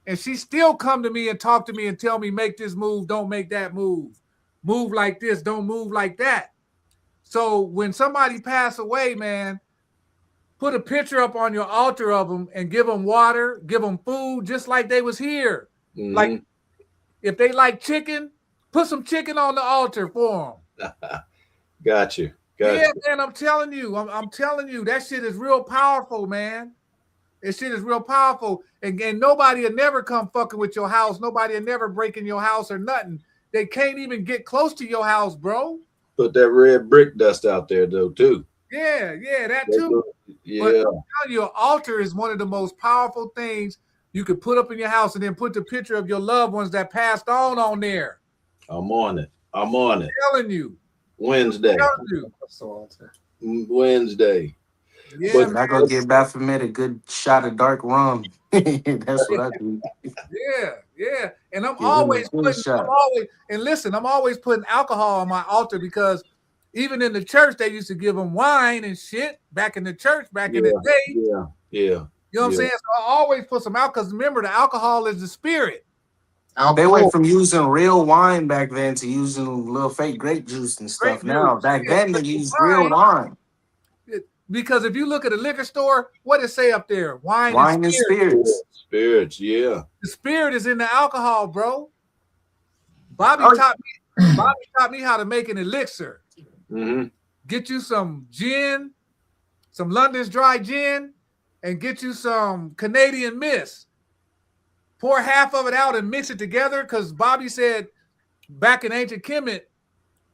And she still come to me and talk to me and tell me, make this move, don't make that move. Move like this, don't move like that. So when somebody pass away, man, put a picture up on your altar of them and give them water, give them food, just like they was here. Mm-hmm. Like if they like chicken, put some chicken on the altar for them. Got you. Man, I'm telling you, I'm telling you, that shit is real powerful, man. That shit is real powerful. And nobody will never come fucking with your house. Nobody will never break in your house or nothing. They can't even get close to your house, bro. Put that red brick dust out there, though, too. Yeah, that too. Yeah. But I'm telling you, an altar is one of the most powerful things you could put up in your house and then put the picture of your loved ones that passed on there. I'm on it. I'm on it. I'm telling you. Wednesday. I'm telling you. Wednesday. Yeah, But man. I go get Baphomet a good shot of dark rum. That's what I do. Yeah. And I'm Give him a always good putting, shot. I'm always putting alcohol on my altar because even in the church, they used to give them wine and shit back in the church, back in the day. Yeah. You know what I'm saying? So I always put some alcohol because remember, the alcohol is the spirit. They went from using real wine back then to using little fake grape juice and stuff. Now, back then they used real wine. Because if you look at a liquor store, what does it say up there? Wine and spirits. Spirits, yeah. The spirit is in the alcohol, bro. Bobby taught me how to make an elixir. Mm-hmm. Get you some gin, some London's dry gin, and get you some Canadian Mist. Pour half of it out and mix it together because Bobby said back in ancient Kemet,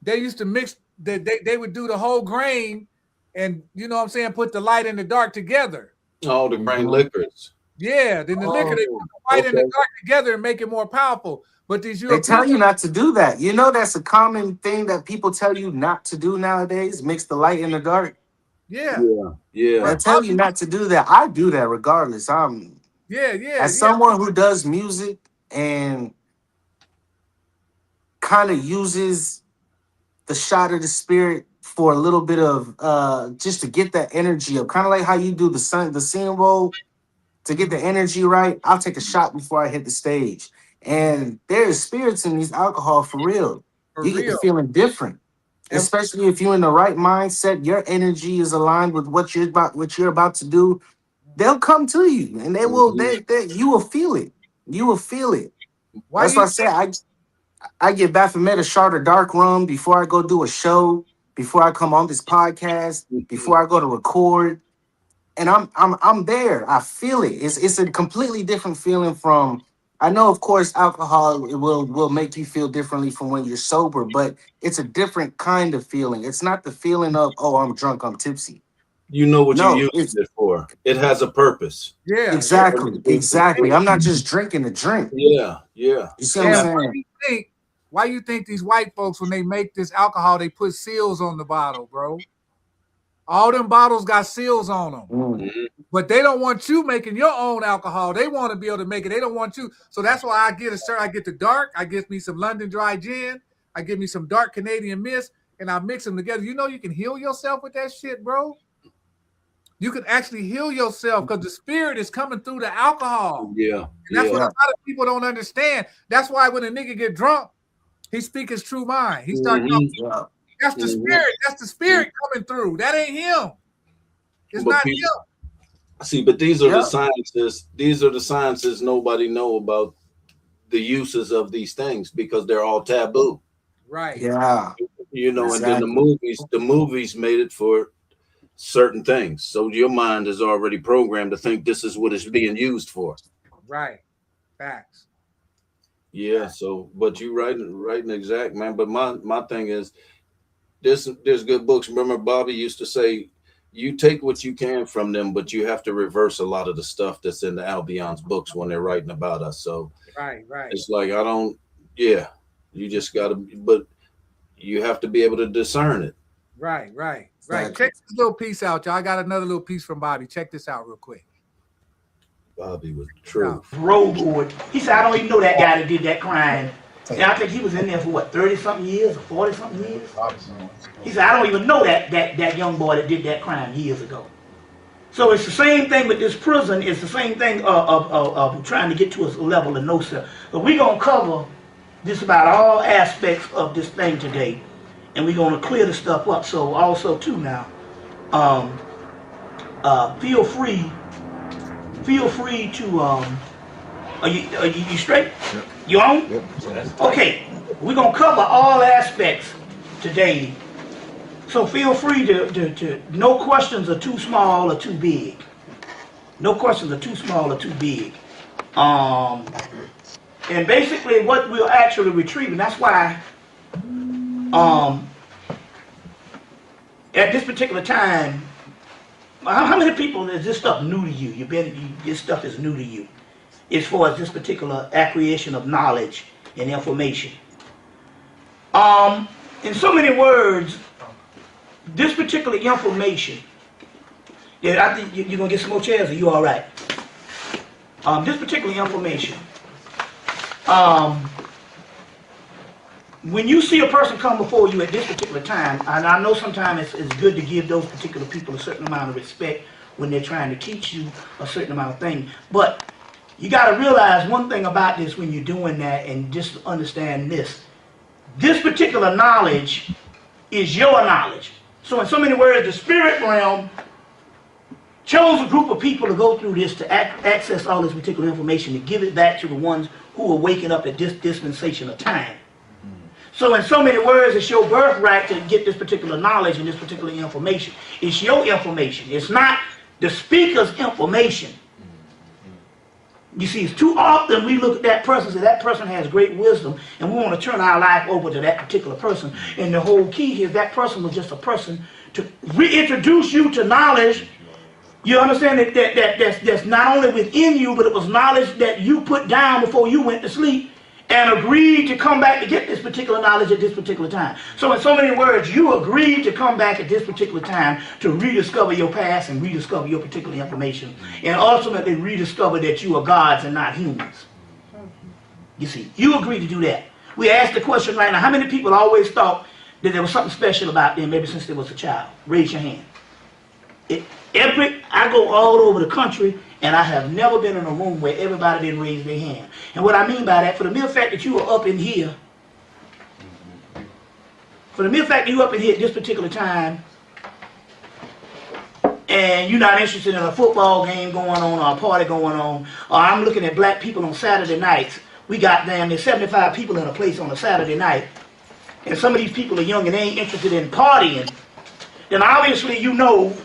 they used to mix, they would do the whole grain and, you know what I'm saying, put the light and the dark together. All the grain liquors. Yeah, then the liquor, they put the light and the dark together and make it more powerful. But these They tell you not to do that. You know, that's a common thing that people tell you not to do nowadays, mix the light and the dark. Yeah. They tell you not to do that. I do that regardless. As someone who does music and kind of uses the shot of the spirit for a little bit of just to get that energy up, kind of like how you do the scene roll to get the energy right. I'll take a shot before I hit the stage. And there's spirits in these alcohol for real. You get to feeling different. Especially if you're in the right mindset, your energy is aligned with what you're about to do. They'll come to you, and you will feel it. You will feel it. That's why I say I get Baphomet a shot of dark rum before I go do a show, before I come on this podcast, before I go to record, and I'm there. I feel it. It's a completely different feeling from. I know, of course, alcohol will make you feel differently from when you're sober, but it's a different kind of feeling. It's not the feeling of, oh, I'm drunk, I'm tipsy. You know what you use it for. It has a purpose. Yeah. Exactly. I'm not just drinking to drink. Yeah. You see what I'm saying? Why you think these white folks, when they make this alcohol, they put seals on the bottle, bro? All them bottles got seals on them. Mm-hmm. But they don't want you making your own alcohol. They want to be able to make it. They don't want you. So that's why I get the dark. I get me some London dry gin. I get me some dark Canadian Mist, and I mix them together. You know you can heal yourself with that shit, bro. You can actually heal yourself because the spirit is coming through the alcohol. Yeah. And that's what a lot of people don't understand. That's why when a nigga get drunk, he speak his true mind. He starts talking. That's the spirit. That's the spirit coming through. That ain't him. It's not him. See, but these are the sciences. These are the sciences nobody know about the uses of these things because they're all taboo. Right. Yeah. You know, and then the movies made it for certain things. So your mind is already programmed to think this is what it's being used for. Right. Facts. Yeah. So, but you writing exact, man. But my thing is, there's good books. Remember, Bobby used to say, you take what you can from them, but you have to reverse a lot of the stuff that's in the Albion's books when they're writing about us. So right. It's like, you just got to, but you have to be able to discern it. Right. Check this little piece out, y'all. I got another little piece from Bobby. Check this out real quick. Bobby was true. Road board. He said, I don't even know that guy that did that crime. And I think he was in there for 30-something years or 40-something years? He said, I don't even know that young boy that did that crime years ago. So it's the same thing with this prison. It's the same thing of trying to get to a level of no self. But we're going to cover just about all aspects of this thing today. And we're going to clear the stuff up. So also, too, now, feel free to... Are you straight? Yep. You on? Yep. Okay, we're gonna cover all aspects today. So feel free to no questions are too small or too big. No questions are too small or too big. And basically what we're actually retrieving, that's why at this particular time, how many people is this stuff new to you? This stuff is new to you. as far as this particular acquisition of knowledge and information. In so many words, this particular information, I think you're going to get some more chairs, or you all right? This particular information, when you see a person come before you at this particular time, and I know sometimes it's good to give those particular people a certain amount of respect when they're trying to teach you a certain amount of things, but you got to realize one thing about this when you're doing that, and just understand this. This particular knowledge is your knowledge. So in so many words, the spirit realm chose a group of people to go through this, to access all this particular information, to give it back to the ones who are waking up at this dispensation of time. So in so many words, it's your birthright to get this particular knowledge and this particular information. It's your information. It's not the speaker's information. You see, it's too often we look at that person and say that person has great wisdom, and we want to turn our life over to that particular person. And the whole key is that person was just a person to reintroduce you to knowledge. You understand that's not only within you, but it was knowledge that you put down before you went to sleep and agreed to come back to get this particular knowledge at this particular time. So in so many words, you agreed to come back at this particular time to rediscover your past and rediscover your particular information, and ultimately rediscover that you are gods and not humans. You see, you agreed to do that. We asked the question right now, how many people always thought that there was something special about them maybe since they was a child? Raise your hand. I go all over the country, and I have never been in a room where everybody didn't raise their hand. And what I mean by that, for the mere fact that you are up in here, at this particular time, and you're not interested in a football game going on or a party going on, or I'm looking at black people on Saturday nights. We got damn near 75 people in a place on a Saturday night, and some of these people are young and they ain't interested in partying, then obviously you know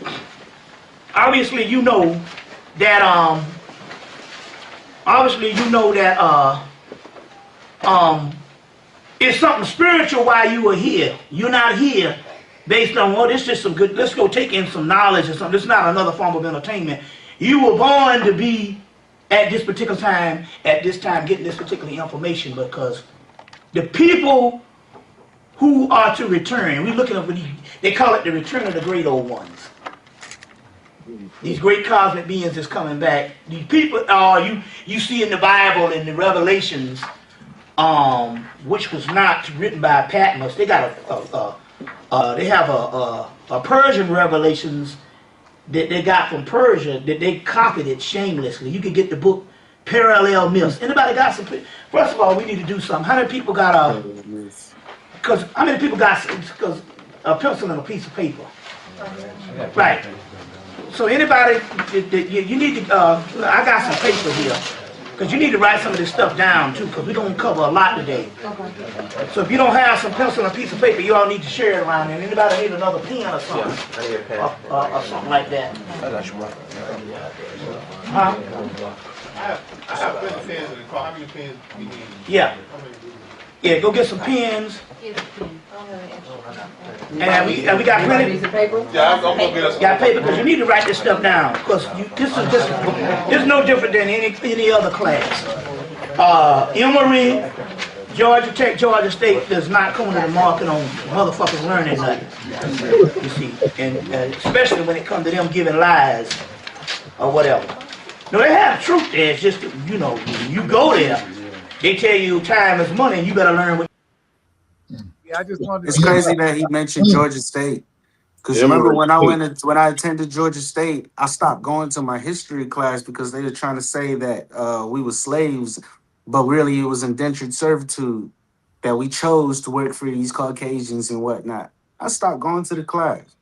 that it's something spiritual why you are here. You're not here based on, well, this is some good, let's go take in some knowledge or something. This is not another form of entertainment. You were born to be at this particular time, at this time, getting this particular information, because the people who are to return, we're looking at, they call it the return of the great old ones. These great cosmic beings that's coming back. These people are, you see in the Bible, in the Revelations, which was not written by Patmos. They got they have a Persian Revelations that they got from Persia, that they copied it shamelessly. You could get the book Parallel Myths. Anybody got some? First of all, we need to do something. How many people got how many people got a pencil and a piece of paper? Right. So anybody, you need to, I got some paper here, because you need to write some of this stuff down too, because we're going to cover a lot today. Okay. So if you don't have some pencil and a piece of paper, you all need to share it around, and anybody need another pen or something, or something like that. Huh? I have plenty pens in the car. How many pens do you need? Yeah. Yeah, go get some pens. And we got plenty. Yeah, I'm gonna get us. Got paper, because you need to write this stuff down, because this is no different than any other class. Emory, Georgia Tech, Georgia State does not come to the market on motherfuckers learning nothing. You see, and especially when it comes to them giving lies or whatever. No, they have truth there. It's just, you go there, they tell you time is money, and you better learn what. Yeah, I just wanted. It's crazy that he mentioned Georgia State, because remember when I attended Georgia State, I stopped going to my history class because they were trying to say that we were slaves, but really it was indentured servitude, that we chose to work for these Caucasians and whatnot. I stopped going to the class.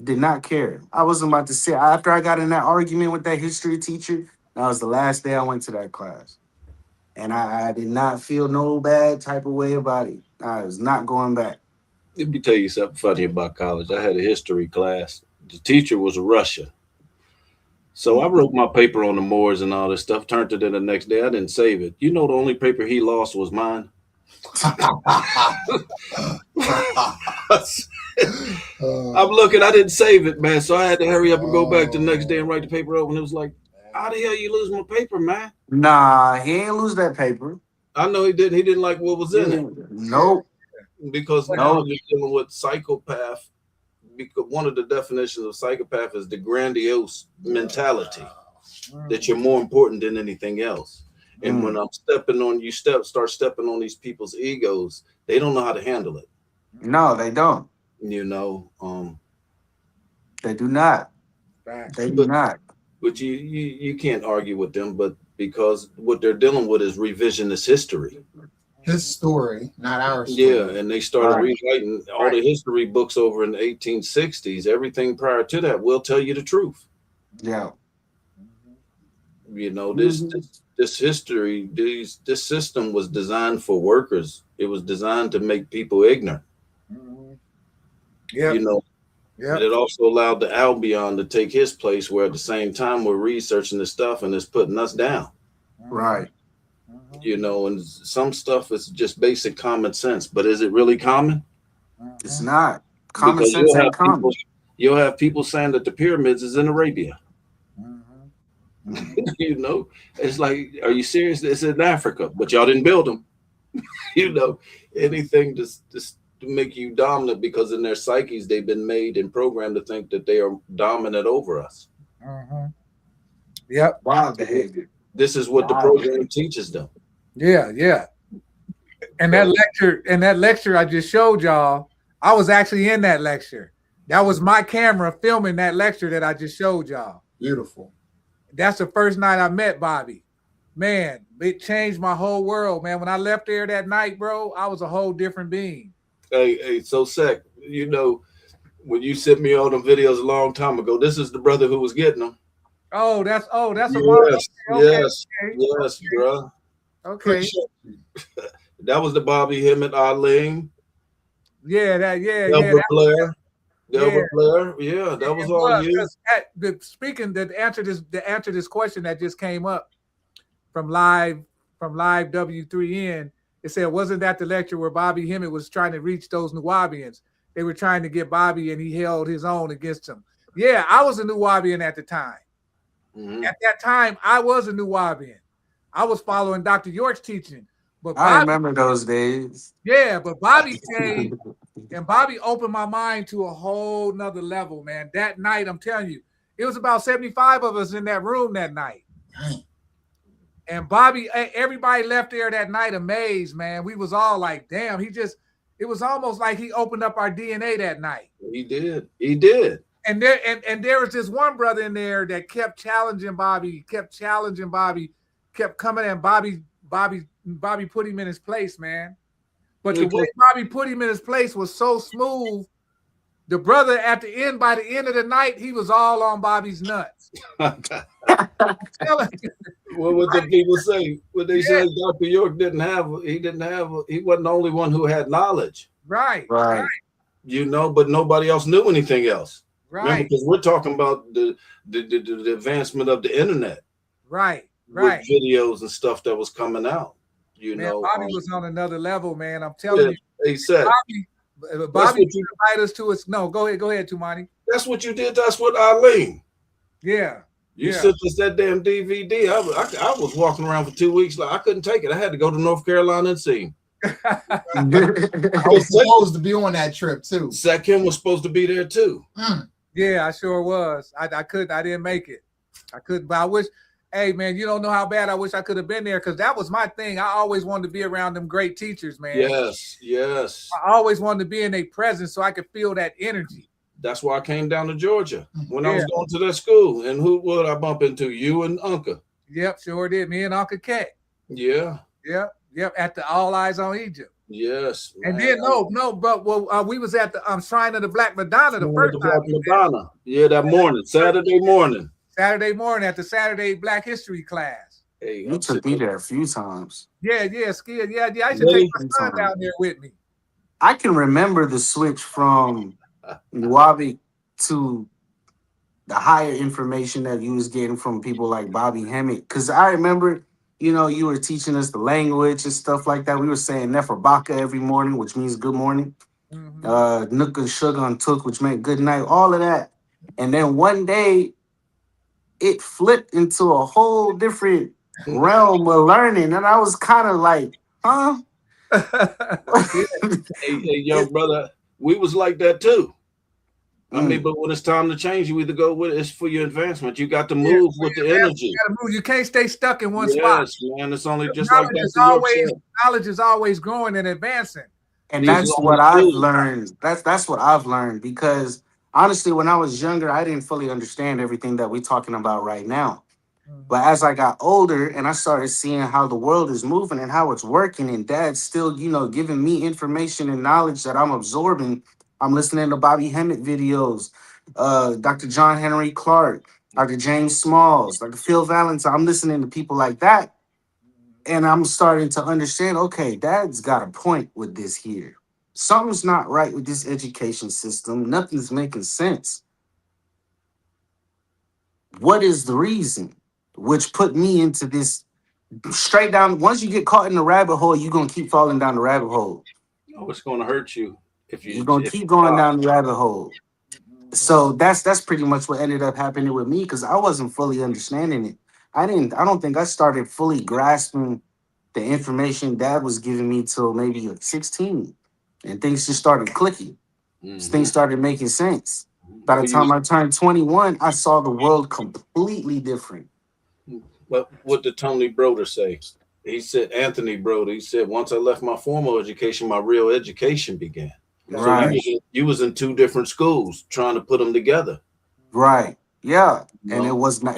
Did not care. I wasn't about to sit. After I got in that argument with that history teacher, that was the last day I went to that class. And I did not feel no bad type of way about it. I was not going back. Let me tell you something funny about college. I had a history class. The teacher was Russia. So I wrote my paper on the Moors and all this stuff, turned it in the next day. I didn't save it. You know, the only paper he lost was mine. I'm looking, I didn't save it, man. So I had to hurry up and go back the next day and write the paper over. And it was like, How the hell you lose my paper, man? Nah, he ain't lose that paper. I know he didn't. He didn't like what was in it. Nope. Because now Nope. you're dealing with psychopath. Because one of the definitions of psychopath is the grandiose mentality that you're more important than anything else. And when I'm stepping on you, start stepping on these people's egos, they don't know how to handle it. No, they don't. You know, They do not. They do not. But you can't argue with them, but because what they're dealing with is revisionist history. His story, not our story. Yeah, and they started rewriting all the history books over in the 1860s. Everything prior to that will tell you the truth. Yeah. You know, this history, this system was designed for workers. It was designed to make people ignorant. Yeah. You know, yeah. It also allowed the Albion to take his place, where at the same time we're researching this stuff and it's putting us down. Right. You know, and some stuff is just basic common sense, but is it really common? It's not. Common Because sense ain't common. You'll have people saying that the pyramids is in Arabia. You know, it's like, are you serious? It's in Africa, but y'all didn't build them. You know, anything to make you dominant, because in their psyches they've been made and programmed to think that they are dominant over us. Yep. Wild behavior. This is what the program teaches them. Yeah, yeah. And that lecture I just showed y'all, I was actually in that lecture. That was my camera filming that lecture that I just showed y'all. Beautiful. That's the first night I met Bobby. Man, it changed my whole world, man. When I left there that night, bro, I was a whole different being. Hey, so Sec, you know, when you sent me all them videos a long time ago, this is the brother who was getting them. Oh, that's a yes, okay, yes, bro. Okay. That was the Bobby Hemmett Arlene. Yeah, Delbert Blair. Delbert Blair. Yeah, that was all you. Speaking to answer this question that just came up from live W3N, it said, wasn't that the lecture where Bobby Hemmett was trying to reach those Nuwabians? They were trying to get Bobby, and he held his own against them. Yeah, I was a Nuwabian at the time. At that time, I was a Nuwabian. I was following Dr. York's teaching. But Bobby, I remember those days. Yeah, but Bobby came and Bobby opened my mind to a whole nother level, man. That night, I'm telling you, it was about 75 of us in that room that night. And Bobby, everybody left there that night amazed, man. We was all like, damn, it was almost like he opened up our DNA that night. He did. And there was this one brother in there that kept challenging Bobby, kept coming, and Bobby put him in his place, man. But the way Bobby put him in his place was so smooth. The brother by the end of the night, he was all on Bobby's nuts. What would the people say? What they say? Dr. York he wasn't the only one who had knowledge. Right. You know, but nobody else knew anything else. Right. Remember, because we're talking about the advancement of the internet. Right. With videos and stuff that was coming out. You know, Bobby was on another level, man. I'm telling you. He said Bobby invited us to us. No, go ahead, Tumani. That's what you did. That's what Eileen. Yeah. You sent us that damn DVD. I was walking around for 2 weeks. Like, I couldn't take it. I had to go to North Carolina and see him. I was supposed to be on that trip too. Kim was supposed to be there too. Yeah, I sure was. I didn't make it. I couldn't, but I wish. Hey man, you don't know how bad I wish I could have been there, because that was my thing. I always wanted to be around them great teachers, man. Yes. I always wanted to be in their presence so I could feel that energy. That's why I came down to Georgia when I was going to that school. And who would I bump into? You and Uncle. Yep, sure did. Me and Uncle Cat. Yeah. Yep. At the All Eyes on Egypt. Yes. And then we was at the Shrine of the Black Madonna the first time. Madonna. Yeah, that morning, Saturday morning at the Saturday Black History class. Hey, you took me there a few times. Yeah, Skid. Yeah. I should take my son down there with me. I can remember the switch from Nuwabi to the higher information that you was getting from people like Bobby Hemmett. Because I remember, you know, you were teaching us the language and stuff like that. We were saying Neferbaka every morning, which means good morning. Nook and Sugar and Took, which meant good night, all of that. And then one day, it flipped into a whole different realm of learning, and I was kind of like, huh? Hey, young brother, we was like that too. I mean, Mm. but when it's time to change, you either go with it, it's for your advancement. You got to Yeah, move with the energy. gotta move. You can't stay stuck in one spot. Yes, man. It's only just like Knowledge Dr. is York always said. knowledge is always growing and advancing. And This is that's only what I've two. learned. That's what I've learned, because honestly, when I was younger, I didn't fully understand everything that we're talking about right now. But as I got older and I started seeing how the world is moving and how it's working, and dad's still, giving me information and knowledge that I'm absorbing. I'm listening to Bobby Hemmett videos, Dr. John Henry Clark, Dr. James Smalls, Dr. Phil Valentine. I'm listening to people like that. And I'm starting to understand, okay, dad's got a point with this here. Something's not right with this education system. Nothing's making sense. What is the reason? Which put me into this straight down. Once you get caught in the rabbit hole, you're gonna keep falling down the rabbit hole. Oh, it's going to hurt you if You're you gonna if keep you going stop. down the rabbit hole. So that's pretty much what ended up happening with me, because I wasn't fully understanding it. I don't think I started fully grasping the information dad was giving me till maybe like 16. And things just started clicking. Mm-hmm. Things started making sense. By the Well, time I turned 21, I saw the world completely different. but what did Tony Broder say? He said, Anthony Broder, he said, once I left my formal education, my real education began. So Right. you was in two different schools trying to put them together. Right. Yeah. And No, it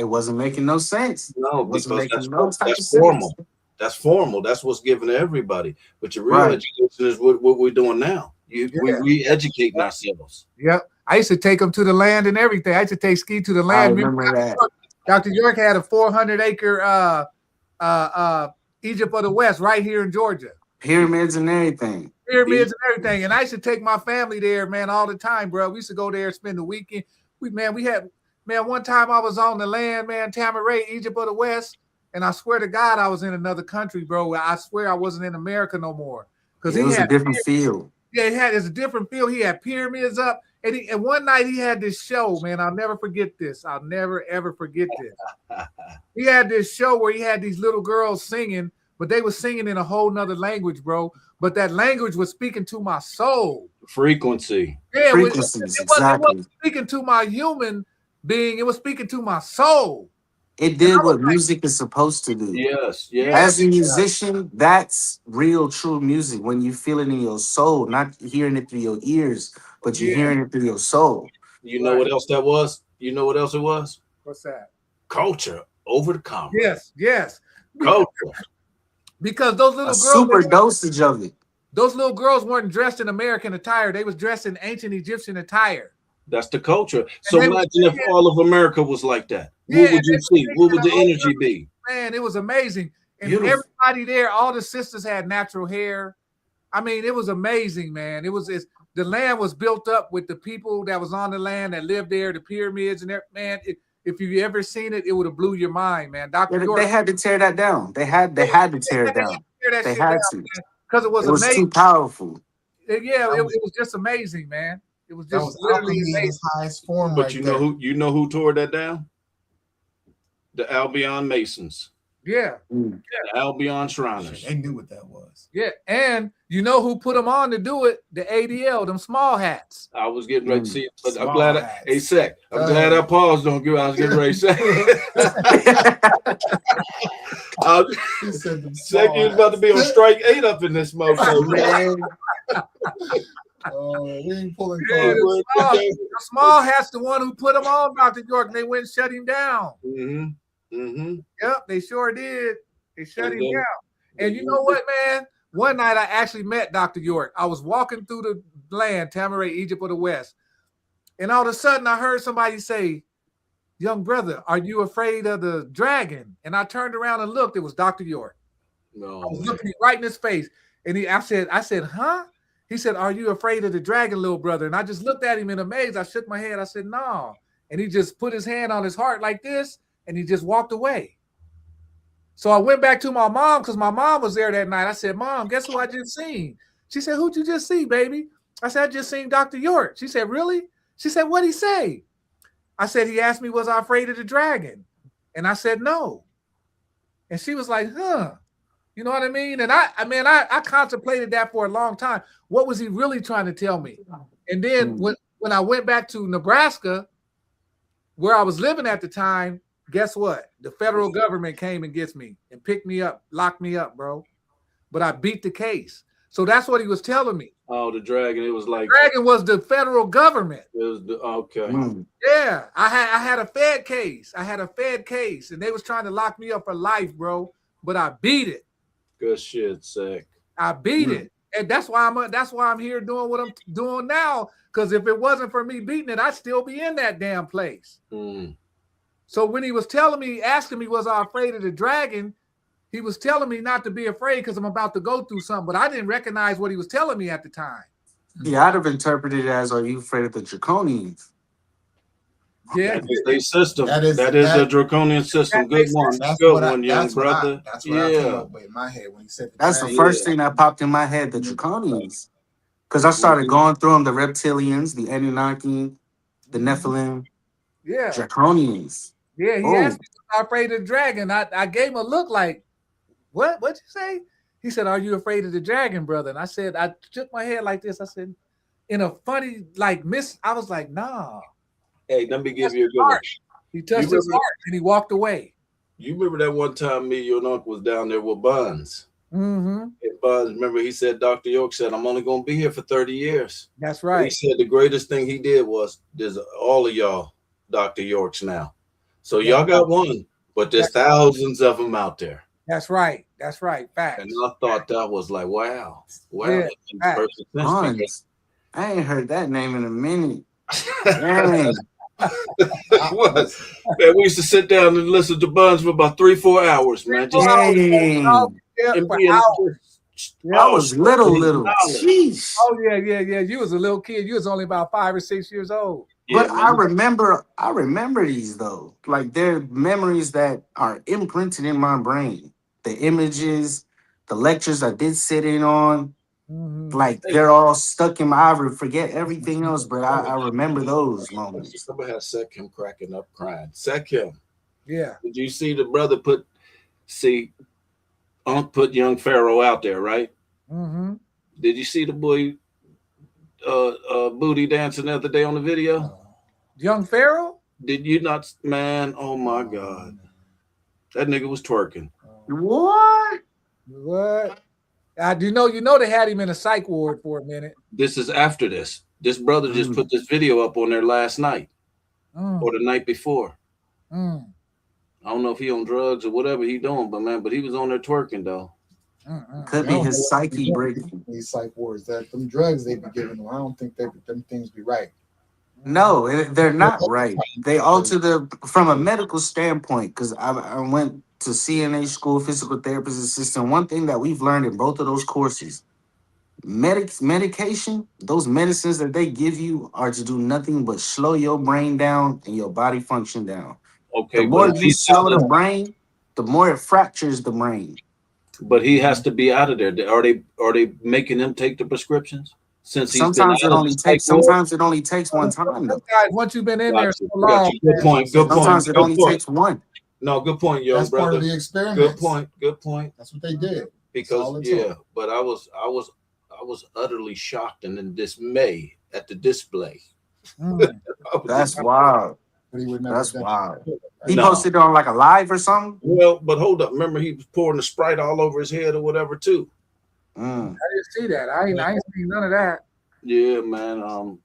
wasn't making no sense. no, It wasn't because making no type of that's sense. formal. That's formal. That's what's given to everybody. But your real Right. education is what we're doing now. We Yeah. re-educating ourselves. Yep. I used to take them to the land and everything. I used to take Ski to the I land. Remember, remember that. Dr. York had a 400-acre Egypt of the West right here in Georgia. Pyramids and everything. Pyramids and everything. And I used to take my family there, man, all the time, bro. We used to go there and spend the weekend. One time I was on the land, man, Tamaray, Egypt of the West. And I swear to God, I was in another country, bro. I swear I wasn't in America no more. Because It was a different feel. Yeah, it's a different feel. He had pyramids up. And one night he had this show, man. I'll never forget this. I'll never, ever forget this. He had this show where he had these little girls singing, but they were singing in a whole nother language, bro. But that language was speaking to my soul. Frequency. Yeah, Frequencies, it exactly. wasn't speaking to my human being. It was speaking to my soul. It did what music is supposed to do. Yes, Yeah, As a musician, that's real, true music. When you feel it in your soul, not hearing it through your ears, but you're Yeah. hearing it through your soul. You know what else that was? You know what else it was? What's that? Culture over the comma. Yes. Culture. Because those little A girls, super dosage of it. those little girls weren't dressed in American attire. They was dressed in ancient Egyptian attire. That's the culture. So they was imagine if singing- all of America was like that. Yeah, What would you see? What would the singing a energy be? Man, it was amazing. And Beautiful. everybody there, all the sisters had natural hair. I mean, it was amazing, man. The land was built up with the people that was on the land that lived there, the pyramids and everything. Man, if you ever seen it, it would have blew your mind, man. Dr. York, They had to tear that down. They had to tear it down. They had to. because it was It was amazing. too powerful. Yeah, it was just amazing, man. It was That just was literally alchemy in amazing. its highest form, But right you there. know who tore that down? The Albion Masons. Yeah, The Albion Shriners. They knew what that was. yeah. And you know who put them on to do it? The ADL, them small hats. I was getting ready to see it, but I'm Small glad hats. hey Sec, I'm glad I paused on you. I was getting ready to say He said them Sec, small you was about to be on hats. strike 8 up in this motherfucker. Man, We ain't pulling Yeah, cards. the small hat's the one who put them on, Dr. York. And they went and shut him down. Yep, they sure did. They shut him down. And you know what, man? One night I actually met Dr. York. I was walking through the land, Tamaray, Egypt of the West. And all of a sudden I heard somebody say, "Young brother, are you afraid of the dragon?" And I turned around and looked. It was Dr. York. I was looking right in his face. And I said, huh? He said, "Are you afraid of the dragon, little brother?" And I just looked at him in amaze. I shook my head. I said, "No." And he just put his hand on his heart like this, and he just walked away. So I went back to my mom because my mom was there that night. I said, "Mom, guess who I just seen?" She said, "Who'd you just see, baby?" I said, "I just seen Dr. York." She said, "Really?" She said, "What'd he say?" I said, he asked me, was I afraid of the dragon? And I said, no. And she was like, huh. You know what I mean? And I contemplated that for a long time. What was he really trying to tell me? And then when I went back to Nebraska, where I was living at the time, guess what? The federal government came and gets me and picked me up, locked me up, bro. But I beat the case. So that's what he was telling me. Oh, the dragon. It was like dragon was the federal government. It was okay. Yeah, I had a Fed case. I had a Fed case, and they was trying to lock me up for life, bro. But I beat it. Good shit, Zach. I beat it, and that's why I'm here doing what I'm doing now. Because if it wasn't for me beating it, I'd still be in that damn place. So when he was telling me, asking me, was I afraid of the dragon? He was telling me not to be afraid because I'm about to go through something, but I didn't recognize what he was telling me at the time. Yeah, I'd have interpreted it as, are you afraid of the draconians? Yeah, that is a system. That is a draconian system. Good one. Good one, young brother. That's what I came up with in my head when he said that's the first thing that popped in my head, the draconians. Because I started going through them, the reptilians, the Anunnaki, the Nephilim, draconians. Yeah, he asked me, was I afraid of the dragon? I gave him a look like, what'd you say? He said, are you afraid of the dragon, brother? And I said, I shook my head like this. I said, in a funny, like, I was like, nah. Hey, let me give you a good one. He touched his heart and he walked away. You remember that one time me and your uncle was down there with Buns? And Buns, remember he said, Dr. York said, I'm only going to be here for 30 years. That's right. He said the greatest thing he did was, there's all of y'all Dr. Yorks now. So y'all got one, but there's thousands of them out there. That's right. That's right. Facts. And I thought that was like, wow. Yeah, Buns. I ain't heard that name in a minute. Dang. What? Man, we used to sit down and listen to Buns for about 3-4 hours, man. Just I was little. Jeez. Oh yeah. You was a little kid. You was only about 5 or 6 years old. But I remember these though. Like they're memories that are imprinted in my brain. The images, the lectures I did sit in on. Like they're all stuck in my. I forget everything else, but I remember those moments. Somebody had Sekim cracking up, crying. Sekim. Yeah. Did you see the brother put young Pharaoh out there, right? Did you see the boy booty dancing the other day on the video? Young Pharaoh? Did you not, man? Oh my God. That nigga was twerking. What? You know they had him in a psych ward for a minute. This is after this. This brother just put this video up on there last night or the night before. I don't know if he on drugs or whatever he doing, but he was on there twerking though. Could be his psyche breaking. These psych wards, that them drugs they be giving them, I don't think them things be right. No, they're not right. They alter from a medical standpoint. Because I went to CNA school, physical therapist assistant. One thing that we've learned in both of those courses, medication, those medicines that they give you are to do nothing but slow your brain down and your body function down. Okay, the more you slow the brain, the more it fractures the brain. But he has to be out of there. Are they making him take the prescriptions? Since sometimes it only takes one time. Though. Once you've been in there so long, good point. Sometimes it only takes one. No, good point, young That's brother. part of the experiment. Good point. That's what they did. Because but I was utterly shocked and in dismay at the display. That's wild. That's wild. He posted on like a live or something. Well, but hold up. Remember, he was pouring the Sprite all over his head or whatever too. I didn't see that. I ain't seen none of that. Yeah, man.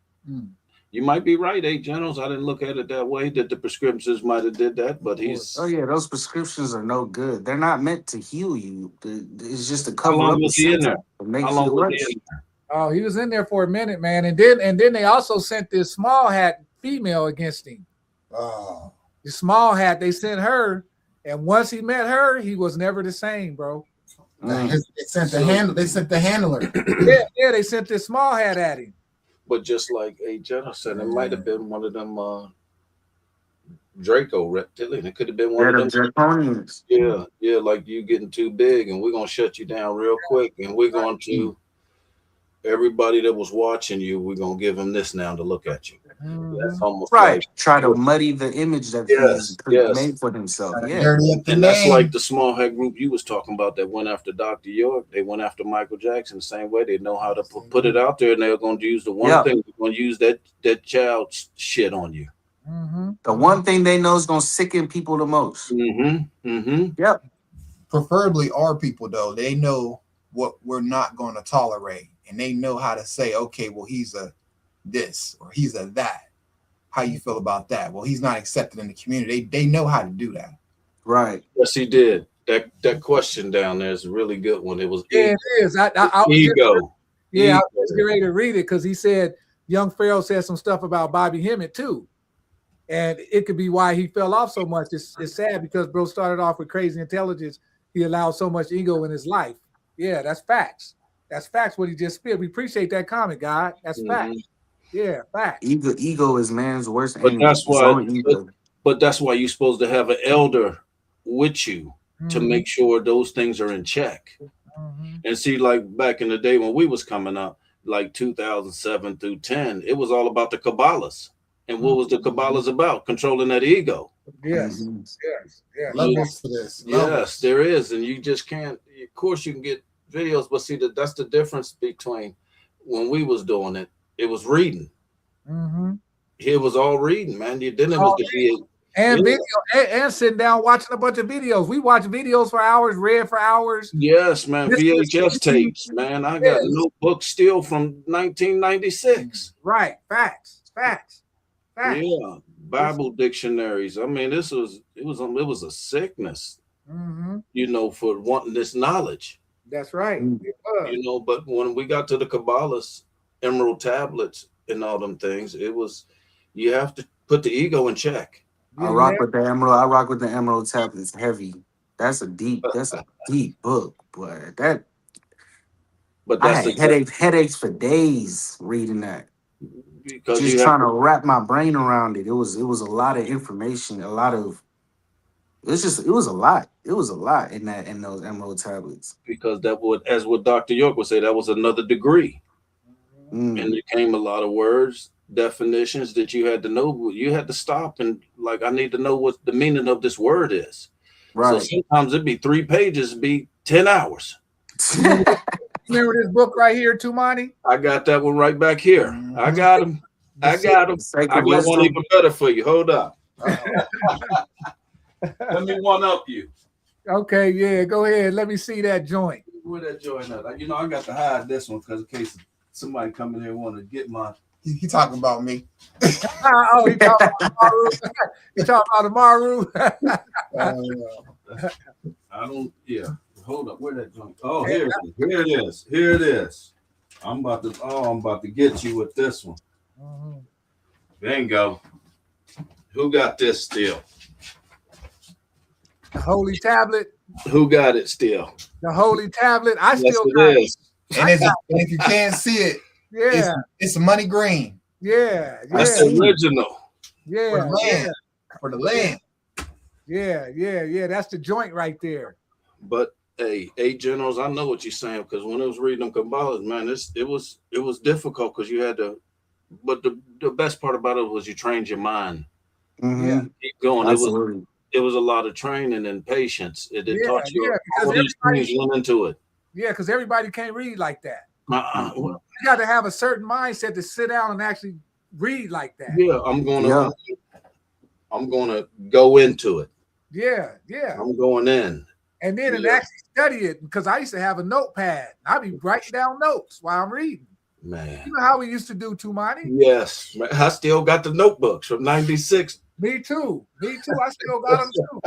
You might be right, Generals. I didn't look at it that way. That the prescriptions might have did that, but he's. Oh yeah, those prescriptions are no good. They're not meant to heal you. It's just a cover up. How long was he in there? How long was he in there? Oh, he was in there for a minute, man. And then they also sent this small hat female against him. Oh. The small hat, they sent her, and once he met her, he was never the same, bro. They sent the handler. Yeah, they sent this small hat at him. But just like Jenna said, it might have been one of them Draco reptilian. It could have been one of them draconians. Yeah, like you getting too big, and we're gonna shut you down real quick, and we're going to everybody that was watching you, we're gonna give them this now to look at you. That's almost Right. like Try to muddy the image that he's yes. made for himself. Yeah. Dirty up the And that's name. like the small head group you was talking about that went after Dr. York. They went after Michael Jackson the same way. They know how to put it out there, and they're going to use the one thing. They're going to use that child's shit on you. The one thing they know is going to sicken people the most. Yep. Preferably our people, though. They know what we're not going to tolerate, and they know how to say, okay, well, he's a this or he's a that. How you feel about that? Well, he's not accepted in the community. They know how to do that. Right. Yes, he did. That question down there is a really good one. It was it is. I was ego. I was getting ready to read it because he said young Pharaoh said some stuff about Bobby Hemmett too. And it could be why he fell off so much. It's sad because bro started off with crazy intelligence. He allowed so much ego in his life. Yeah, that's facts. That's facts what he just spit. We appreciate that comment, God. That's facts. Yeah, facts. Ego is man's worst But enemy. but that's why you're supposed to have an elder with you to make sure those things are in check. And see, like back in the day when we was coming up, like 2007 through 10, it was all about the Kabbalists. And what was the Kabbalists about? Controlling that ego. Yes. Yes. Levels for this. Yes, there is. And you just can't, of course you can get videos, but see that's the difference between when we was doing it. It was reading. It was all reading, man. Then it was the video and sitting down watching a bunch of videos. We watch videos for hours, read for hours. Yes, man. VHS tapes, man. I got notebooks still from 1996. Right. Facts. Yeah. Bible dictionaries. I mean, it was a sickness, for wanting this knowledge. That's right. But when we got to the Kabbalists, emerald tablets and all them things, you have to put the ego in check. I rock with the emerald. I rock with the emerald tablets. Heavy. That's a deep book, but I had headaches for days reading that. Because just trying to wrap my brain around it. It was a lot of information, it was a lot. It was a lot in those emerald tablets. Because as what Dr. York would say, that was another degree. And there came a lot of words, definitions that you had to know. You had to stop and I need to know what the meaning of this word is. Right. So sometimes it'd be 3 pages, it'd be 10 hours. Remember this book right here, Tumani? I got that one right back here. I got him. I got one even better for you. Hold up. Let me one up you. Okay, yeah, go ahead. Let me see that joint. Where that joint at? I got to hide this one because in case somebody come in here and want to get my. He talking about me. He talking about Maru. He talking about the Maru. I don't. Yeah. Hold up. Where that joint? Oh, here it is. I'm about to get you with this one. Bingo. Who got this still? The Holy Tablet. Who got it still? The Holy Tablet. I still got it. And if you can't see it, it's money green. Yeah. That's the original. Yeah. For the land. Yeah. That's the joint right there. But hey, 8 generals, I know what you're saying because when I was reading them Kabbalahs, man, it was difficult because you had to. But the best part about it was you trained your mind. Yeah, keep going. Absolutely. It was a lot of training and patience. It taught you all these things went into it. Yeah, because everybody can't read like that. You got to have a certain mindset to sit down and actually read like that. Yeah, I'm gonna go into it. Yeah. I'm going in. And then actually study it because I used to have a notepad. I'd be writing down notes while I'm reading. Man, you know how we used to do, Tumani? Yes, man. I still got the notebooks from '96. Me too. I still got them too.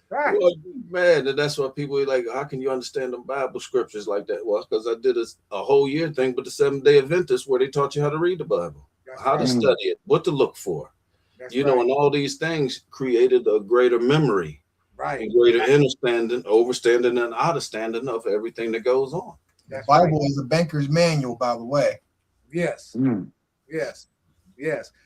Right. Well, man, and that's why people are like, how can you understand the Bible scriptures like that? Well, because I did a whole year thing with the 7-day Adventists where they taught you how to read the Bible, how to study it, what to look for. And all these things created a greater memory, right, and greater understanding, overstanding, and understanding of everything that goes on. The Bible is a banker's manual, by the way. Yes. Yes.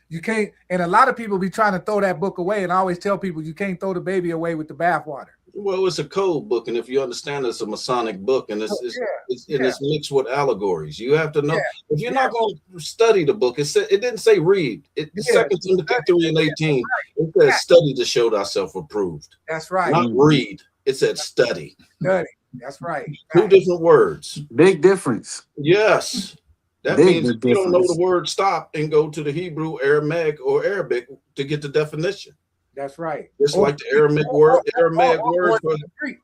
You can't, and a lot of people be trying to throw that book away, and I always tell people you can't throw the baby away with the bathwater. Well, it's a code book, and if you understand, it's a Masonic book, and it's mixed with allegories. You have to know if you're not going to study the book. It didn't say read. Second Timothy 3:18. It says study to show thyself approved. That's right. Not read. It said study. Study. That's right. Two different words. Big difference. Yes. That Big means you don't know the word stop and go to the Hebrew, Aramaic, or Arabic to get the definition. That's right. Just like the Aramaic word for Greek.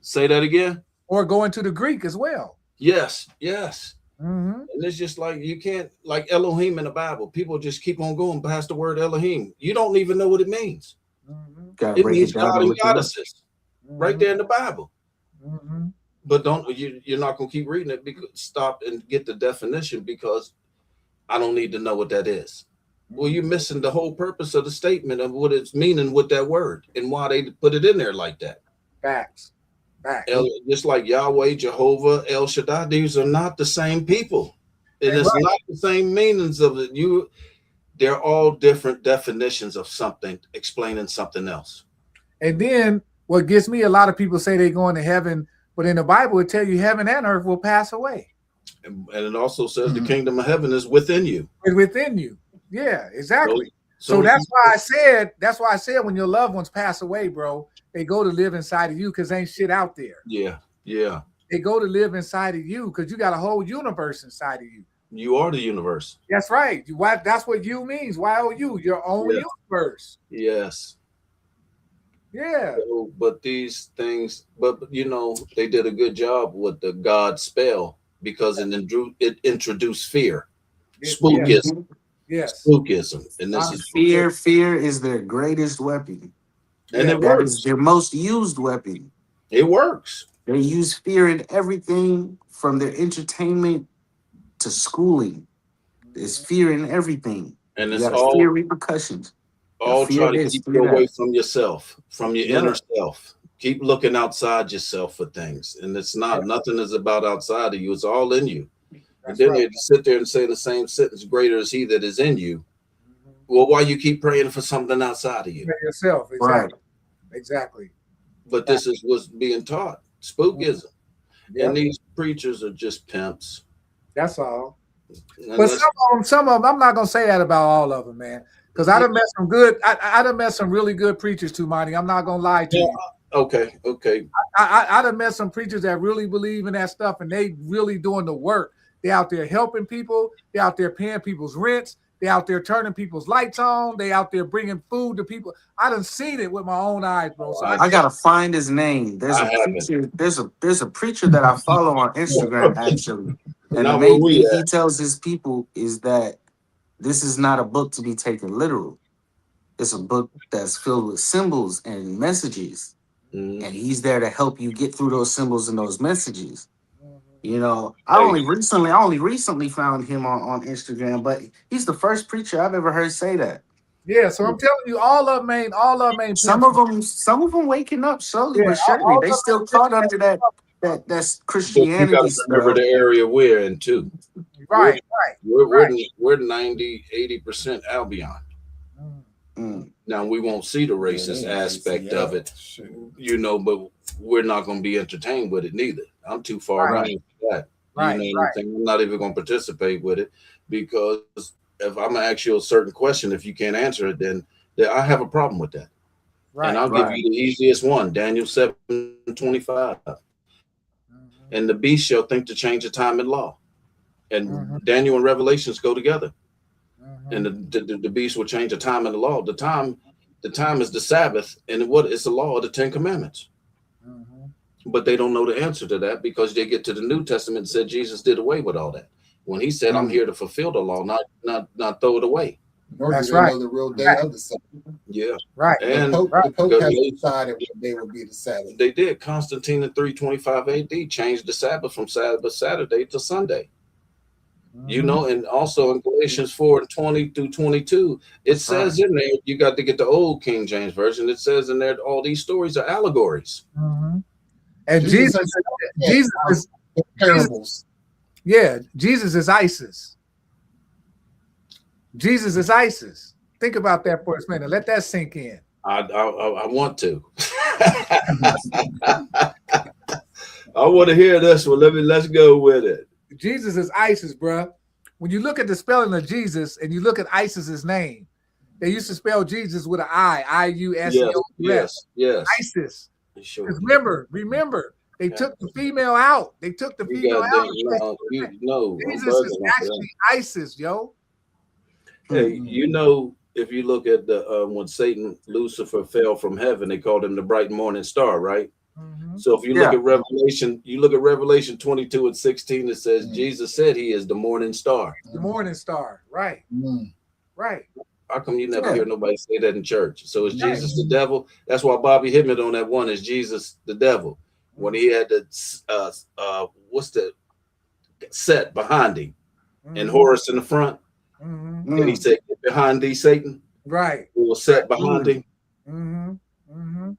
Say that again. Or go into the Greek as well. Yes. Mm-hmm. And it's just like you can't, like Elohim in the Bible. People just keep on going past the word Elohim. You don't even know what it means. Mm-hmm. It means God and goddesses, right there in the Bible. Mm-hmm. But you're not gonna keep reading it because stop and get the definition because I don't need to know what that is. Well, you're missing the whole purpose of the statement of what it's meaning with that word and why they put it in there like that. Facts. Just like Yahweh, Jehovah, El Shaddai, these are not the same people. And it's not the same meanings of it. They're all different definitions of something, explaining something else. And then what gets me, a lot of people say they're going to heaven, but in the Bible it tells you heaven and earth will pass away. And it also says the kingdom of heaven is within you. It's within you. Yeah, exactly. So that's why I said when your loved ones pass away, bro, they go to live inside of you because ain't shit out there. Yeah. They go to live inside of you because you got a whole universe inside of you. You are the universe. That's right. That's what you means. YOU, your own universe. Yes. Yeah. So, but these things, they did a good job with the God spell because it introduced fear, spookism. Yes. Spookism. And this is fear is their greatest weapon. And it that works. is their most used weapon. It works. They use fear in everything from their entertainment to schooling. There's fear in everything. And it's all fear repercussions. All try to keep you away from yourself, from your inner self. Keep looking outside yourself for things. And it's not, nothing is about outside of you. It's all in you. And then they sit there and say the same sentence, greater is he that is in you. Well, why you keep praying for something outside of you? Yourself, exactly. Right. Exactly. But this is what's being taught. Spookism. And these preachers are just pimps. That's all. But some of them, I'm not gonna say that about all of them, man. Because I done met some good, I done met some really good preachers too, Monty. I'm not gonna lie to you. Okay. I done met some preachers that really believe in that stuff and they really doing the work. They out there helping people. They out there paying people's rents. They out there turning people's lights on. They out there bringing food to people. I done seen it with my own eyes, bro. So I gotta find his name. There's a preacher that I follow on Instagram actually, and the main thing he tells his people is that this is not a book to be taken literal. It's a book that's filled with symbols and messages, and he's there to help you get through those symbols and those messages. You know, I only recently found him on Instagram, but he's the first preacher I've ever heard say that. Yeah, so I'm telling you, all of them ain't. Some of them waking up slowly but surely. They still caught under that's Christianity. You gotta remember the area we're in too. Right. We're 90-80% Albion. Now we won't see the racist aspect of it, but we're not going to be entertained with it neither. I'm too far out for that. I'm not even going to participate with it because if I'm going to ask you a certain question, if you can't answer it, then I have a problem with that. And I'll give you the easiest one, Daniel 7:25. And the beast shall think to change the time and law. And Daniel and Revelations go together. And the beast will change the time and the law. The time is the Sabbath, and it's the law of the 10 Commandments. But they don't know the answer to that because they get to the New Testament and said Jesus did away with all that. When he said, I'm here to fulfill the law, not throw it away. That's right. Know the real day of the Sabbath. Yeah. Right. And the Pope has decided what day would be the Sabbath. They did. Constantine in 325 AD changed the Sabbath from Sabbath Saturday to Sunday. You know, and also in Galatians 4:20 through 22, it says in there, you got to get the old King James Version. It says in there, all these stories are allegories. And Jesus is parables. Yeah, Jesus is ISIS. Jesus is ISIS. Think about that for a minute. Let that sink in. I want to. I want to hear this one. Let's go with it. Jesus is ISIS, bruh. When you look at the spelling of Jesus and you look at ISIS's name, they used to spell Jesus with an I, I-U-S-E-O-U-S. Yes. ISIS. Sure. Because remember, they took the female out. They took the female out. Jesus is actually ISIS, yo. Hey, you know, if you look at the when Lucifer fell from heaven, they called him the bright morning star, right? Mm-hmm. So if you look at Revelation 22 and 16, it says Jesus said he is the morning star. The morning star, right? Right. How come you never hear nobody say that in church? So is Jesus the devil? That's why Bobby hit me on that one. Is Jesus the devil? When he had the what's the set behind him and Horus in the front, and he said, "Get behind thee, Satan." Right. It was set behind him.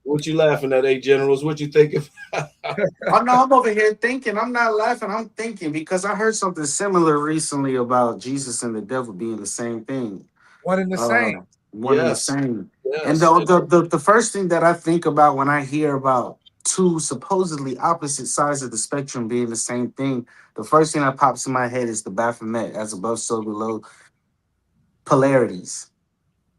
What you laughing at, generals? What you thinking? Oh no, I'm over here thinking. I'm not laughing. I'm thinking because I heard something similar recently about Jesus and the devil being the same thing. One and the same. One and the same. Yes. And the first thing that I think about when I hear about two supposedly opposite sides of the spectrum being the same thing, the first thing that pops in my head is the Baphomet, as above, so below, polarities.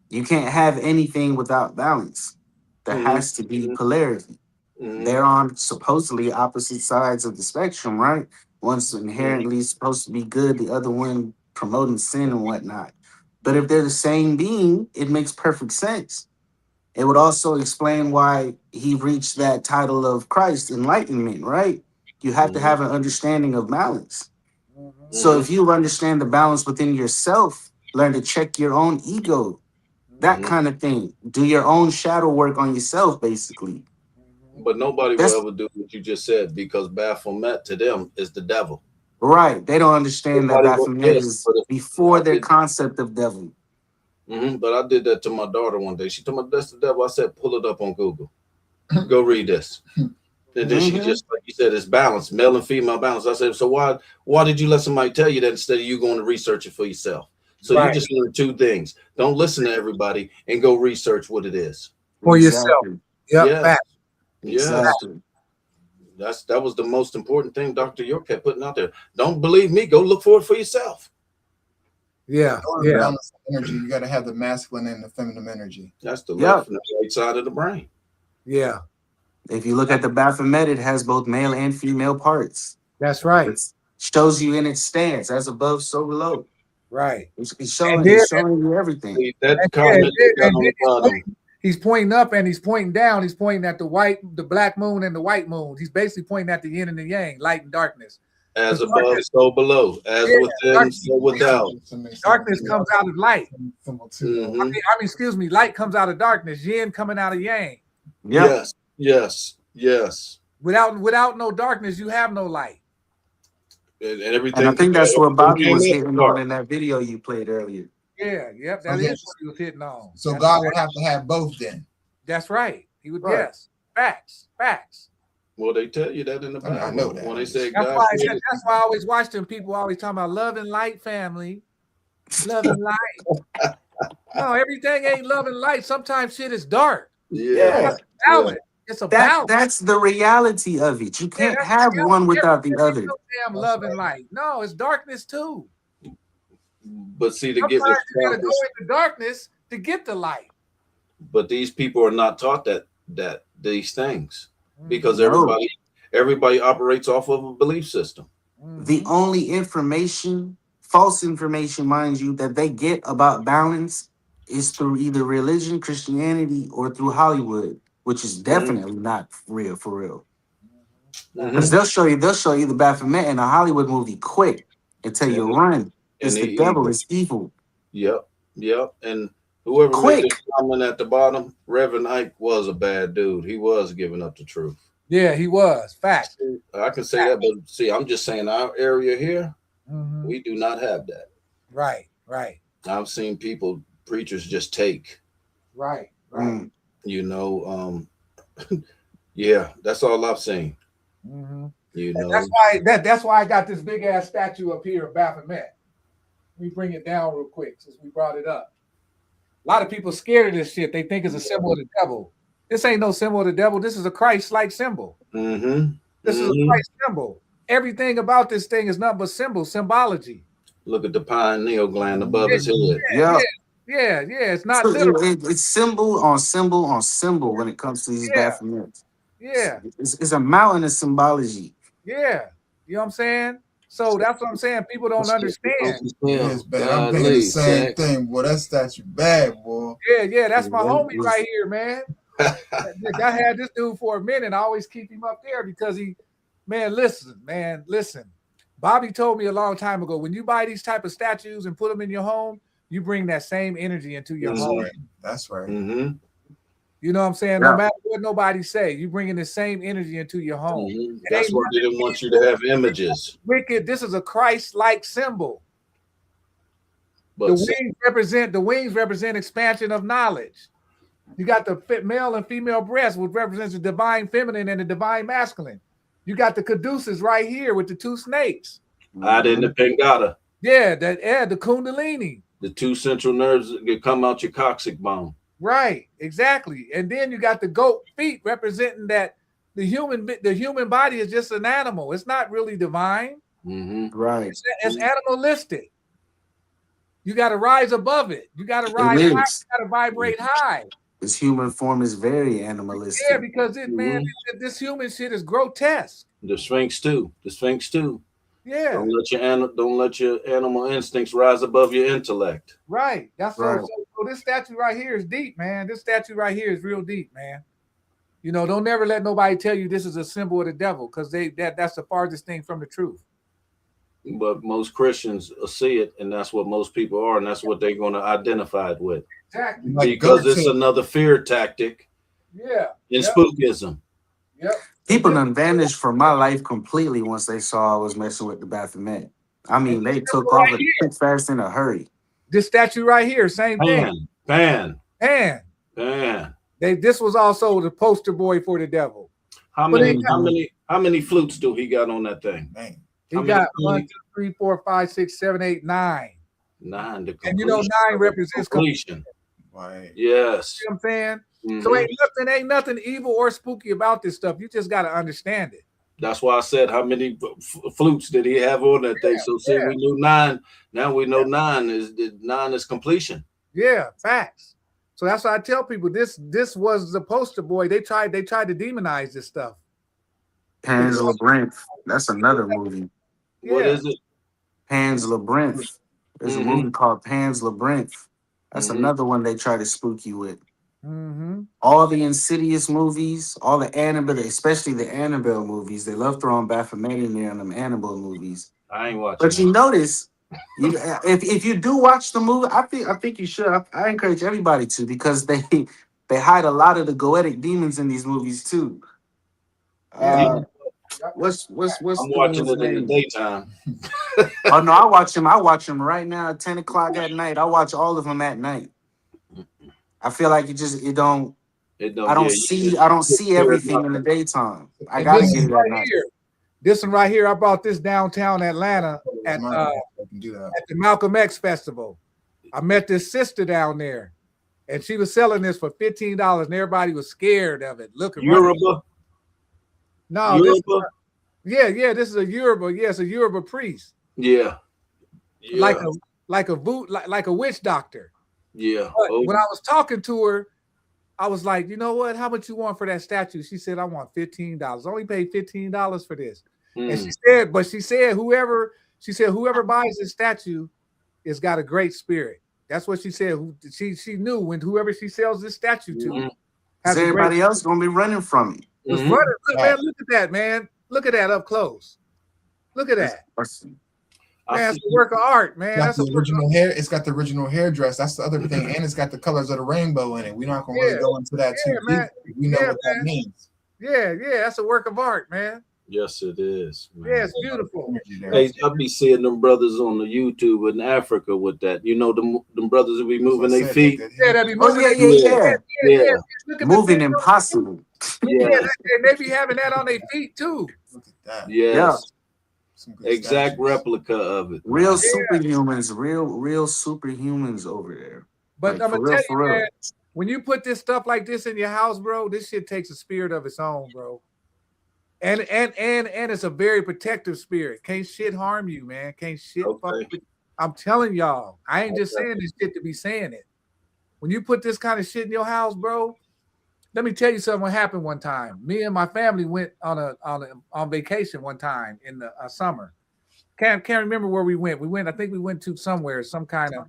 You can't have anything without balance. There has to be polarity. They're on supposedly opposite sides of the spectrum, right? One's inherently supposed to be good, the other one promoting sin and whatnot. But if they're the same being, it makes perfect sense. It would also explain why he reached that title of Christ, enlightenment, right? You have to have an understanding of balance. So if you understand the balance within yourself, learn to check your own ego, that kind of thing. Do your own shadow work on yourself, basically. But nobody will ever do what you just said because Baphomet to them is the devil. Right. They don't understand that Baphomet is before their concept of devil. But I did that to my daughter one day. She told me that's the devil. I said, pull it up on Google. Go read this. And then she just, like you said, it's balance, male and female balance. I said, so why did you let somebody tell you that instead of you going to research it for yourself? So you just learn two things. Don't listen to everybody and go research what it is. For yourself. Yeah. Exactly. That was the most important thing Dr. York kept putting out there. Don't believe me. Go look for it for yourself. Balance energy. You got to have the masculine and the feminine energy. That's the left and the right side of the brain. Yeah. If you look at the Baphomet, it has both male and female parts. That's right. It shows you in its stance, as above, so below. Right. It's showing you everything. He's pointing up and he's pointing down. He's pointing at the black moon and the white moon. He's basically pointing at the yin and the yang, light and darkness. As above, so below. As within, so without. Darkness comes out of light. Excuse me. Light comes out of darkness. Yin coming out of yang. Yes. Without no darkness, you have no light. And everything. And I think that's what Bobby was hitting on in that video you played earlier. That is what he was hitting on. So God would have to have both then. That's right. He would, yes. Facts. Well, they tell you that in the Bible. I know that. When they say that's why I always watch them people always talking about love and light, family. Love and light. No, everything ain't love and light. Sometimes shit is dark. Yeah. It's a balance. That's the reality of it. You can't have one without the other. No damn love and light. No, it's darkness too. But see, you gotta go into darkness to get the light. But these people are not taught that these things because everybody operates off of a belief system. The only information, false information, mind you, that they get about balance is through either religion, Christianity, or through Hollywood, which is definitely not real for real. Because they'll show you the Baphomet in a Hollywood movie quick and tell you run. It's the devil, it's evil. Yep. And whoever made this comment at the bottom, Reverend Ike was a bad dude. He was giving up the truth. Yeah, he was. Fact. I can say that, but see, I'm just saying our area here, we do not have that. Right. I've seen preachers just take. Right. You know, that's all I've seen. You know, that's why I got this big ass statue up here of Baphomet. Let me bring it down real quick since we brought it up. A lot of people scared of this shit. They think it's a symbol of the devil. This ain't no symbol of the devil. This is a Christ-like symbol. Mm-hmm. This is a Christ symbol. Everything about this thing is nothing but symbology. Look at the pineal gland above his head. Yeah. It's not So literal. it's symbol on symbol on symbol when it comes to these Baphomets. Yeah. It's a mountain of symbology. Yeah. You know what I'm saying? So that's what I'm saying. People don't understand. Yes, bad. I'm thinking the same thing, boy. That statue bad, boy. Yeah. That's my homie right here, man. I had this dude for a minute. I always keep him up there because listen. Bobby told me a long time ago, when you buy these type of statues and put them in your home, you bring that same energy into your home. Right. That's right. Mm-hmm. You know what I'm saying? No matter what nobody say, you bringing the same energy into your home. Mm-hmm. That's why they didn't want you to have images. Wicked. This is a Christ-like symbol. But the wings represent expansion of knowledge. You got the male and female breast, which represents the divine feminine and the divine masculine. You got the caduceus right here with the two snakes. Ada and the Pingala. Yeah, the Kundalini. The two central nerves that come out your coccyx bone. Right, exactly. And then you got the goat feet representing that the human body is just an animal. It's not really divine. Mm-hmm. Right. It's animalistic. You got to rise above it. You got to rise high. You got to vibrate high. This human form is very animalistic. Yeah, because this human shit is grotesque. The Sphinx too. Yeah. Don't let your animal instincts rise above your intellect. Right. That's right. So this statue right here is deep, man. This statue right here is real deep, man. You know, don't never let nobody tell you this is a symbol of the devil, because that's the farthest thing from the truth. But most Christians see it, and that's what most people are, and that's what they're going to identify it with. Exactly. Because it's another fear tactic. Yeah. In spookism. Yep. People done vanished from my life completely once they saw I was messing with the Baphomet. I mean, they took off quick, fast, in a hurry. This statue right here, same thing. Pan. This was also the poster boy for the devil. How many flutes do he got on that thing? Man. He got 1, 2, 3, 4, 5, 6, 7, 8, 9. 9. And you know, 9 represents completion. Right. Yes. You know what I'm saying? Mm-hmm. So ain't nothing evil or spooky about this stuff. You just got to understand it. That's why I said, how many flutes did he have on that thing? So see, we knew 9. Now we know 9 is completion. Yeah, facts. So that's why I tell people this was the poster boy. They tried to demonize this stuff. Pan's Labyrinth. That's another movie. What is it? Pan's Labyrinth. There's a movie called Pan's Labyrinth. That's another one they try to spook you with. Mm-hmm. All the Insidious movies, all the Annabelle, especially the Annabelle movies, they love throwing Baphomet in there in them Annabelle movies. I ain't watching. But you notice, if you do watch the movie, I think you should. I encourage everybody to, because they hide a lot of the goetic demons in these movies too. What's I'm watching it in the daytime. Oh no, I watch them right now at 10 o'clock at night. I watch all of them at night. I feel like I don't see everything in the daytime. I gotta get it at night. This one right here, I bought this downtown Atlanta at the Malcolm X Festival. I met this sister down there, and she was selling this for $15, and everybody was scared of it. Looking Yoruba? No, Yoruba? This is a Yoruba. Yeah, it's a Yoruba priest. Yeah. Like a witch doctor. Yeah. When I was talking to her, I was like, you know what? How much you want for that statue? She said, I want $15. I only paid $15 for this. And she said, whoever buys this statue has got a great spirit. That's what she said. She knew when whoever she sells this statue to. Everybody else gonna be running from it. Running. Man, look at that, man. Look at that up close. Look at that. Man, that's a work of art, man. That's the original hair. It's got the original hairdress. That's the other thing, and it's got the colors of the rainbow in it. We're not gonna really go into that too deep. We know what that means. Yeah, that's a work of art, man. Yes, it is. Man. Yeah, it's beautiful. Hey, I be seeing them brothers on the YouTube in Africa with that. You know, them brothers will be moving their feet. They be moving. Yeah. Moving impossible. Yeah, and they be having that on their feet too. Look at that. Yes. Exact replica of it. Real superhumans over there. But Like, I'm for gonna real, tell for you, real. man, when you put this stuff like this in your house, bro, this shit takes a spirit of its own, bro. And it's a very protective spirit. Can't shit harm you, man. Can't shit fuck Okay. with you. I'm telling y'all, I ain't just Okay. saying this shit to be saying it. When you put this kind of shit in your house, bro, let me tell you something. What happened one time? Me and my family went on vacation one time in the summer. Can't remember where we went. We went. I think we went to somewhere. Some kind of.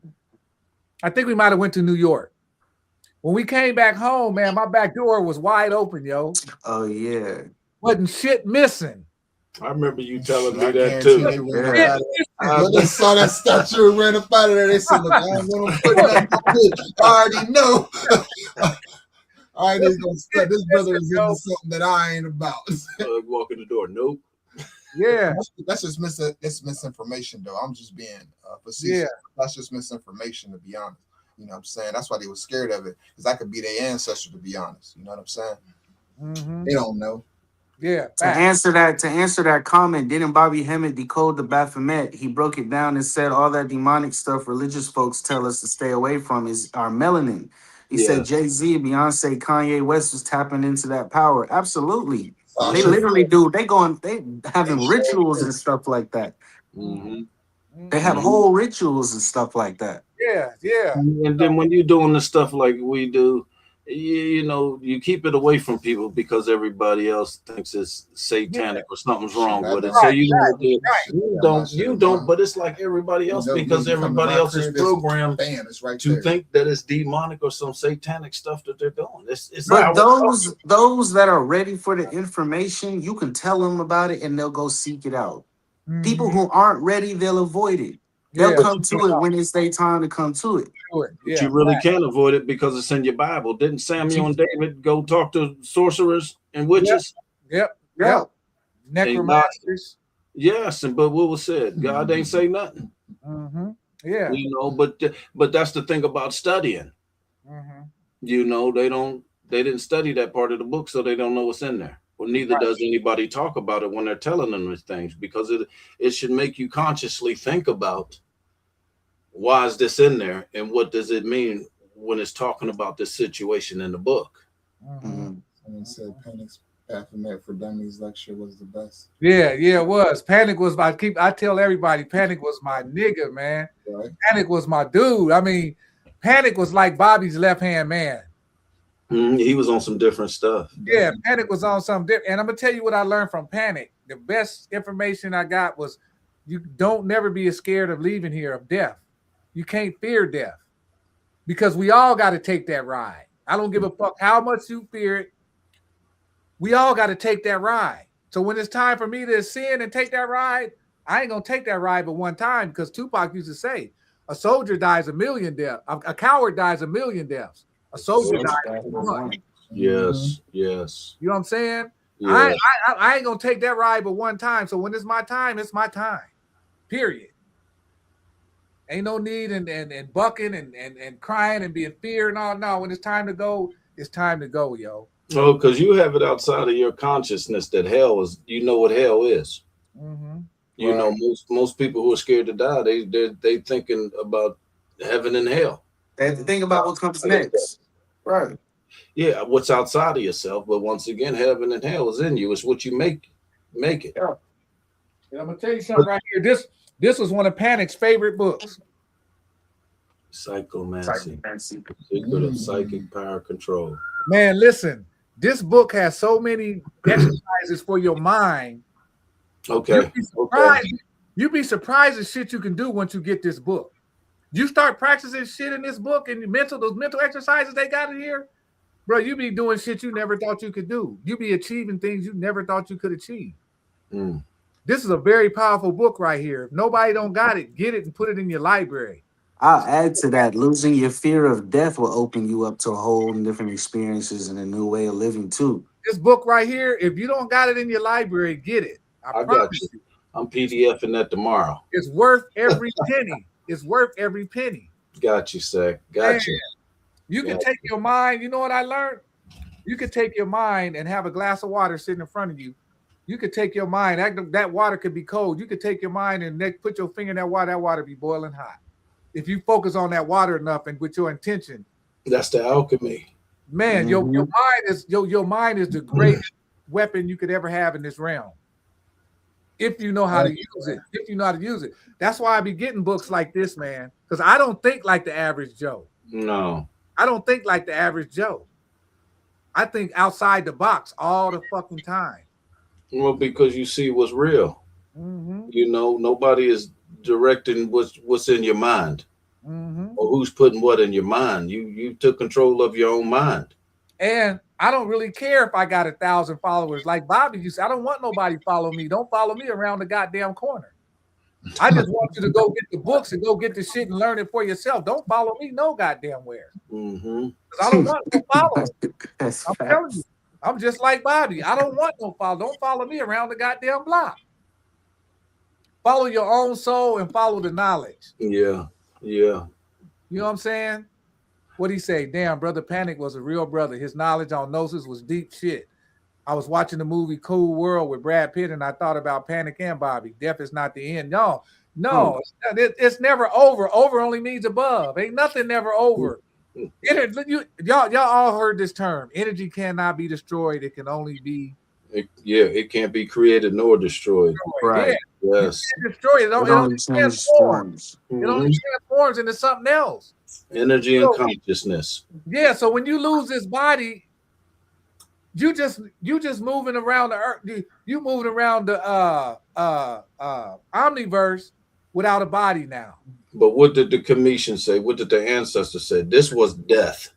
I think we might have went to New York. When we came back home, man, my back door was wide open, yo. Oh yeah. Wasn't shit missing. I remember you telling me I that guarantee too. they ran up Yeah. out of there. When they saw that statue and ran up out of there, they said, "Look, I ain't gonna put nothing on it. I already know." I ain't gonna step. This brother is into something that I ain't about. Walk in the door. Nope. Yeah, That's just misinformation, though. I'm just being facetious. Yeah. That's just misinformation, to be honest. You know what I'm saying? That's why they were scared of it, because that could be their ancestor, to be honest. You know what I'm saying? Mhm. They don't know. Yeah. To answer that comment, didn't Bobby Hemmett decode the Baphomet? He broke it down and said all that demonic stuff religious folks tell us to stay away from is our melanin. He Yeah. said Jay-Z, Beyonce, Kanye West was tapping into that power. Absolutely. They Sasha, literally do. They having They rituals sure and stuff like that. Mm-hmm. They have Mhm. whole rituals and stuff like that. Yeah. And then when you're doing the stuff like we do, you know, you keep it away from people because everybody else thinks it's satanic or something's wrong with it. So Right, you don't get, right. you don't, but it's like everybody else because everybody else is programmed Bam, it's right to there. think that it's demonic or some satanic stuff that they're doing. It's But our those that are ready for the information, you can tell them about it and they'll go seek it out. People who aren't ready, they'll avoid it. They'll Yeah. come to it when it's their time to come to it. Do it. But Yeah. you really can't avoid it because it's in your Bible. Didn't Samuel and David go talk to sorcerers and witches? Yep. Yeah. Necromancers. Yes, and but what was said? God ain't say nothing. Mm-hmm. Yeah. You know, but that's the thing about studying. Mm-hmm. You know, they didn't study that part of the book, so they don't know what's in there. Well, neither does anybody talk about it when they're telling them these things, because it should make you consciously think about why is this in there and what does it mean when it's talking about this situation in the book. Mhm. Someone said Panic's Baphomet for Dummies lecture was the best. Yeah, it was. Panic was I tell everybody, Panic was my nigga, man. Right? Panic was my dude. I mean, Panic was like Bobby's left-hand man. He was on some different stuff. Yeah, Panic was on something different. And I'm gonna tell you what I learned from Panic. The best information I got was you don't never be scared of leaving here of death. You can't fear death because we all got to take that ride. I don't give a fuck how much you fear it. We all got to take that ride. So when it's time for me to ascend and take that ride, I ain't gonna take that ride but one time, because Tupac used to say, "A soldier dies a million deaths. A coward dies a million deaths. A soldier dies one." Yes, yes. You know what I'm saying? Yeah. I ain't gonna take that ride but one time. So when it's my time, it's my time. Period. Ain't no need in bucking and crying and being fear and all. No, when it's time to go, it's time to go, yo. Oh, because you have it outside of your consciousness that hell is. You know what hell is. Mm-hmm. You know, most people who are scared to die, they thinking about heaven and hell. They have to think about what comes next. Right. Yeah, what's outside of yourself, but once again, heaven and hell is in you. It's what you make it. Yeah. And I'm gonna tell you something right here. This was one of Panic's favorite books. Psychomancy, secret of psychic power control. Man, listen, this book has so many exercises for your mind. Okay. You'd be surprised at shit you can do once you get this book. You start practicing shit in this book and those mental exercises they got in here, bro, you be doing shit you never thought you could do. You be achieving things you never thought you could achieve. This is a very powerful book right here. If nobody don't got it, get it and put it in your library. I'll add to that. Losing your fear of death will open you up to a whole different experiences and a new way of living too. This book right here, if you don't got it in your library, get it. I got you. I'm PDFing that tomorrow. It's worth every penny. It's worth every penny. Got you, Zach. Got you. You can take your mind. You know what I learned? You could take your mind and have a glass of water sitting in front of you. You could take your mind. That water could be cold. You could take your mind and put your finger in that water be boiling hot. if you focus on that water enough and with your intention, That's the alchemy. man, your mind is the greatest weapon you could ever have in this realm. If you know how to use it, That's why I be getting books like this, man. Because I don't think like the average Joe. No. I don't think like the average Joe. I think outside the box all the fucking time. Well, because you see what's real. You know, nobody is directing what's in your mind or who's putting what in your mind. You took control of your own mind. And I don't really care if I got 1,000 followers. Like Bobby used to say, I don't want nobody follow me. Don't follow me around the goddamn corner. I just want you to go get the books and go get the shit and learn it for yourself. Don't follow me no goddamn where. I don't want no followers. I'm telling you. I'm just like Bobby. I don't want no follow. Don't follow me around the goddamn block. Follow your own soul and follow the knowledge. Yeah. You know what I'm saying? What'd he say? Damn, Brother Panic was a real brother. His knowledge on gnosis was deep shit. I was watching the movie Cool World with Brad Pitt, and I thought about Panic and Bobby. Death is not the end. No, it's never over. Over only means above. Ain't nothing never over. Y'all all heard this term. Energy cannot be destroyed. It can only be. It can't be created nor destroyed. Right. Yeah. Yes. Destroy it. It only transforms. It only transforms into something else. Energy and consciousness. Yeah. So when you lose this body, you just moving around the earth. You moving around the omniverse without a body now. But what did the Commission say? What did the ancestors say? This was death.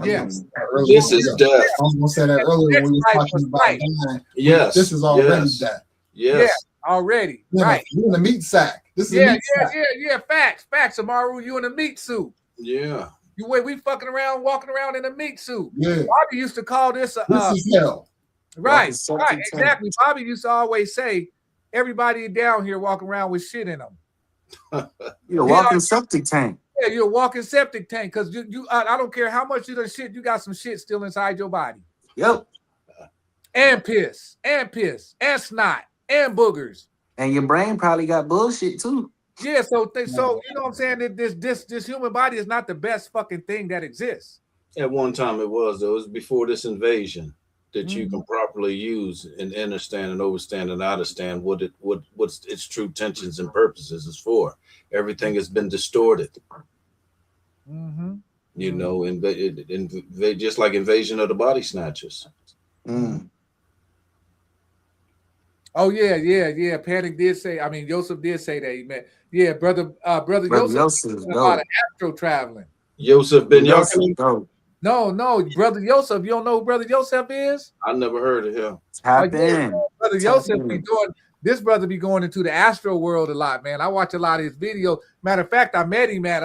Yes. This is death. I was gonna say that earlier when we were talking about dying. Yes. This is already death. Yes. Yeah, already. You're right. You're in the meat sack. This is Yeah. Facts, Amaru. You in a meat suit. Yeah. We fucking around, walking around in a meat suit. Yeah. Bobby used to call this this is hell. Right, exactly. Bobby used to always say, everybody down here walking around with shit in them. You're a walking septic tank. Yeah, you're a walking septic tank because I don't care how much you done shit, you got some shit still inside your body. Yep. And piss, and snot, and boogers. And your brain probably got bullshit too. Yeah, so you know what I'm saying? That this human body is not the best fucking thing that exists. At one time it was, though. It was before this invasion that you can properly use and understand and overstand and understand what's its true intentions and purposes is for. Everything has been distorted. You know, and they just like Invasion of the Body Snatchers. Oh yeah. Panic did say. I mean, Joseph did say that he met. Yeah, brother Joseph did a lot of astro traveling. Joseph Ben Yaakov. No, brother Joseph. You don't know who brother Joseph is? I never heard of him. Brother Joseph be doing. This brother be going into the astro world a lot, man. I watch a lot of his videos. Matter of fact, I met him at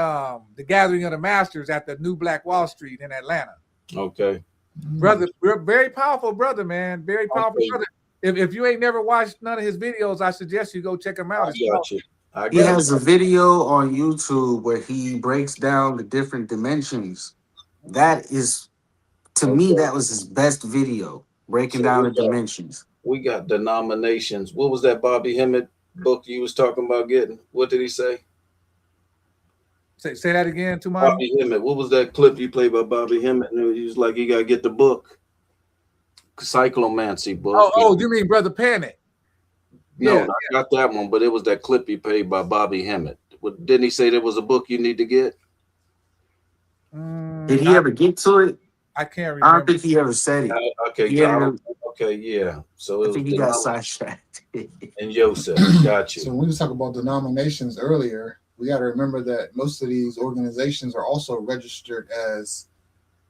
the Gathering of the Masters at the New Black Wall Street in Atlanta. Okay. Brother, very powerful brother, man. Very powerful brother. If you ain't never watched none of his videos, I suggest you go check him out. He has a video on YouTube where he breaks down the different dimensions. That is, to me, that was his best video, breaking down the dimensions. We got denominations. What was that Bobby Hemmett book you was talking about getting? What did he say? Say that again, Tumani. Bobby Hemmett. What was that clip you played by Bobby Hemmett? And he was like, you got to get the book. Cyclomancy book. Oh, you mean Brother Panic? No, I got that one, but it was that clip he played by Bobby Hemmett. Didn't he say there was a book you need to get? Did he ever get to it? I can't remember. I don't think he ever said it. Okay, yeah. So I think he got sidetracked. And Joseph, got you. So when we was talking about denominations earlier, we got to remember that most of these organizations are also registered as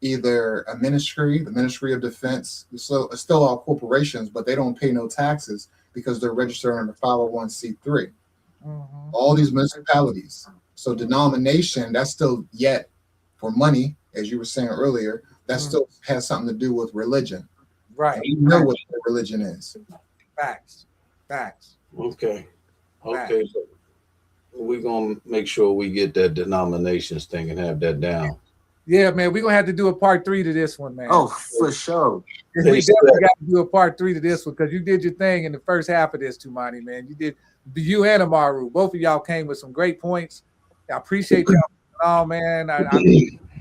either a ministry, the Ministry of Defense. So it's still all corporations, but they don't pay no taxes because they're registered under 501c3. All these municipalities. So denomination, that's still yet for money, as you were saying earlier, that still has something to do with religion. Right. You know what religion is. Facts. Okay. So we're going to make sure we get that denominations thing and have that down. Yeah, man, we're going to have to do a part 3 to this one, man. Oh, for sure. We definitely got to do a part 3 to this one because you did your thing in the first half of this, Tumani, man. You and Amaru. Both of y'all came with some great points. I appreciate y'all. Oh man,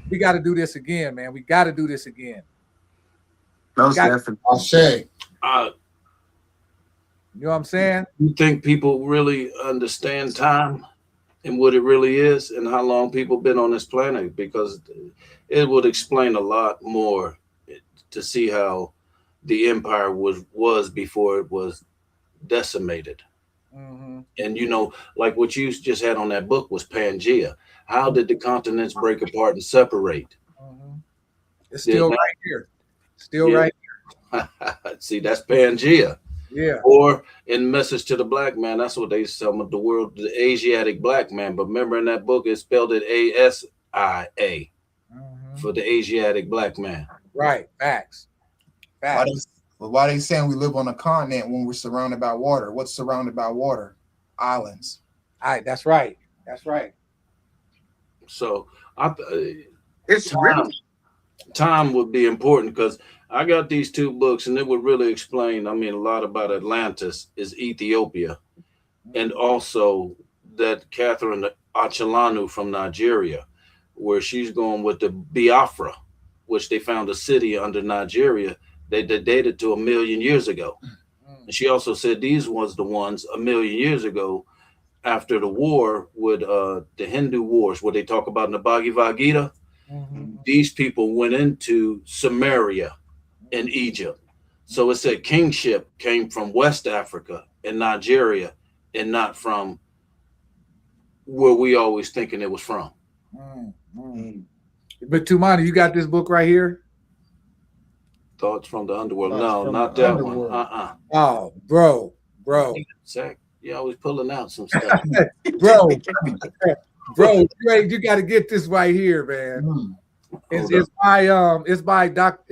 we got to do this again, man. We got to do this again. Most definitely. I'll say. You know what I'm saying? You think people really understand time and what it really is and how long people been on this planet? Because it would explain a lot more to see how the empire was before it was decimated. Mm-hmm. And you know, like what you just had on that book was Pangea. How did the continents break apart and separate? Mm-hmm. It's still right here. Still Yeah. right See, that's Pangea. here. Yeah. Or in Message to the Black Man, that's what they sum up the world, the Asiatic black man. But remember in that book, it spelled it ASIA for the Asiatic black man. Right. Facts. Why they saying we live on a continent when we're surrounded by water? What's surrounded by water? Islands. All right. That's right. That's right. So It's really time would be important because I got these two books and it would really explain, I mean, a lot about Atlantis is Ethiopia, and also that Catherine Achelanu from Nigeria, where she's going with the Biafra, which they found a city under Nigeria. They dated to 1 million years ago. And she also said these was the ones 1 million years ago after the war with the Hindu wars, where they talk about in the Bhagavad Gita. These people went into Samaria in Egypt. So it said kingship came from West Africa and Nigeria and not from where we always thinking it was from. But Tumani, you got this book right here? Thoughts from the Underworld. Thoughts No, from not the that Underworld. one. Oh, bro. Zach, you always pulling out some stuff. Bro, you got to get this right here, man. It's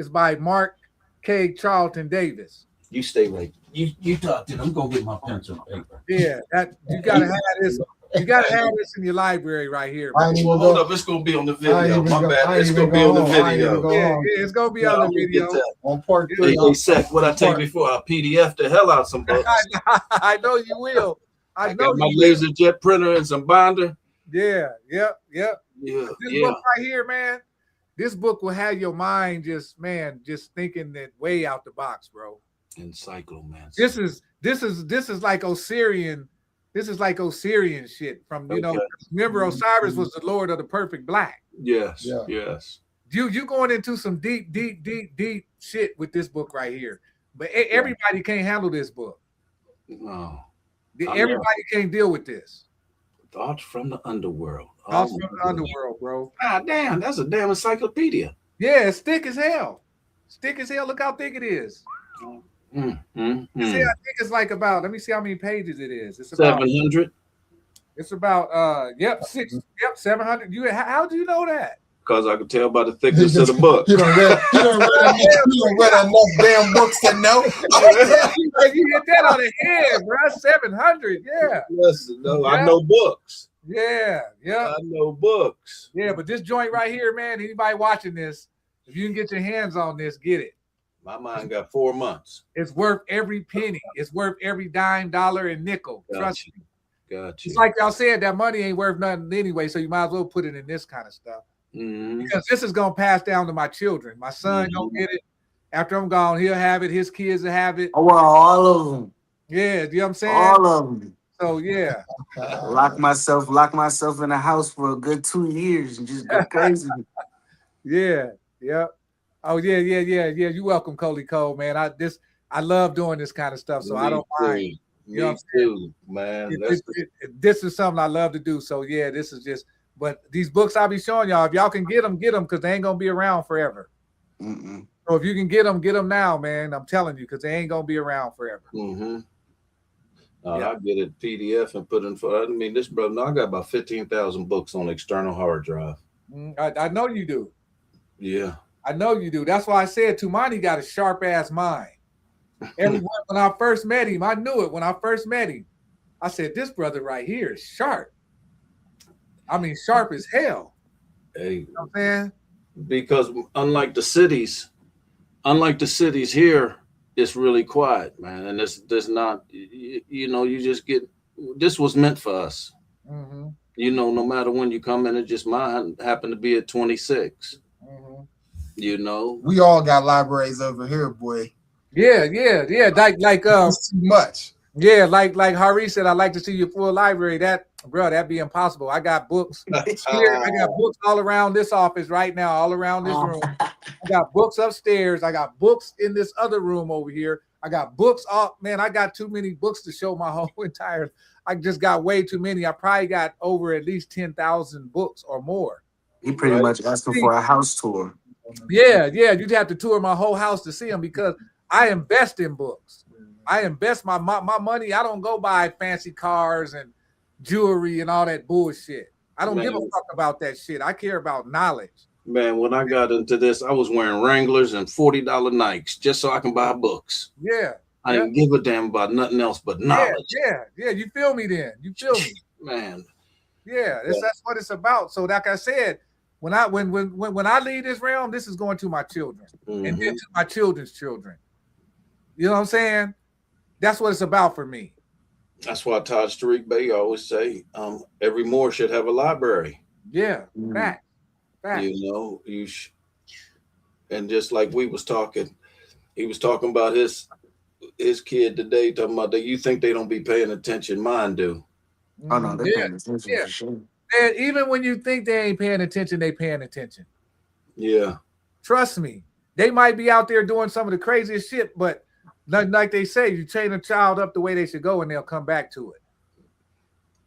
by Mark K. Charlton Davis. You stay right. You talk to them. I'm gonna get my pencil and paper. Yeah, that you gotta have this. You gotta have this in your library right here. I ain't even Hold go. up, it's gonna be on the I ain't video. even My go- bad. I ain't It's even gonna be on the go home. I ain't even video. go Yeah, home. it's gonna be Yeah, on the I'm gonna video. get that. On part Yeah. three. Hey, Seth, what I take before I PDF the hell out some books. I know you will. I I know got my you will. laser jet printer and some binder. Yeah. Yeah, This yeah. book right here, man. This book will have your mind just thinking that way out the box, bro. Encyclomancy. This is like Osirian. This is like Osirian shit from Okay. Remember Osiris was the Lord of the Perfect Black. Yes, Yeah. yes. You going into some deep shit with this book right here. But everybody can't handle this book. No. Everybody can't deal with this. Thoughts from the Underworld. Thoughts Oh, from my the goodness. underworld, bro. Ah, damn, that's a damn encyclopedia. Yeah, it's thick as hell. It's thick as hell. Look how thick it is. See, I think it's like about. Let me see how many pages it is. It's about 700. It's about 700. How do you know that? Because I could tell by the thickness of the book. You done read enough damn books to know. You hit that on the head, bro. 700. Yeah. Listen, no, I Yeah. know books. Yeah. I know books. Yeah, but this joint right here, man, anybody watching this, if you can get your hands on this, get it. My mind got 4 months. It's worth every penny. It's worth every dime, dollar, and nickel. Trust me. Gotcha. It's like y'all said, that money ain't worth nothing anyway, so you might as well put it in this kind of stuff. Because this is gonna pass down to my children. My son gonna get it. After I'm gone, he'll have it. His kids will have it. Oh, well, all of them. Yeah, you know what I'm saying? All of them. So yeah. Lock myself in a house for a good 2 years and just go crazy. Yeah. Oh yeah. You welcome, Coley Cole, man. I love doing this kind of stuff, so I don't mind. You know what I'm too, man. This is something I love to do. So yeah, this is just. But these books I'll be showing y'all, if y'all can get them, because they ain't gonna be around forever. So if you can get them now, man. I'm telling you, because they ain't gonna be around forever. I get it PDF and put it in for. I mean, this brother. No, I got about 15,000 books on external hard drive. I know you do. Yeah. I know you do. That's why I said Tumani got a sharp ass mind. When I first met him, I knew it. When I first met him, I said, this brother right here is sharp. I mean, sharp as hell. Hey, you know what I'm saying? Because unlike the cities here, it's really quiet, man. And there's not, you just get. This was meant for us. You know, no matter when you come in, it just mine happened to be at 26. Mhm. You know, We all got libraries over here, boy. Yeah. Like It's too much. yeah, like Hari said, I'd like to see your full library. That'd be impossible. I got books here. I got books all around this office right now, all around this room. I got books upstairs. I got books in this other room over here. I got books all man, I got too many books to show my whole entire. I just got way too many. I probably got over at least 10,000 books or more. He pretty right? much asking for a house tour. Yeah, you'd have to tour my whole house to see them because I invest in books. I invest my money. I don't go buy fancy cars and jewelry and all that bullshit. I don't give a fuck about that shit. I care about knowledge. Man, when I got into this, I was wearing Wranglers and $40 Nikes just so I can buy books. Yeah. I didn't give a damn about nothing else but knowledge. Yeah. You feel me then? You feel me? Man. Yeah, that's what it's about. So, like I said, when I leave this realm, this is going to my children and then to my children's children. You know what I'm saying? That's what it's about for me. That's why Taj Tariq Bey always say, every Moor should have a library. Yeah, fact. You know, and just like we was talking, he was talking about his kid today, talking about that you think they don't be paying attention. Mine do. Oh no, they're paying attention for sure. And even when you think they ain't paying attention, they paying attention. Yeah. Trust me. They might be out there doing some of the craziest shit, but like they say, you train a child up the way they should go and they'll come back to it.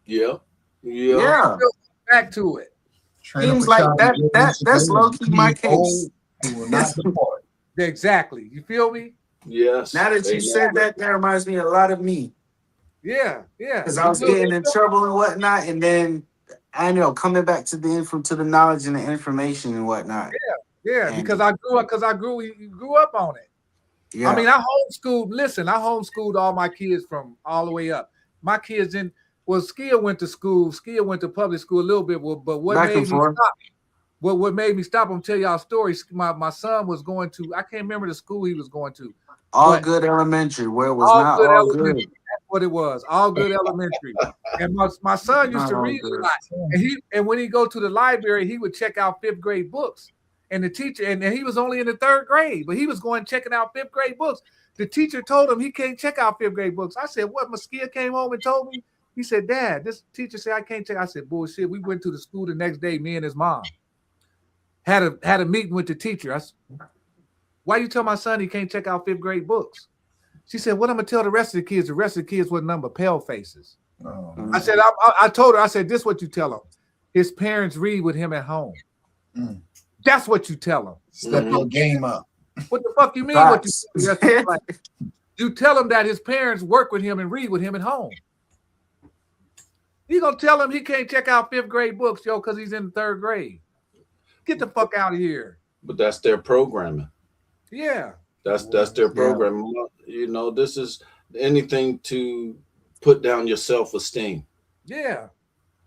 Yeah. Back to it. Seems like that's low key my case. Exactly. You feel me? Yes. Now that you said that reminds me a lot of me. Yeah. Because I was getting in trouble and whatnot, and then I know coming back to the knowledge and the information and whatnot. Yeah. And because I grew up on it. Yeah. I mean, I homeschooled all my kids from all the way up. My kids Skia went to school. Skia went to public school a little bit, but what made me stop? What made me stop? I'm tell y'all a story. My son was going to, I can't remember the school he was going to. All Good Elementary, where it was not all good. That's what it was. All Good Elementary. And my son used to read a lot. And when he go to the library, he would check out 5th grade books. And the teacher, and he was only in the 3rd grade, but he was going checking out 5th grade books. The teacher told him he can't check out 5th grade books. I said, what? Maskia came home and told me. He said, Dad, this teacher said I can't check. I said, bullshit. We went to the school the next day, me and his mom. Had a meeting with the teacher. I said, why you tell my son he can't check out 5th grade books? She said, what I'm going to tell the rest of the kids? The rest of the kids were number pale faces. Oh. I said, I told her, I said, this is what you tell them. His parents read with him at home. Mm. That's what you tell them. Step your game up. What the fuck you mean? What you like? You tell him that his parents work with him and read with him at home. You gonna tell him he can't check out 5th grade books, yo, because he's in the 3rd grade. Get the fuck out of here. But that's their programming. Yeah. That's their program. You know, this is anything to put down your self-esteem. Yeah.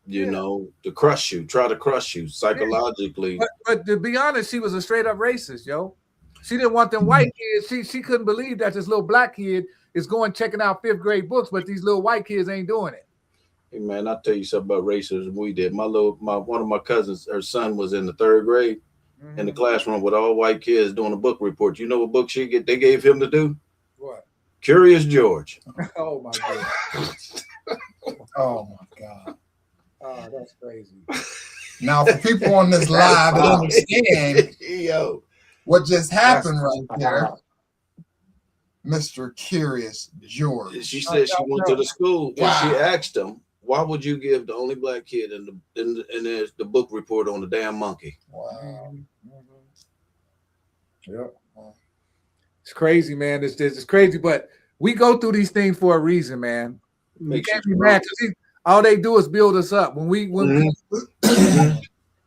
You know, to crush you, try to crush you psychologically. But to be honest, she was a straight up racist, yo. She didn't want them white kids. She couldn't believe that this little black kid is going checking out 5th grade books, but these little white kids ain't doing it. Hey man, I'll tell you something about racism we did. One of my cousins, her son was in the 3rd grade in the classroom with all white kids doing a book report. You know what book they gave him to do? What? Curious George. Oh my God. Oh my God. Oh, that's crazy. Now, for people on this live that understand what just happened right there, Mr. Curious George. She said she went to the school and she asked him, "Why would you give the only black kid in the book report on the damn monkey?" Wow. Yeah. It's crazy, man. It's crazy, but we go through these things for a reason, man. We can't be mad because all they do is build us up. When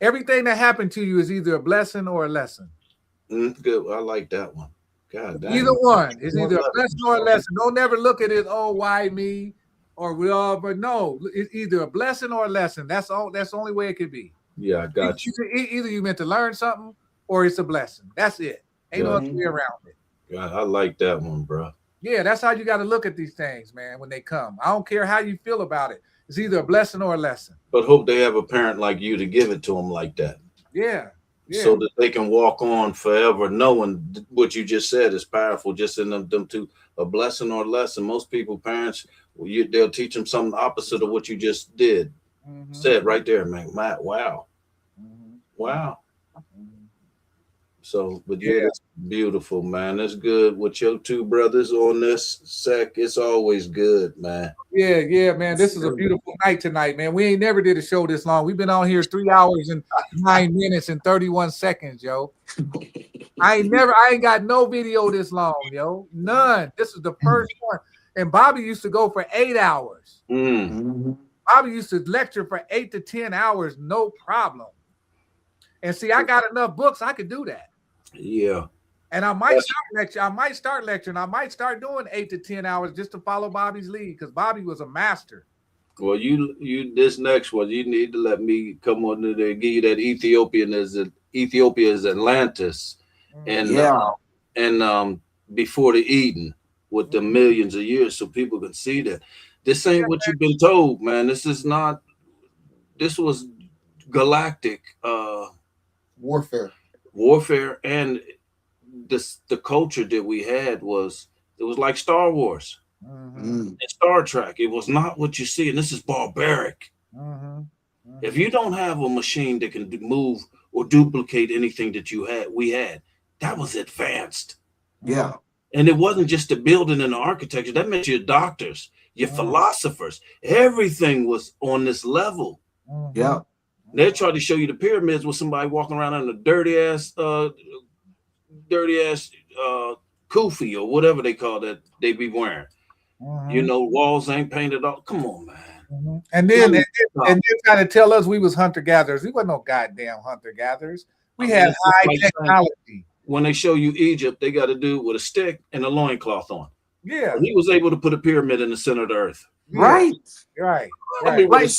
everything that happened to you is either a blessing or a lesson. Good. I like that one. God damn. Either one. It's either a blessing or a lesson. Don't never look at it, oh, why me? Or we all, but no, it's either a blessing or a lesson. That's the only way it could be. Yeah, I got you. Either you meant to learn something or it's a blessing. That's it. Ain't no other way around it. God, I like that one, bro. Yeah, that's how you got to look at these things, man, when they come. I don't care how you feel about it. It's either a blessing or a lesson. But hope they have a parent like you to give it to them like that. Yeah. So that they can walk on forever knowing what you just said is powerful, just in them to a blessing or a lesson. Most people, parents, they'll teach them something opposite of what you just did. Said right there, man. Wow. Wow. So, but yeah, that's beautiful, man. That's good with your two brothers on this sec. It's always good, man. Yeah, man. This is a beautiful night tonight, man. We ain't never did a show this long. We've been on here 3 hours and 9 minutes and 31 seconds, yo. I ain't got no video this long, yo. None. This is the first one. And Bobby used to go for 8 hours. Bobby used to lecture for 8 to 10 hours, no problem. And see, I got enough books, I could do that. Yeah. And I might start lecturing. I might start doing 8 to 10 hours just to follow Bobby's lead, because Bobby was a master. Well, you this next one, you need to let me come on there and give you that Ethiopia is Atlantis, and before the Eden with the millions of years, so people can see that this ain't what you've been told, man. This was galactic warfare, and the culture that we had it was like Star Wars and Star Trek. It was not what you see, and this is barbaric. If you don't have a machine that can move or duplicate anything that we had, that was advanced. Yeah. And it wasn't just the building and the architecture. That meant your doctors, your philosophers. Everything was on this level. Yeah. They tried to show you the pyramids with somebody walking around in a dirty ass kufi or whatever they call that they be wearing. You know, walls ain't painted up. Come on, man. And then trying to tell us we was hunter gatherers. We wasn't no goddamn hunter gatherers. We had high technology. When they show you Egypt, they got to do it with a stick and a loincloth on. Yeah. He was able to put a pyramid in the center of the earth. Right. Right. I mean, Like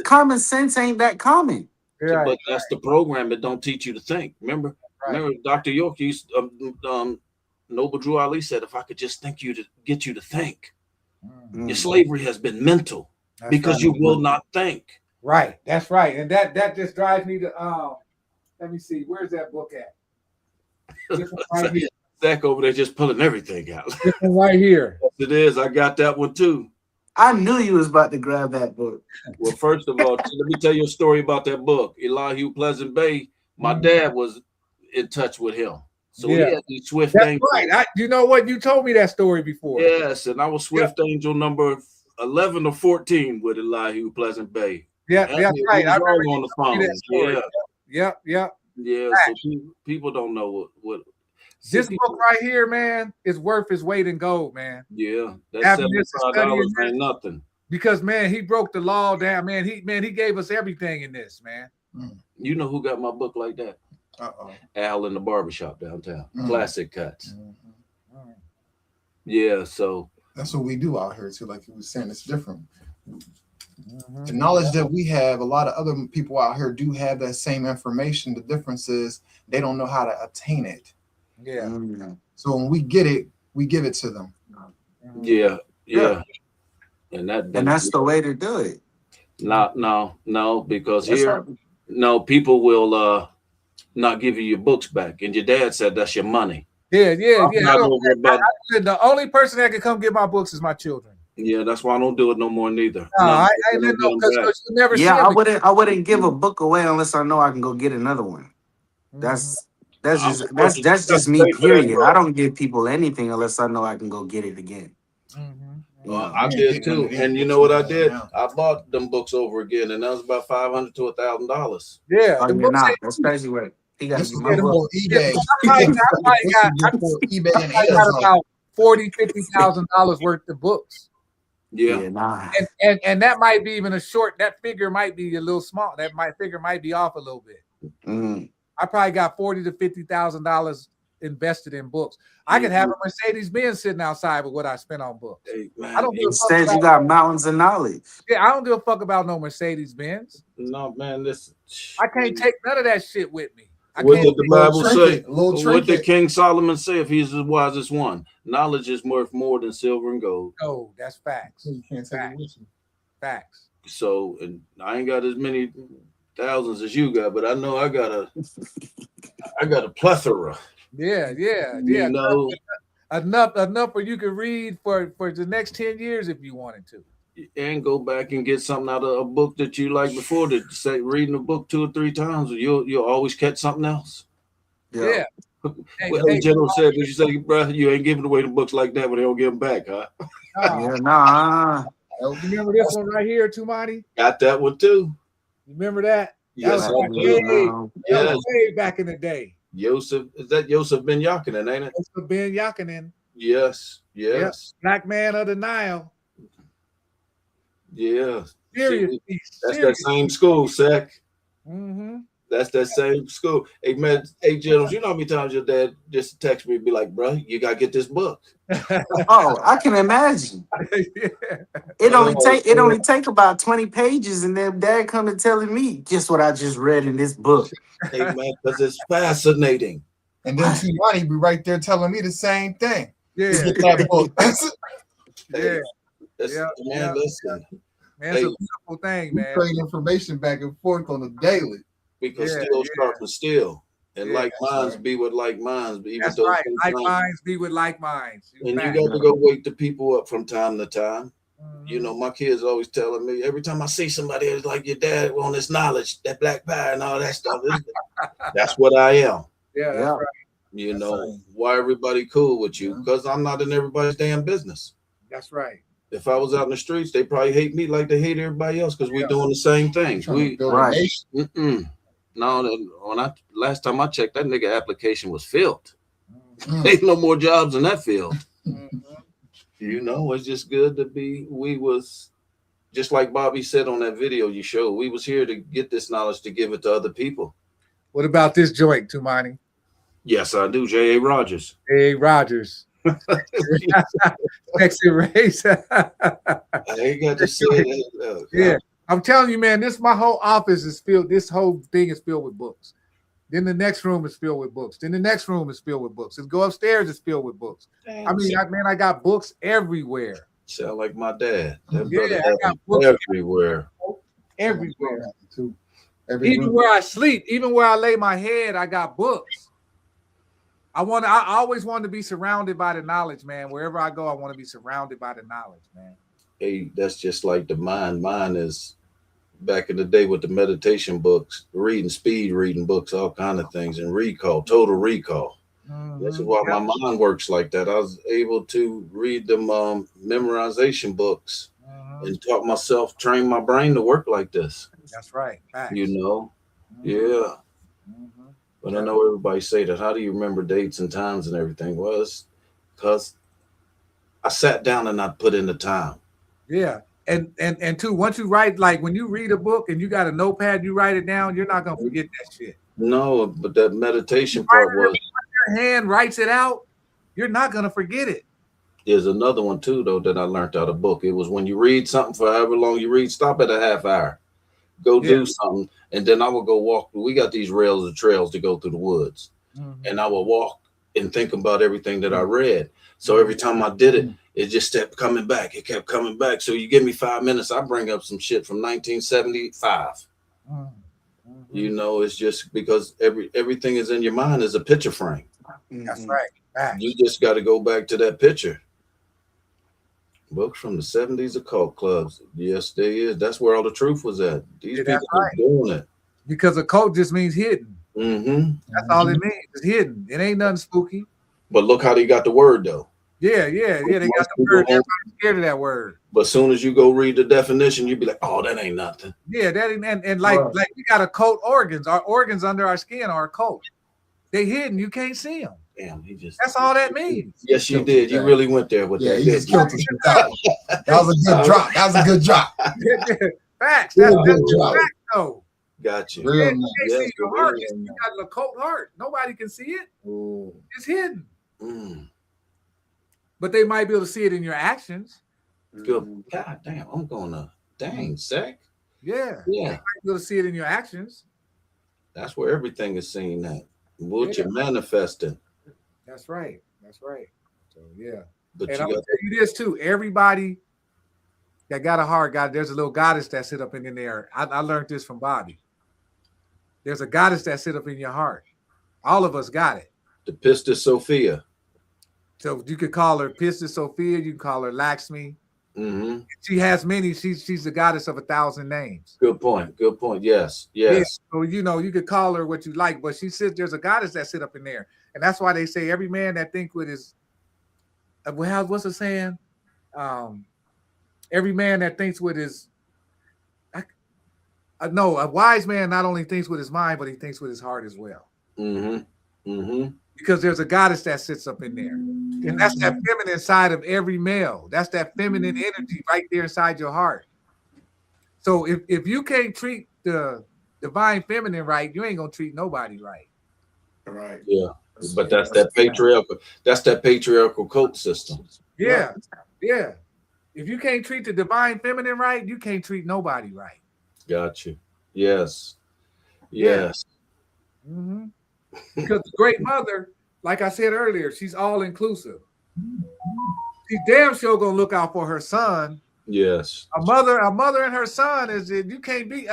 common sense ain't that common. Right. But that's the program that don't teach you to think. Remember Dr. York used Noble Drew Ali said, if I could just get you to think. Your slavery has been mental because you will not think. Right. That's right. And that just drives me to let me see, where's that book at? This one right here. Zach over there just pulling everything out. This one right here. Yes, it is. I got that one too. I knew you was about to grab that book. Well, first of all, let me tell you a story about that book. Elihu Pleasant Bay. My dad was in touch with him. So he had these Swift Angel. Right. You know what? You told me that story before. Yes, and I was Swift Angel number 11 or 14 with Elihu Pleasant Bay. Yeah, right. I remember on the phone. Yeah. Yeah, so people don't know what this book right here, man, is worth its weight in gold, man. Yeah, that's $75 ain't nothing. Because man, he broke the law down, man. He gave us everything in this, man. You know who got my book like that? Al in the barbershop downtown. Classic Cuts. Yeah, so that's what we do out here too. Like you were saying, it's different. The knowledge that we have, a lot of other people out here do have that same information. The difference is they don't know how to attain it. Yeah. So when we get it, we give it to them. Yeah. And that's the way to do it. No, because people will not give you your books back. And your dad said that's your money. Yeah. The only person that can come get my books is my children. Yeah, that's why I don't do it no more neither. I didn't know because you never. Yeah, I wouldn't give a book away unless I know I can go get another one. That's just me. Period. I don't give people anything unless I know I can go get it again. I did too, and you know what I did? I bought them books over again, and that was about $500 to $1,000. Yeah, that's crazy work. He got eBay. I got about $40,000-$50,000 worth of books. Yeah. And that might be even that figure might be a little small. Figure might be off a little bit. I probably got $40,000 to $50,000 invested in books. I could have a Mercedes-Benz sitting outside with what I spent on books. Hey, I don't give Instead, you got mountains of knowledge. Yeah, I don't give a fuck about no Mercedes-Benz. No, man, I can't take none of that shit with me. What did the Bible say? A little What did trinket. King Solomon say if he's the wisest one? Knowledge is worth more than silver and gold. Oh, that's facts. You can't take it with you. Facts. So, and I ain't got as many thousands as you got, but I know I got a plethora. Yeah. You know, Enough where you can read for the next 10 years if you wanted to. and go back and get something out of a book that you liked before. That say reading a book 2 or 3 times, you'll always catch something else. Yeah. Well, the general said, "Did you say, bro, you ain't giving away the books like that when they don't give them back, huh?" Yeah, nah. You remember this one right here, Tumani? Got that one too. You remember that? Yes, that I was do. that was way back in the day. Yosef, is that Yosef Ben Yakinen, ain't it? Yosef Ben Yakinen. Yes. Yep. Black man of the Nile. Yeah. Serious. That's that same school, Sack. Mm-hmm. That's that same school. Hey man, hey Generals, you know how many times your dad just text me and be like, bro, you gotta get this book. Oh, I can imagine. It only take about 20 pages, and then dad come and telling me just what I just read in this book. Hey man, because it's fascinating. And then Tumani be right there telling me the same thing. Yeah. Get that book. Man, listen. Man, it's a beautiful thing, man. We trade information back and forth on the daily. Because steel sharpens steel. And like minds be with like minds. That's right. Like minds be with like minds. And you got to go wake the people up from time to time. Mm-hmm. You know, my kids always telling me every time I see somebody it's like your dad on this knowledge, that black power and all that stuff. That's what I am. Yeah, that's right. You know, why everybody cool with you? Because I'm not in everybody's damn business. That's right. If I was out in the streets, they probably hate me like they hate everybody else because we're doing the same thing. No, last time I checked, that nigga application was filled. Ain't no more jobs in that field. You know, it's just good to be. We was just like Bobby said on that video you showed. We was here to get this knowledge to give it to other people. What about this joint, Tumani? Yes, I do. J.A. Rogers. J.A. Rogers. Sexy race. I ain't got to say that. Yeah. I'm telling you, man, my whole office is filled. This whole thing is filled with books. Then the next room is filled with books. Then the next room is filled with books. And go upstairs, it's filled with books. Damn, I got books everywhere. Sound like my dad. I got books everywhere. Everywhere. Even where I sleep, even where I lay my head, I got books. I always want to be surrounded by the knowledge, man. Wherever I go, I want to be surrounded by the knowledge, man. Hey, that's just like the mind. Mine is back in the day with the meditation books, speed reading books, all kind of things, and total recall. Mm-hmm. This is why my mind works like that. I was able to read them memorization books and taught myself, train my brain to work like this. That's right. Facts. You know, yeah. Mm-hmm. But I know everybody say that. How do you remember dates and times and everything? Well, it's because I sat down and I put in the time. Yeah. And two, once you write, like when you read a book and you got a notepad, you write it down, you're not going to forget that shit. No, but that meditation part was. Your hand writes it out, you're not going to forget it. There's another one too, though, that I learned out of a book. It was when you read something for however long you read, stop at a half hour. Go do something. And then I will go walk. We got these rails and trails to go through the woods. Mm-hmm. And I will walk and think about everything that I read. So every time I did it, it just kept coming back. It kept coming back. So you give me 5 minutes, I bring up some shit from 1975. Mm-hmm. You know, it's just because everything is in your mind is a picture frame. That's right. You just got to go back to that picture. Books from the 70s, occult clubs. Yes, there is. That's where all the truth was at. These people are doing it. Because occult just means hidden. Mm-hmm. That's all it means. It's hidden. It ain't nothing spooky. But look how they got the word, though. Yeah. They got the word. Everybody's scared of that word. But as soon as you go read the definition, you be like, "Oh, that ain't nothing." Yeah, that ain't, and like we got occult organs. Our organs under our skin are occult. They hidden. You can't see them. Damn, that's all that means. Yes, you did. You really went there with that. He just killed us with that. That was a good drop. That was a good drop. Facts. That's a good drop. Fact, though. Got you. You can't see your heart. You got an occult heart. Nobody can see it. Ooh. It's hidden. But they might be able to see it in your actions. Good. God damn, I'm gonna dang, Zach. Yeah. They might be able to see it in your actions. That's where everything is seen at. What Yeah. you're manifesting. That's right. That's right. So yeah. But And you I'm gonna got tell you this too. Everybody that got a heart, there's a little goddess that sit up in there. I learned this from Bobby. There's a goddess that sit up in your heart. All of us got it. the Pistis Sophia. So you could call her Pistis Sophia. You can call her Lakshmi. Mm-hmm. She has many. She's the goddess of 1,000 names. Good point. Good point. Yes. Yeah. Yes. So you could call her what you like, but she sits. There's a goddess that sit up in there, and that's why they say every man that think with his, well, what's the saying? Every man that thinks with his, no, a wise man not only thinks with his mind, but he thinks with his heart as well. Mm-hmm. Mm-hmm. Because there's a goddess that sits up in there. And that's that feminine side of every male. That's that feminine energy right there inside your heart. So if you can't treat the divine feminine right, you ain't gonna treat nobody right. Right. Yeah. But that's that patriarchal. That's that patriarchal cult system. Yeah. Yeah. If you can't treat the divine feminine right, you can't treat nobody right. Got you. Yes. Yes. Yeah. Mm-hmm. Because the great mother, like I said earlier, she's all inclusive. She's damn sure gonna look out for her son. Yes. A mother and her son is you can't be.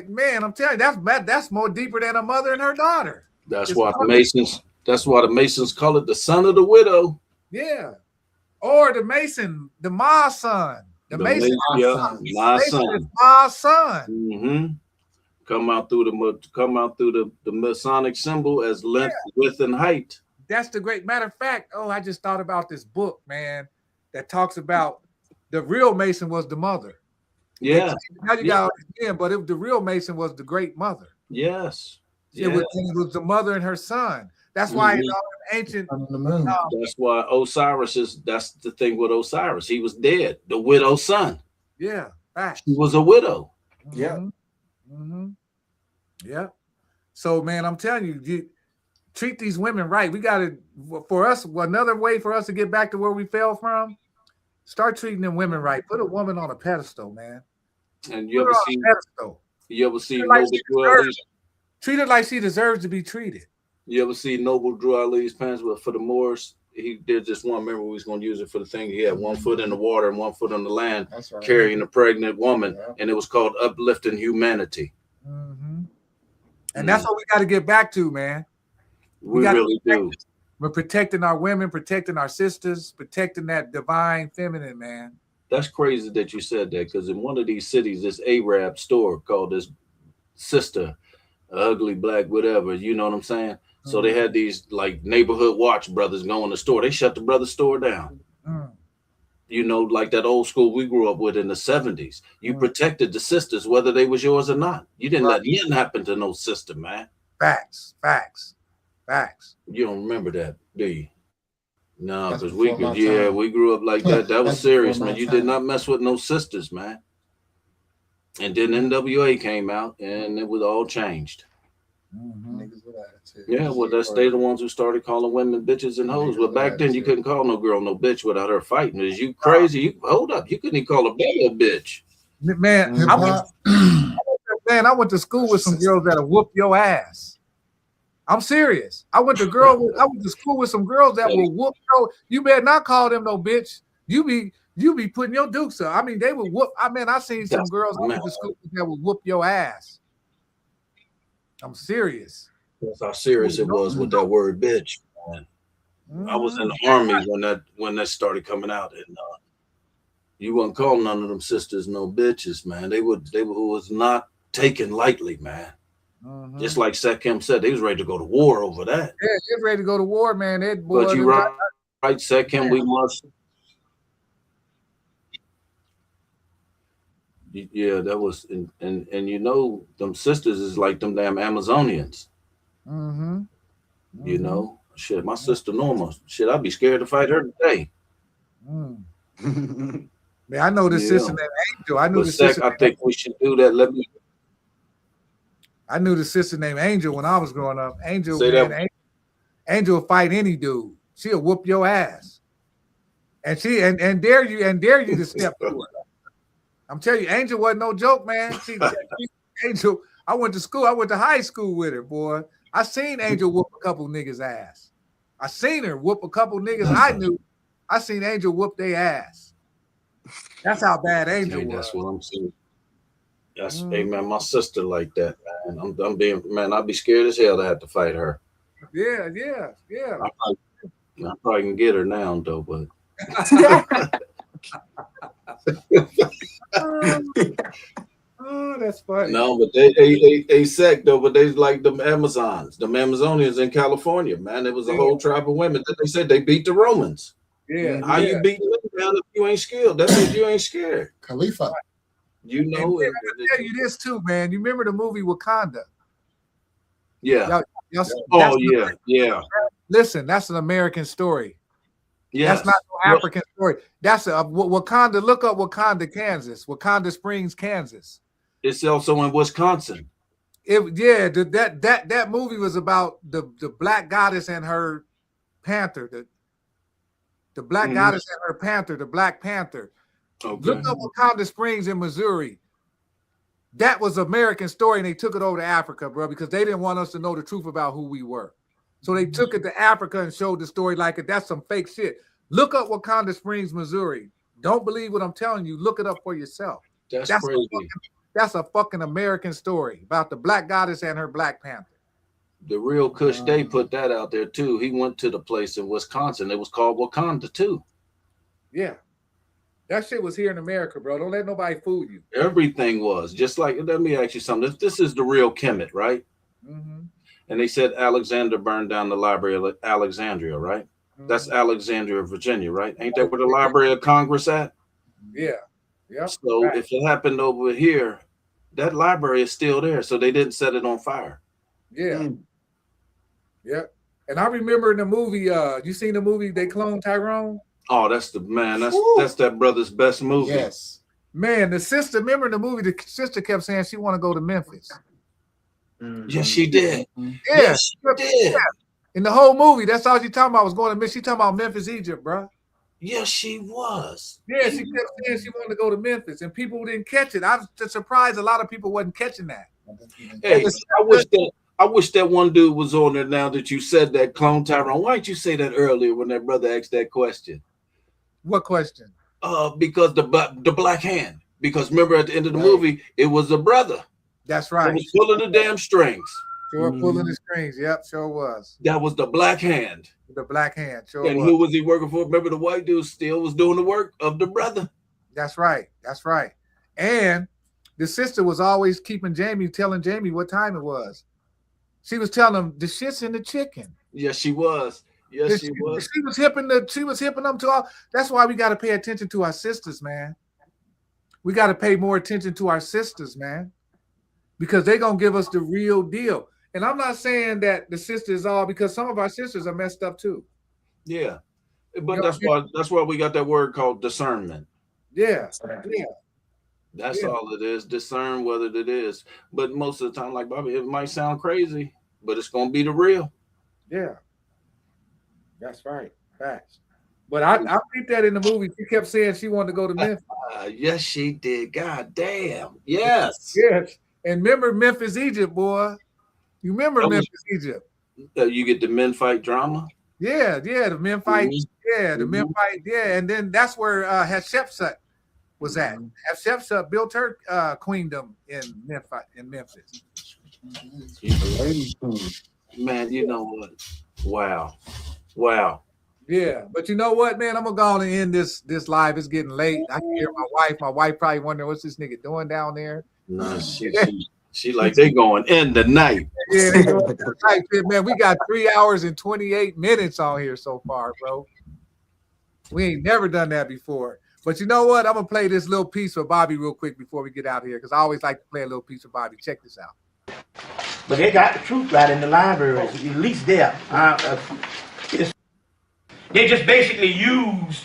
Man, I'm telling you, that's more deeper than a mother and her daughter. That's why the Masons. That's why the Masons call it the son of the widow. Yeah, or the Mason, the Ma son, the Mason, my son, Ma son. Mm-hmm. Come out through the Masonic symbol as length, width, and height. That's the great matter of fact. Oh, I just thought about this book, man, that talks about the real Mason was the mother. Yeah. Now you got again, but if the real Mason was the great mother. Yes. It was the mother and her son. That's why in all ancient. That's why Osiris is. That's the thing with Osiris. He was dead. The widow's son. Yeah. Fact. He was a widow. Mm-hmm. Yeah. Mm-hmm. Yeah. So, man, I'm telling you, treat these women right. We got to, for us, another way for us to get back to where we fell from, start treating them women right. Put a woman on a pedestal, man. And you ever see treat her like she deserves to be treated. You ever see Noble Drew Ali's pants for the Moors? He did this one. Remember, we was going to use it for the thing. He had 1 foot in the water and 1 foot on the land, carrying a pregnant woman, and it was called Uplifting Humanity. Mm-hmm. And that's what we got to get back to, man. We really do. We're protecting our women, protecting our sisters, protecting that divine feminine, man. That's crazy that you said that, because in one of these cities, this Arab store called this Sister, Ugly Black, whatever, you know what I'm saying? Mm-hmm. So they had these like neighborhood watch brothers go in the store. They shut the brother's store down. Mm. You know, like that old school we grew up with in the 70s. You protected the sisters, whether they was yours or not. You didn't let nothing happen to no sister, man. Facts. You don't remember that, do you? No, because we grew up like that. That was serious, man. You did not mess with no sisters, man. And then NWA came out, and it was all changed. Mm-hmm. Yeah, well, they the ones who started calling women bitches and hoes. Well, back then you couldn't call no girl no bitch without her fighting. Is you crazy? Hold up, you couldn't even call a girl a bitch. Man, I went to school with some girls that'll whoop your ass. I'm serious. I went to school with some girls that will whoop you better not call them no bitch. You be putting your dukes up. I mean, they would whoop. I mean, I seen some girls I went to school with that would whoop your ass. I'm serious. That's how serious it was with that word bitch. I was in the army when that started coming out, and you wouldn't call none of them sisters no bitches, man. They was not taken lightly, man. Mm-hmm. Just like Sekim said, they was ready to go to war over that. Yeah, they was ready to go to war, man. But you right, Sekim, we must. Yeah, that was, and you know, them sisters is like them damn Amazonians. Mm-hmm. You know, shit, my sister Norma, shit, I'd be scared to fight her today. Mm. Man, I know this sister named Angel. I knew the sister. I think we should do that. I knew the sister named Angel when I was growing up. Angel, man, Angel will fight any dude. She'll whoop your ass, and she and dare you to step to her. I'm telling you, Angel wasn't no joke, man. I went to school. I went to high school with her, boy. I seen Angel whoop a couple niggas' ass. I seen her whoop a couple niggas. I knew. I seen Angel whoop their ass. That's how bad Angel was. That's what I'm saying. That's hey man, my sister like that, man. I'm being man. I'd be scared as hell to have to fight her. Yeah. I probably can get her now though, but oh, that's funny. no, but they sect though, but they like the Amazonians in California, man. It was a whole tribe of women that they said they beat the Romans. Yeah. How you beat them down if you ain't skilled? That means you ain't scared. Khalifa. You know it. I tell you this too, man. You remember the movie Wakanda? Yeah. Yeah. Listen, that's an American story. Yeah. That's not an African story. That's a Wakanda. Look up Wakanda, Kansas. Wakanda Springs, Kansas. It's also in Wisconsin. That movie was about the black goddess and her panther. The black goddess and her panther, the Black Panther. Okay. Look up Wakanda Springs in Missouri. That was an American story, and they took it over to Africa, bro, because they didn't want us to know the truth about who we were. So they took it to Africa and showed the story like it. That's some fake shit. Look up Wakanda Springs, Missouri. Don't believe what I'm telling you. Look it up for yourself. That's crazy. That's a fucking American story about the black goddess and her Black Panther. The real Kush Day put that out there too. He went to the place in Wisconsin. It was called Wakanda too. Yeah. That shit was here in America, bro. Don't let nobody fool you. Everything was. Just like, let me ask you something. This is the real Kemet, right? Mm-hmm. And they said Alexander burned down the Library of Alexandria, right? Mm-hmm. That's Alexandria, Virginia, right? Ain't that where the Library of Congress at? Yeah. Yeah. So if it happened over here, that library is still there. So they didn't set it on fire. Yeah. Yeah. And I remember in the movie, you seen the movie They Cloned Tyrone? Oh, that's the man. That's that brother's best movie. Yes. Man, the sister, remember in the movie, the sister kept saying she want to go to Memphis. Yes, she did. Yeah, yes, she did. Yeah. In the whole movie, that's all she talking about was going to Memphis. She talking about Memphis, Egypt, bro. Yes, she was. Yeah, she kept saying she wanted to go to Memphis, and people didn't catch it. I was surprised a lot of people wasn't catching that. Hey, I wish that one dude was on there now that you said that, Clone Tyrone. Why didn't you say that earlier when that brother asked that question? What question? Because the Black Hand. Because remember at the end of the movie, it was a brother. That's right. It was pulling the damn strings. Sure, pulling the strings. Yep, sure was. That was the Black Hand. The Black Hand, sure and was. Who was he working for? Remember the white dude still was doing the work of the brother. That's right. That's right. And the sister was always telling Jamie what time it was. She was telling him the shit's in the chicken. Yes, she was. Yes, she was. She was hipping them to all. That's why we got to pay attention to our sisters, man. We got to pay more attention to our sisters, man, because they're gonna give us the real deal. And I'm not saying that the sisters are, because some of our sisters are messed up too. Yeah, but that's why we got that word called discernment. Yeah, yeah. That's all it is. Discern whether it is. But most of the time, like Bobby, it might sound crazy, but it's gonna be the real. Yeah, that's right. Facts. But I peeped that in the movie. She kept saying she wanted to go to Memphis. Yes, she did. God damn. Yes. Yes. And remember Memphis, Egypt, boy. You remember Memphis, Egypt? You get the men fight drama. Yeah, the men fight. Mm-hmm. Yeah, the men fight. Yeah, and then that's where Hatshepsut was at. Hatshepsut built her queendom in Memphis. Man, you know what? Wow. Yeah, but you know what, man? I'm gonna go on and end this live. It's getting late. I can hear my wife. My wife probably wondering what's this nigga doing down there. No, she like they going in the night. Yeah, they going in the night, man. We got 3 hours and 28 minutes on here so far, bro. We ain't never done that before. But you know what? I'm gonna play this little piece for Bobby real quick before we get out of here, because I always like to play a little piece for Bobby. Check this out. But they got the truth right in the library, at least there. They just basically used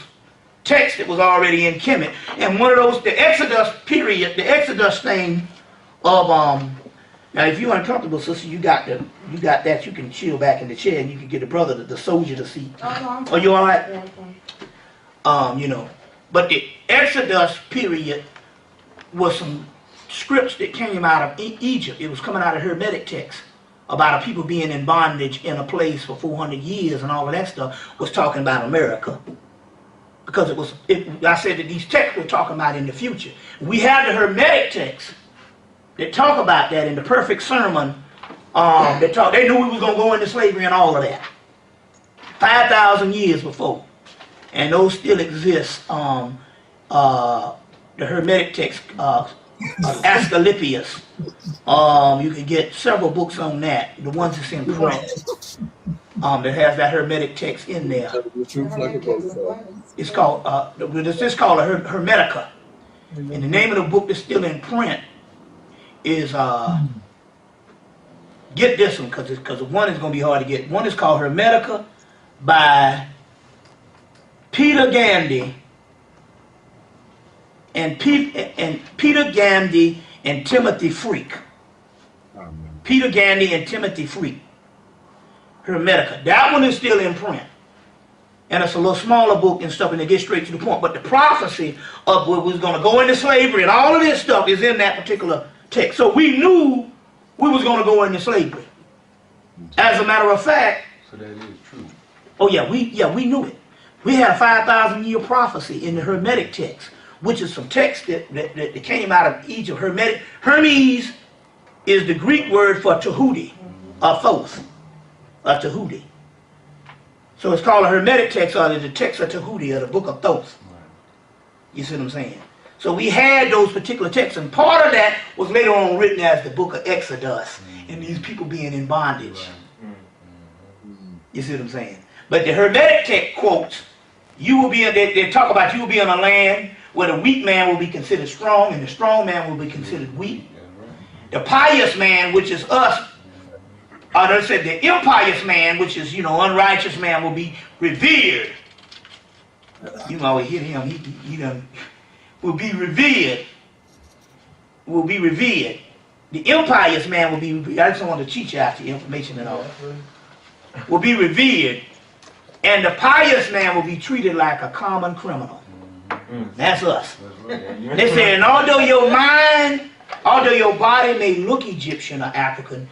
text that was already in Kemet. And one of those, the Exodus period, the Exodus thing of now if you're uncomfortable, sister, you got that, you can chill back in the chair and you can get the brother, the soldier to see. Are you all right? Yeah, okay. But the Exodus period was some scripts that came out of Egypt. It was coming out of Hermetic texts about a people being in bondage in a place for 400 years and all of that stuff was talking about America. Because I said that these texts were talking about in the future. We have the Hermetic texts that talk about that in the Perfect Sermon. They knew we was going to go into slavery and all of that. 5,000 years before. And those still exist. The Hermetic text, Asclepius. You can get several books on that. The ones that's in print. That has that Hermetic text in there. It's called, it's called a Hermetica. And the name of the book that's still in print is, get this one, because one is going to be hard to get. One is called Hermetica by Peter Gandy and Peter Gandy and Timothy Freak. Peter Gandy and Timothy Freak. Hermetica. That one is still in print. And it's a little smaller book and stuff, and it gets straight to the point. But the prophecy of what was going to go into slavery and all of this stuff is in that particular text. So we knew we was going to go into slavery. As a matter of fact. So that is true. Oh yeah, we knew it. We had a 5,000-year prophecy in the Hermetic text, which is some text that came out of Egypt. Hermes is the Greek word for Tahuti, or Thoth, or Tahuti. So it's called a Hermetic text, or the text of Tahuti, or the book of Thoth. You see what I'm saying? So we had those particular texts, and part of that was later on written as the book of Exodus, and these people being in bondage. You see what I'm saying? But the Hermetic text quotes, you will be, they talk about you will be in a land where the weak man will be considered strong, and the strong man will be considered weak. The pious man, which is us, or they said the impious man, which is, unrighteous man, will be revered. You can always hear him, he done, will be revered. Will be revered. The impious man will be, I just don't want to cheat you out the information and all. Will be revered. And the pious man will be treated like a common criminal. That's us. They said, and although your body may look Egyptian or African,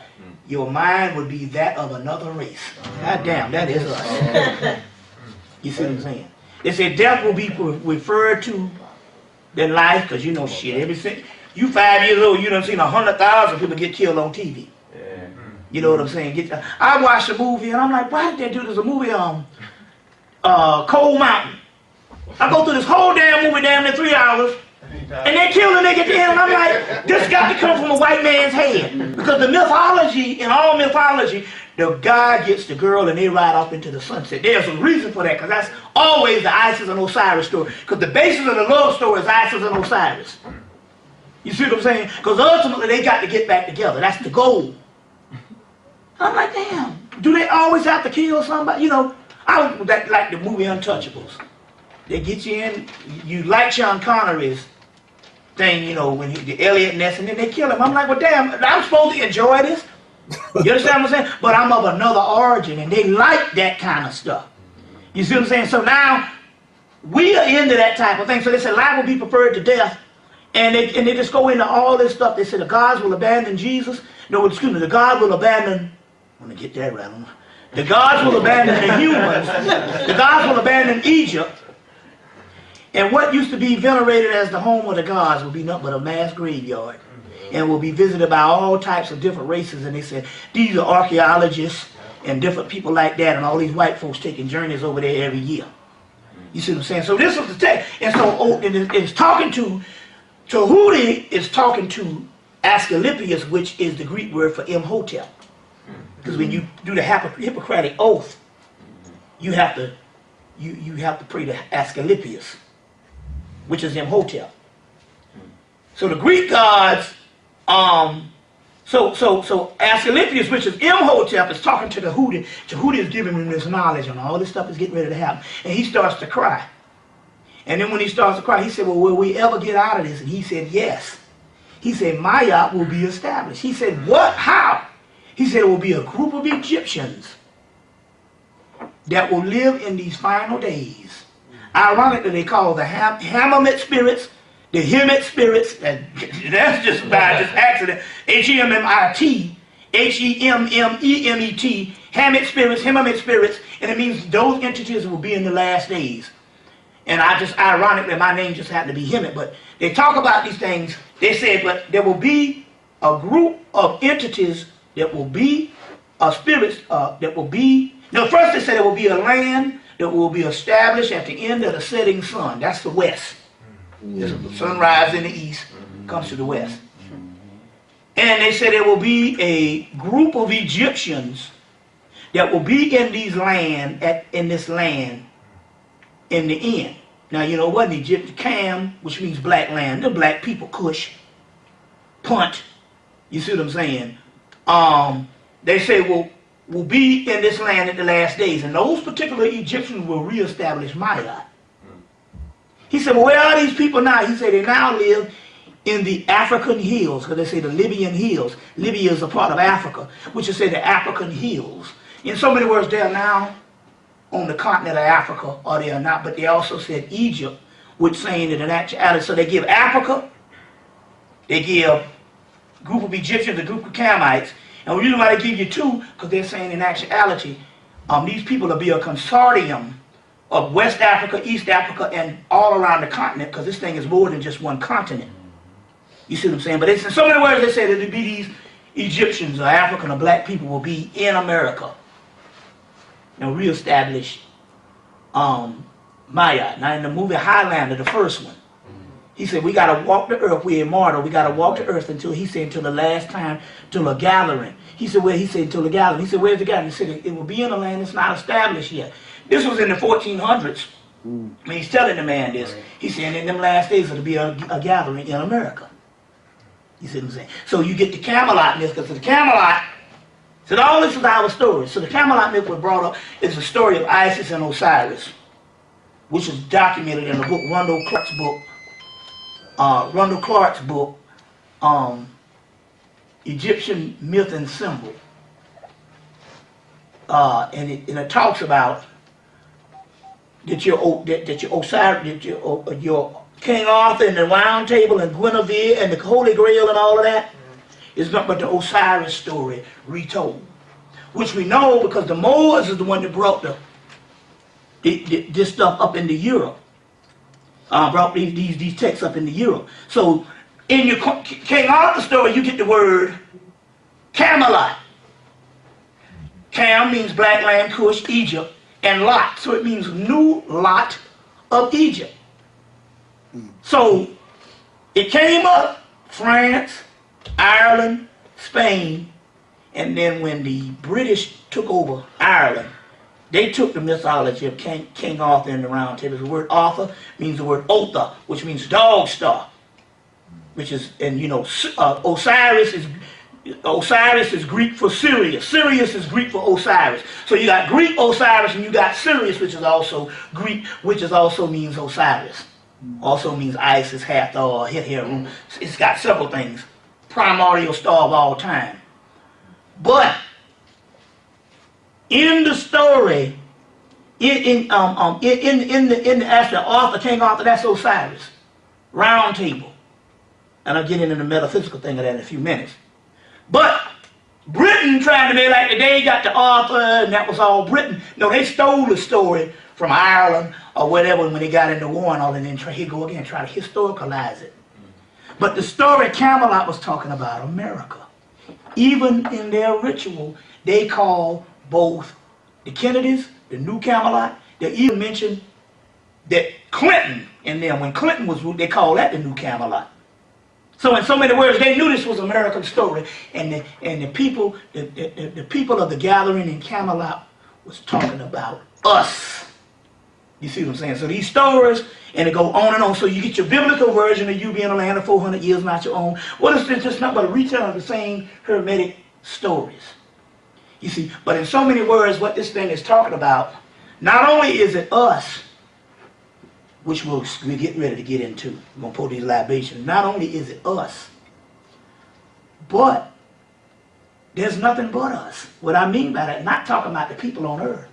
your mind would be that of another race. God damn, that is us. You see what I'm saying? They said death will be referred to than life, because shit, everything. You 5 years old, you done seen 100,000 people get killed on TV. You know what I'm saying? I watched a movie and I'm like, why did they do this? A movie Cold Mountain. I go through this whole damn movie down there 3 hours, and they kill the nigga at the end, and I'm like, this got to come from a white man's head. Because the mythology, in all mythology, the guy gets the girl and they ride off into the sunset. There's a reason for that, because that's always the Isis and Osiris story. Because the basis of the love story is Isis and Osiris. You see what I'm saying? Because ultimately they got to get back together. That's the goal. I'm like, damn, do they always have to kill somebody? I like the movie Untouchables. They get you in, you like Sean Connery's thing, when the Elliot Ness, and then they kill him. I'm like, well, damn, I'm supposed to enjoy this. You understand what I'm saying? But I'm of another origin, and they like that kind of stuff. You see what I'm saying? So now, we are into that type of thing. So they said life will be preferred to death. And they just go into all this stuff. They said the gods will abandon Jesus. No, excuse me, the God will abandon, I'm going to get that right. The gods will abandon the humans. The gods will abandon Egypt. And what used to be venerated as the home of the gods will be nothing but a mass graveyard. And will be visited by all types of different races. And they said, these are archaeologists and different people like that. And all these white folks taking journeys over there every year. You see what I'm saying? So this is the text. And so it's talking to, Tahuti is talking to Asclepius, which is the Greek word for Imhotep. Because when you do the Hippocratic oath, you have to pray to Asclepius, which is Imhotep. So the Greek gods, so Asclepius, which is Imhotep, is talking to Tahuti. Tahuti is giving him this knowledge, and all this stuff is getting ready to happen. And he starts to cry. And then when he starts to cry, he said, well, will we ever get out of this? And he said, yes. He said, Maya will be established. He said, what? How? He said, it will be a group of Egyptians that will live in these final days. Ironically, they call the Hammemet spirits The Hemit spirits, that's just by just accident. Hemmit, Hemmet, Hemit spirits, and it means those entities will be in the last days. And ironically, my name just happened to be Hemit, but they talk about these things. They said, but there will be a group of entities that will be spirits that will be. No, first they said there will be a land that will be established at the end of the setting sun. That's the west. The sunrise in the east comes to the west. And they said there will be a group of Egyptians that will be in this land in the end. Now you know what? In Egypt, Cam, which means black land, the black people, Cush, Punt. You see what I'm saying? They say will be in this land at the last days, and those particular Egyptians will reestablish Maya. He said, well, where are these people now? He said they now live in the African hills, because they say the Libyan hills. Libya is a part of Africa, which is say the African hills. In so many words, they are now on the continent of Africa, or they are not, but they also said Egypt, which saying that in actuality, so they give Africa, they give a group of Egyptians, a group of Camites, and the reason why they give you two, because they're saying in actuality, these people will be a consortium of West Africa, East Africa, and all around the continent, because this thing is more than just one continent. You see what I'm saying? But it's in so many words they say that it'll be these Egyptians or African or black people will be in America and reestablish Maya. Now in the movie Highlander, the first one, he said we got to walk the earth. We're immortal. We got to walk the earth until, he said, until the last time, till a gathering. He said, well, he said, until the gathering. He said, where's the gathering? He said, it will be in a land that's not established yet. This was in the 1400s. When he's telling the man this, he's saying in them last days it'll be a gathering in America. You see what I'm saying? So you get the Camelot myth, because the Camelot, so all this is our story. So the Camelot myth was brought up is the story of Isis and Osiris, which is documented in the book, Rundle Clark's book, Egyptian Myth and Symbol. And it talks about that your Osiris, that your King Arthur and the Round Table and Guinevere and the Holy Grail and all of that is not but the Osiris story retold, which we know because the Moors is the one that brought this stuff up into Europe, brought these texts up into Europe. So in your King Arthur story, you get the word Camelot. Cam means black land, Cush, Egypt, and Lot, so it means new lot of Egypt. So it came up France, Ireland, Spain, and then when the British took over Ireland, they took the mythology of King Arthur and the Round Table. The word Arthur means the word Otha, which means dog star, which is, and you know, Osiris is Greek for Sirius. Sirius is Greek for Osiris. So you got Greek Osiris and you got Sirius, which is also Greek, which is also means Osiris. Also means Isis, Hathor, or Heru. It's got several things. Primordial star of all time. But in the story, in the aspect of Arthur, King Arthur, that's Osiris. Round Table. And I'll get into the metaphysical thing of that in a few minutes. But Britain tried to be like they got the Arthur and that was all Britain. No, they stole the story from Ireland or whatever when they got into war and all, and then he go again and try to historicalize it. But the story Camelot was talking about America. Even in their ritual, they call both the Kennedys, the New Camelot. They even mentioned that Clinton and them, when Clinton was ruled, they called that the New Camelot. So in so many words, they knew this was an American story, and the people of the gathering in Camelot was talking about us. You see what I'm saying? So these stories, and they go on and on. So you get your biblical version of you being in a land of 400 years, not your own. What is this? Just not but a retelling of the same Hermetic stories. You see, but in so many words, what this thing is talking about, not only is it us, which we're getting ready to get into. We're going to pull these libations. Not only is it us, but there's nothing but us. What I mean by that, not talking about the people on earth.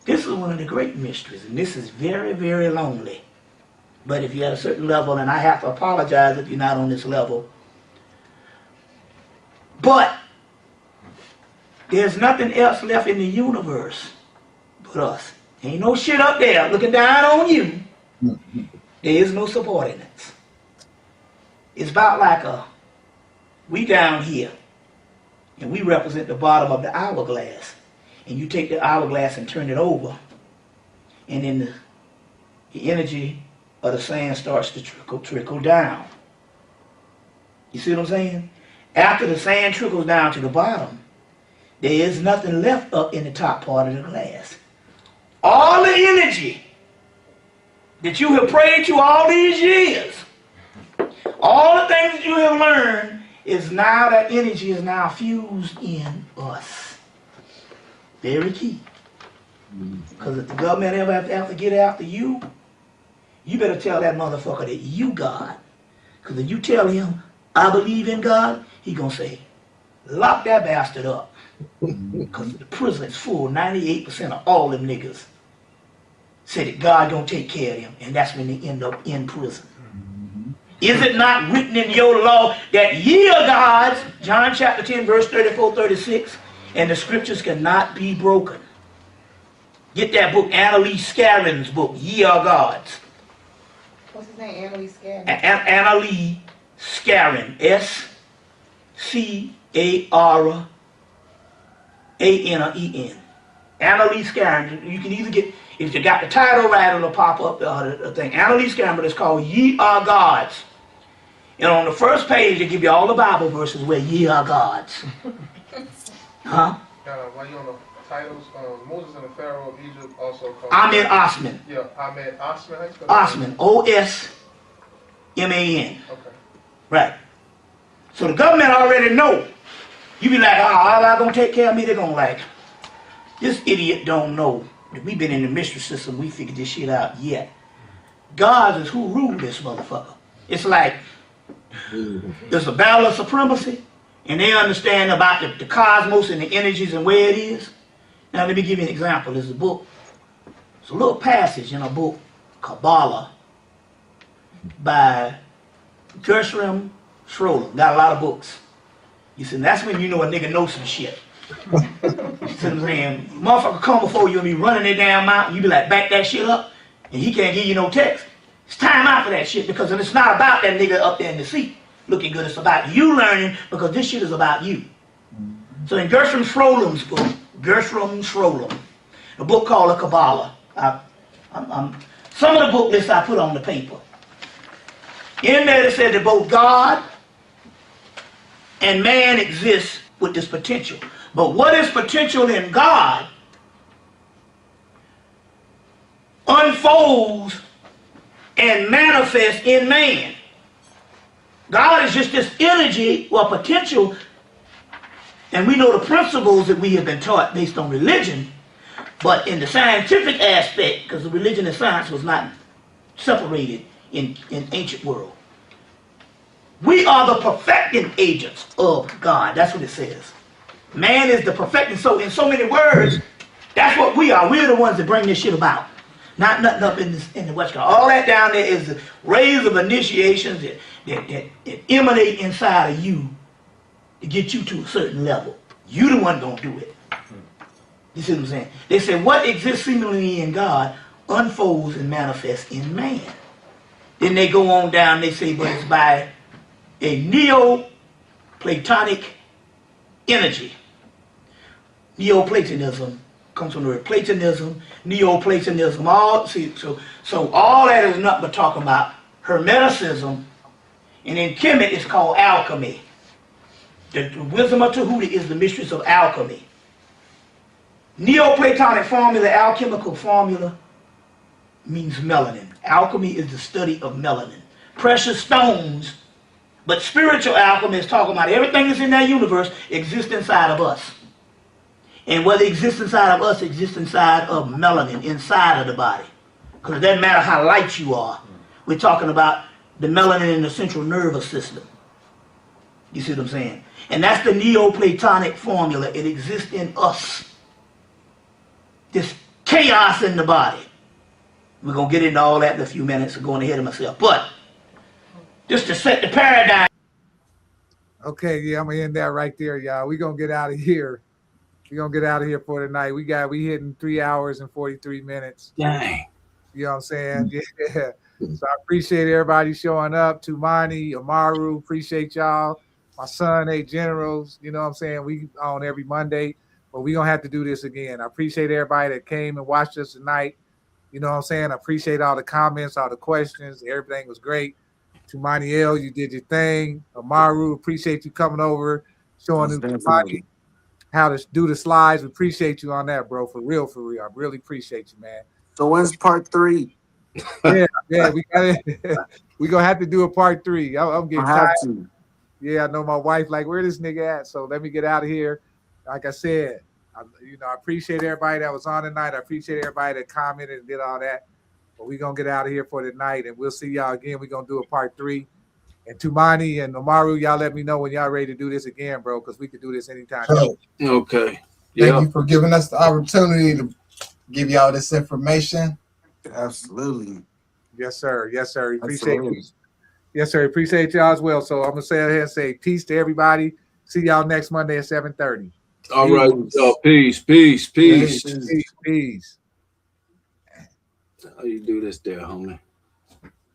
This is one of the great mysteries, and this is very, very lonely. But if you're at a certain level, and I have to apologize if you're not on this level, but there's nothing else left in the universe but us. Ain't no shit up there looking down on you. There is no subordinates. It's about like we down here, and we represent the bottom of the hourglass. And you take the hourglass and turn it over, and then the energy of the sand starts to trickle down. You see what I'm saying? After the sand trickles down to the bottom, there is nothing left up in the top part of the glass. All the energy that you have prayed to all these years, all the things that you have learned, is now that energy is now fused in us. Very key. Because if the government ever have to get after you, you better tell that motherfucker that you God. Because if you tell him, I believe in God, he gonna say, lock that bastard up. Because the prison is full. 98% of all them niggas say that God gonna take care of them. And that's when they end up in prison. Is it not written in your law that ye are gods? John chapter 10, verse 34, 36. And the scriptures cannot be broken. Get that book, Annalise Scarron's book, Ye Are Gods. What's his name, Annalise Scarron? Annalise Scarron, S-C-A-R-A-N-E-N. Annalise Scarron. You can either get, if you got the title right, it'll pop up the thing. Annalise Scarron, but it's called Ye Are Gods. And on the first page, they give you all the Bible verses where ye are gods. Huh? While you're on the titles, Moses and the Pharaoh of Egypt also called... Ahmed Osman. Yeah, Ahmed Osman. How you spell that? Osman, O-S-M-A-N. Okay. Right. So the government already know. You be like, oh, Allah gonna take care of me. They're gonna like, this idiot don't know that we've been in the mystery system. We figured this shit out yet. God is who ruled this motherfucker. It's like, there's a battle of supremacy, and they understand about the cosmos and the energies and where it is. Now let me give you an example. There's a book, it's a little passage in a book, Kabbalah, by Gershom Scholem. Got a lot of books. You see, that's when you know a nigga knows some shit. You see what I'm saying? Motherfucker come before you and be running that damn mountain, you be like, back that shit up, and he can't give you no text. It's time out for that shit, because it's not about that nigga up there in the seat looking good. It's about you learning, because this shit is about you. So in Gershom Schrolem's book, Gershom Scholem, a book called a Kabbalah. Some of the book lists I put on the paper. In there it said that both God and man exist with this potential. But what is potential in God unfolds and manifests in man. God is just this energy or potential, and we know the principles that we have been taught based on religion, but in the scientific aspect, because the religion and science was not separated in ancient world. We are the perfecting agents of God. That's what it says. Man is the perfecting. So in so many words, that's what we are. We're the ones that bring this shit about. Not nothing up in the West Coast. All that down there is the rays of initiations that emanate inside of you to get you to a certain level. You the one gonna do it. You see what I'm saying? They say what exists seemingly in God unfolds and manifests in man. Then they go on down, they say, but it's by a Neoplatonic energy. Neoplatonism comes from the word Platonism, Neoplatonism, all so all that is nothing but talking about Hermeticism, and in Kemet it's called alchemy. The wisdom of Tahuti is the mistress of alchemy. Neoplatonic formula, alchemical formula, means melanin. Alchemy is the study of melanin. Precious stones, but spiritual alchemy is talking about everything that's in that universe exists inside of us. And what exists inside of us exists inside of melanin, inside of the body. Because it doesn't matter how light you are. We're talking about the melanin in the central nervous system. You see what I'm saying? And that's the Neoplatonic formula. It exists in us. This chaos in the body. We're going to get into all that in a few minutes. I'm going ahead of myself. But just to set the paradigm. Okay, yeah, I'm gonna end that right there, y'all. We're gonna get out of here. We're gonna get out of here for tonight. We hitting 3 hours and 43 minutes. Dang. You know what I'm saying? Yeah. So I appreciate everybody showing up. Tumani, Amaru, appreciate y'all. My son, Generals, you know what I'm saying? We on every Monday, but we gonna have to do this again. I appreciate everybody that came and watched us tonight. You know what I'm saying? I appreciate all the comments, all the questions. Everything was great. Tumani L, you did your thing. Amaru, appreciate you coming over, showing Tumani how to do the slides. We appreciate you on that, bro. For real, for real. I really appreciate you, man. So when's part 3? Yeah, we got it. We gonna have to do a part 3. I'm getting tired. Yeah, I know my wife like, where this nigga at? So let me get out of here. Like I said, I appreciate everybody that was on tonight. I appreciate everybody that commented and did all that. But we're going to get out of here for tonight, and we'll see y'all again. We're going to do a part 3. And Tumani and Amaru, y'all let me know when y'all ready to do this again, bro, because we could do this anytime. Okay. Thank you for giving us the opportunity to give y'all this information. Absolutely. Yes, sir. Yes, sir. Appreciate you. Yes, sir. Appreciate y'all as well. So I'm going to say ahead and say peace to everybody. See y'all next Monday at 7:30. All right. Peace, peace, peace. Peace. How you do this there, homie?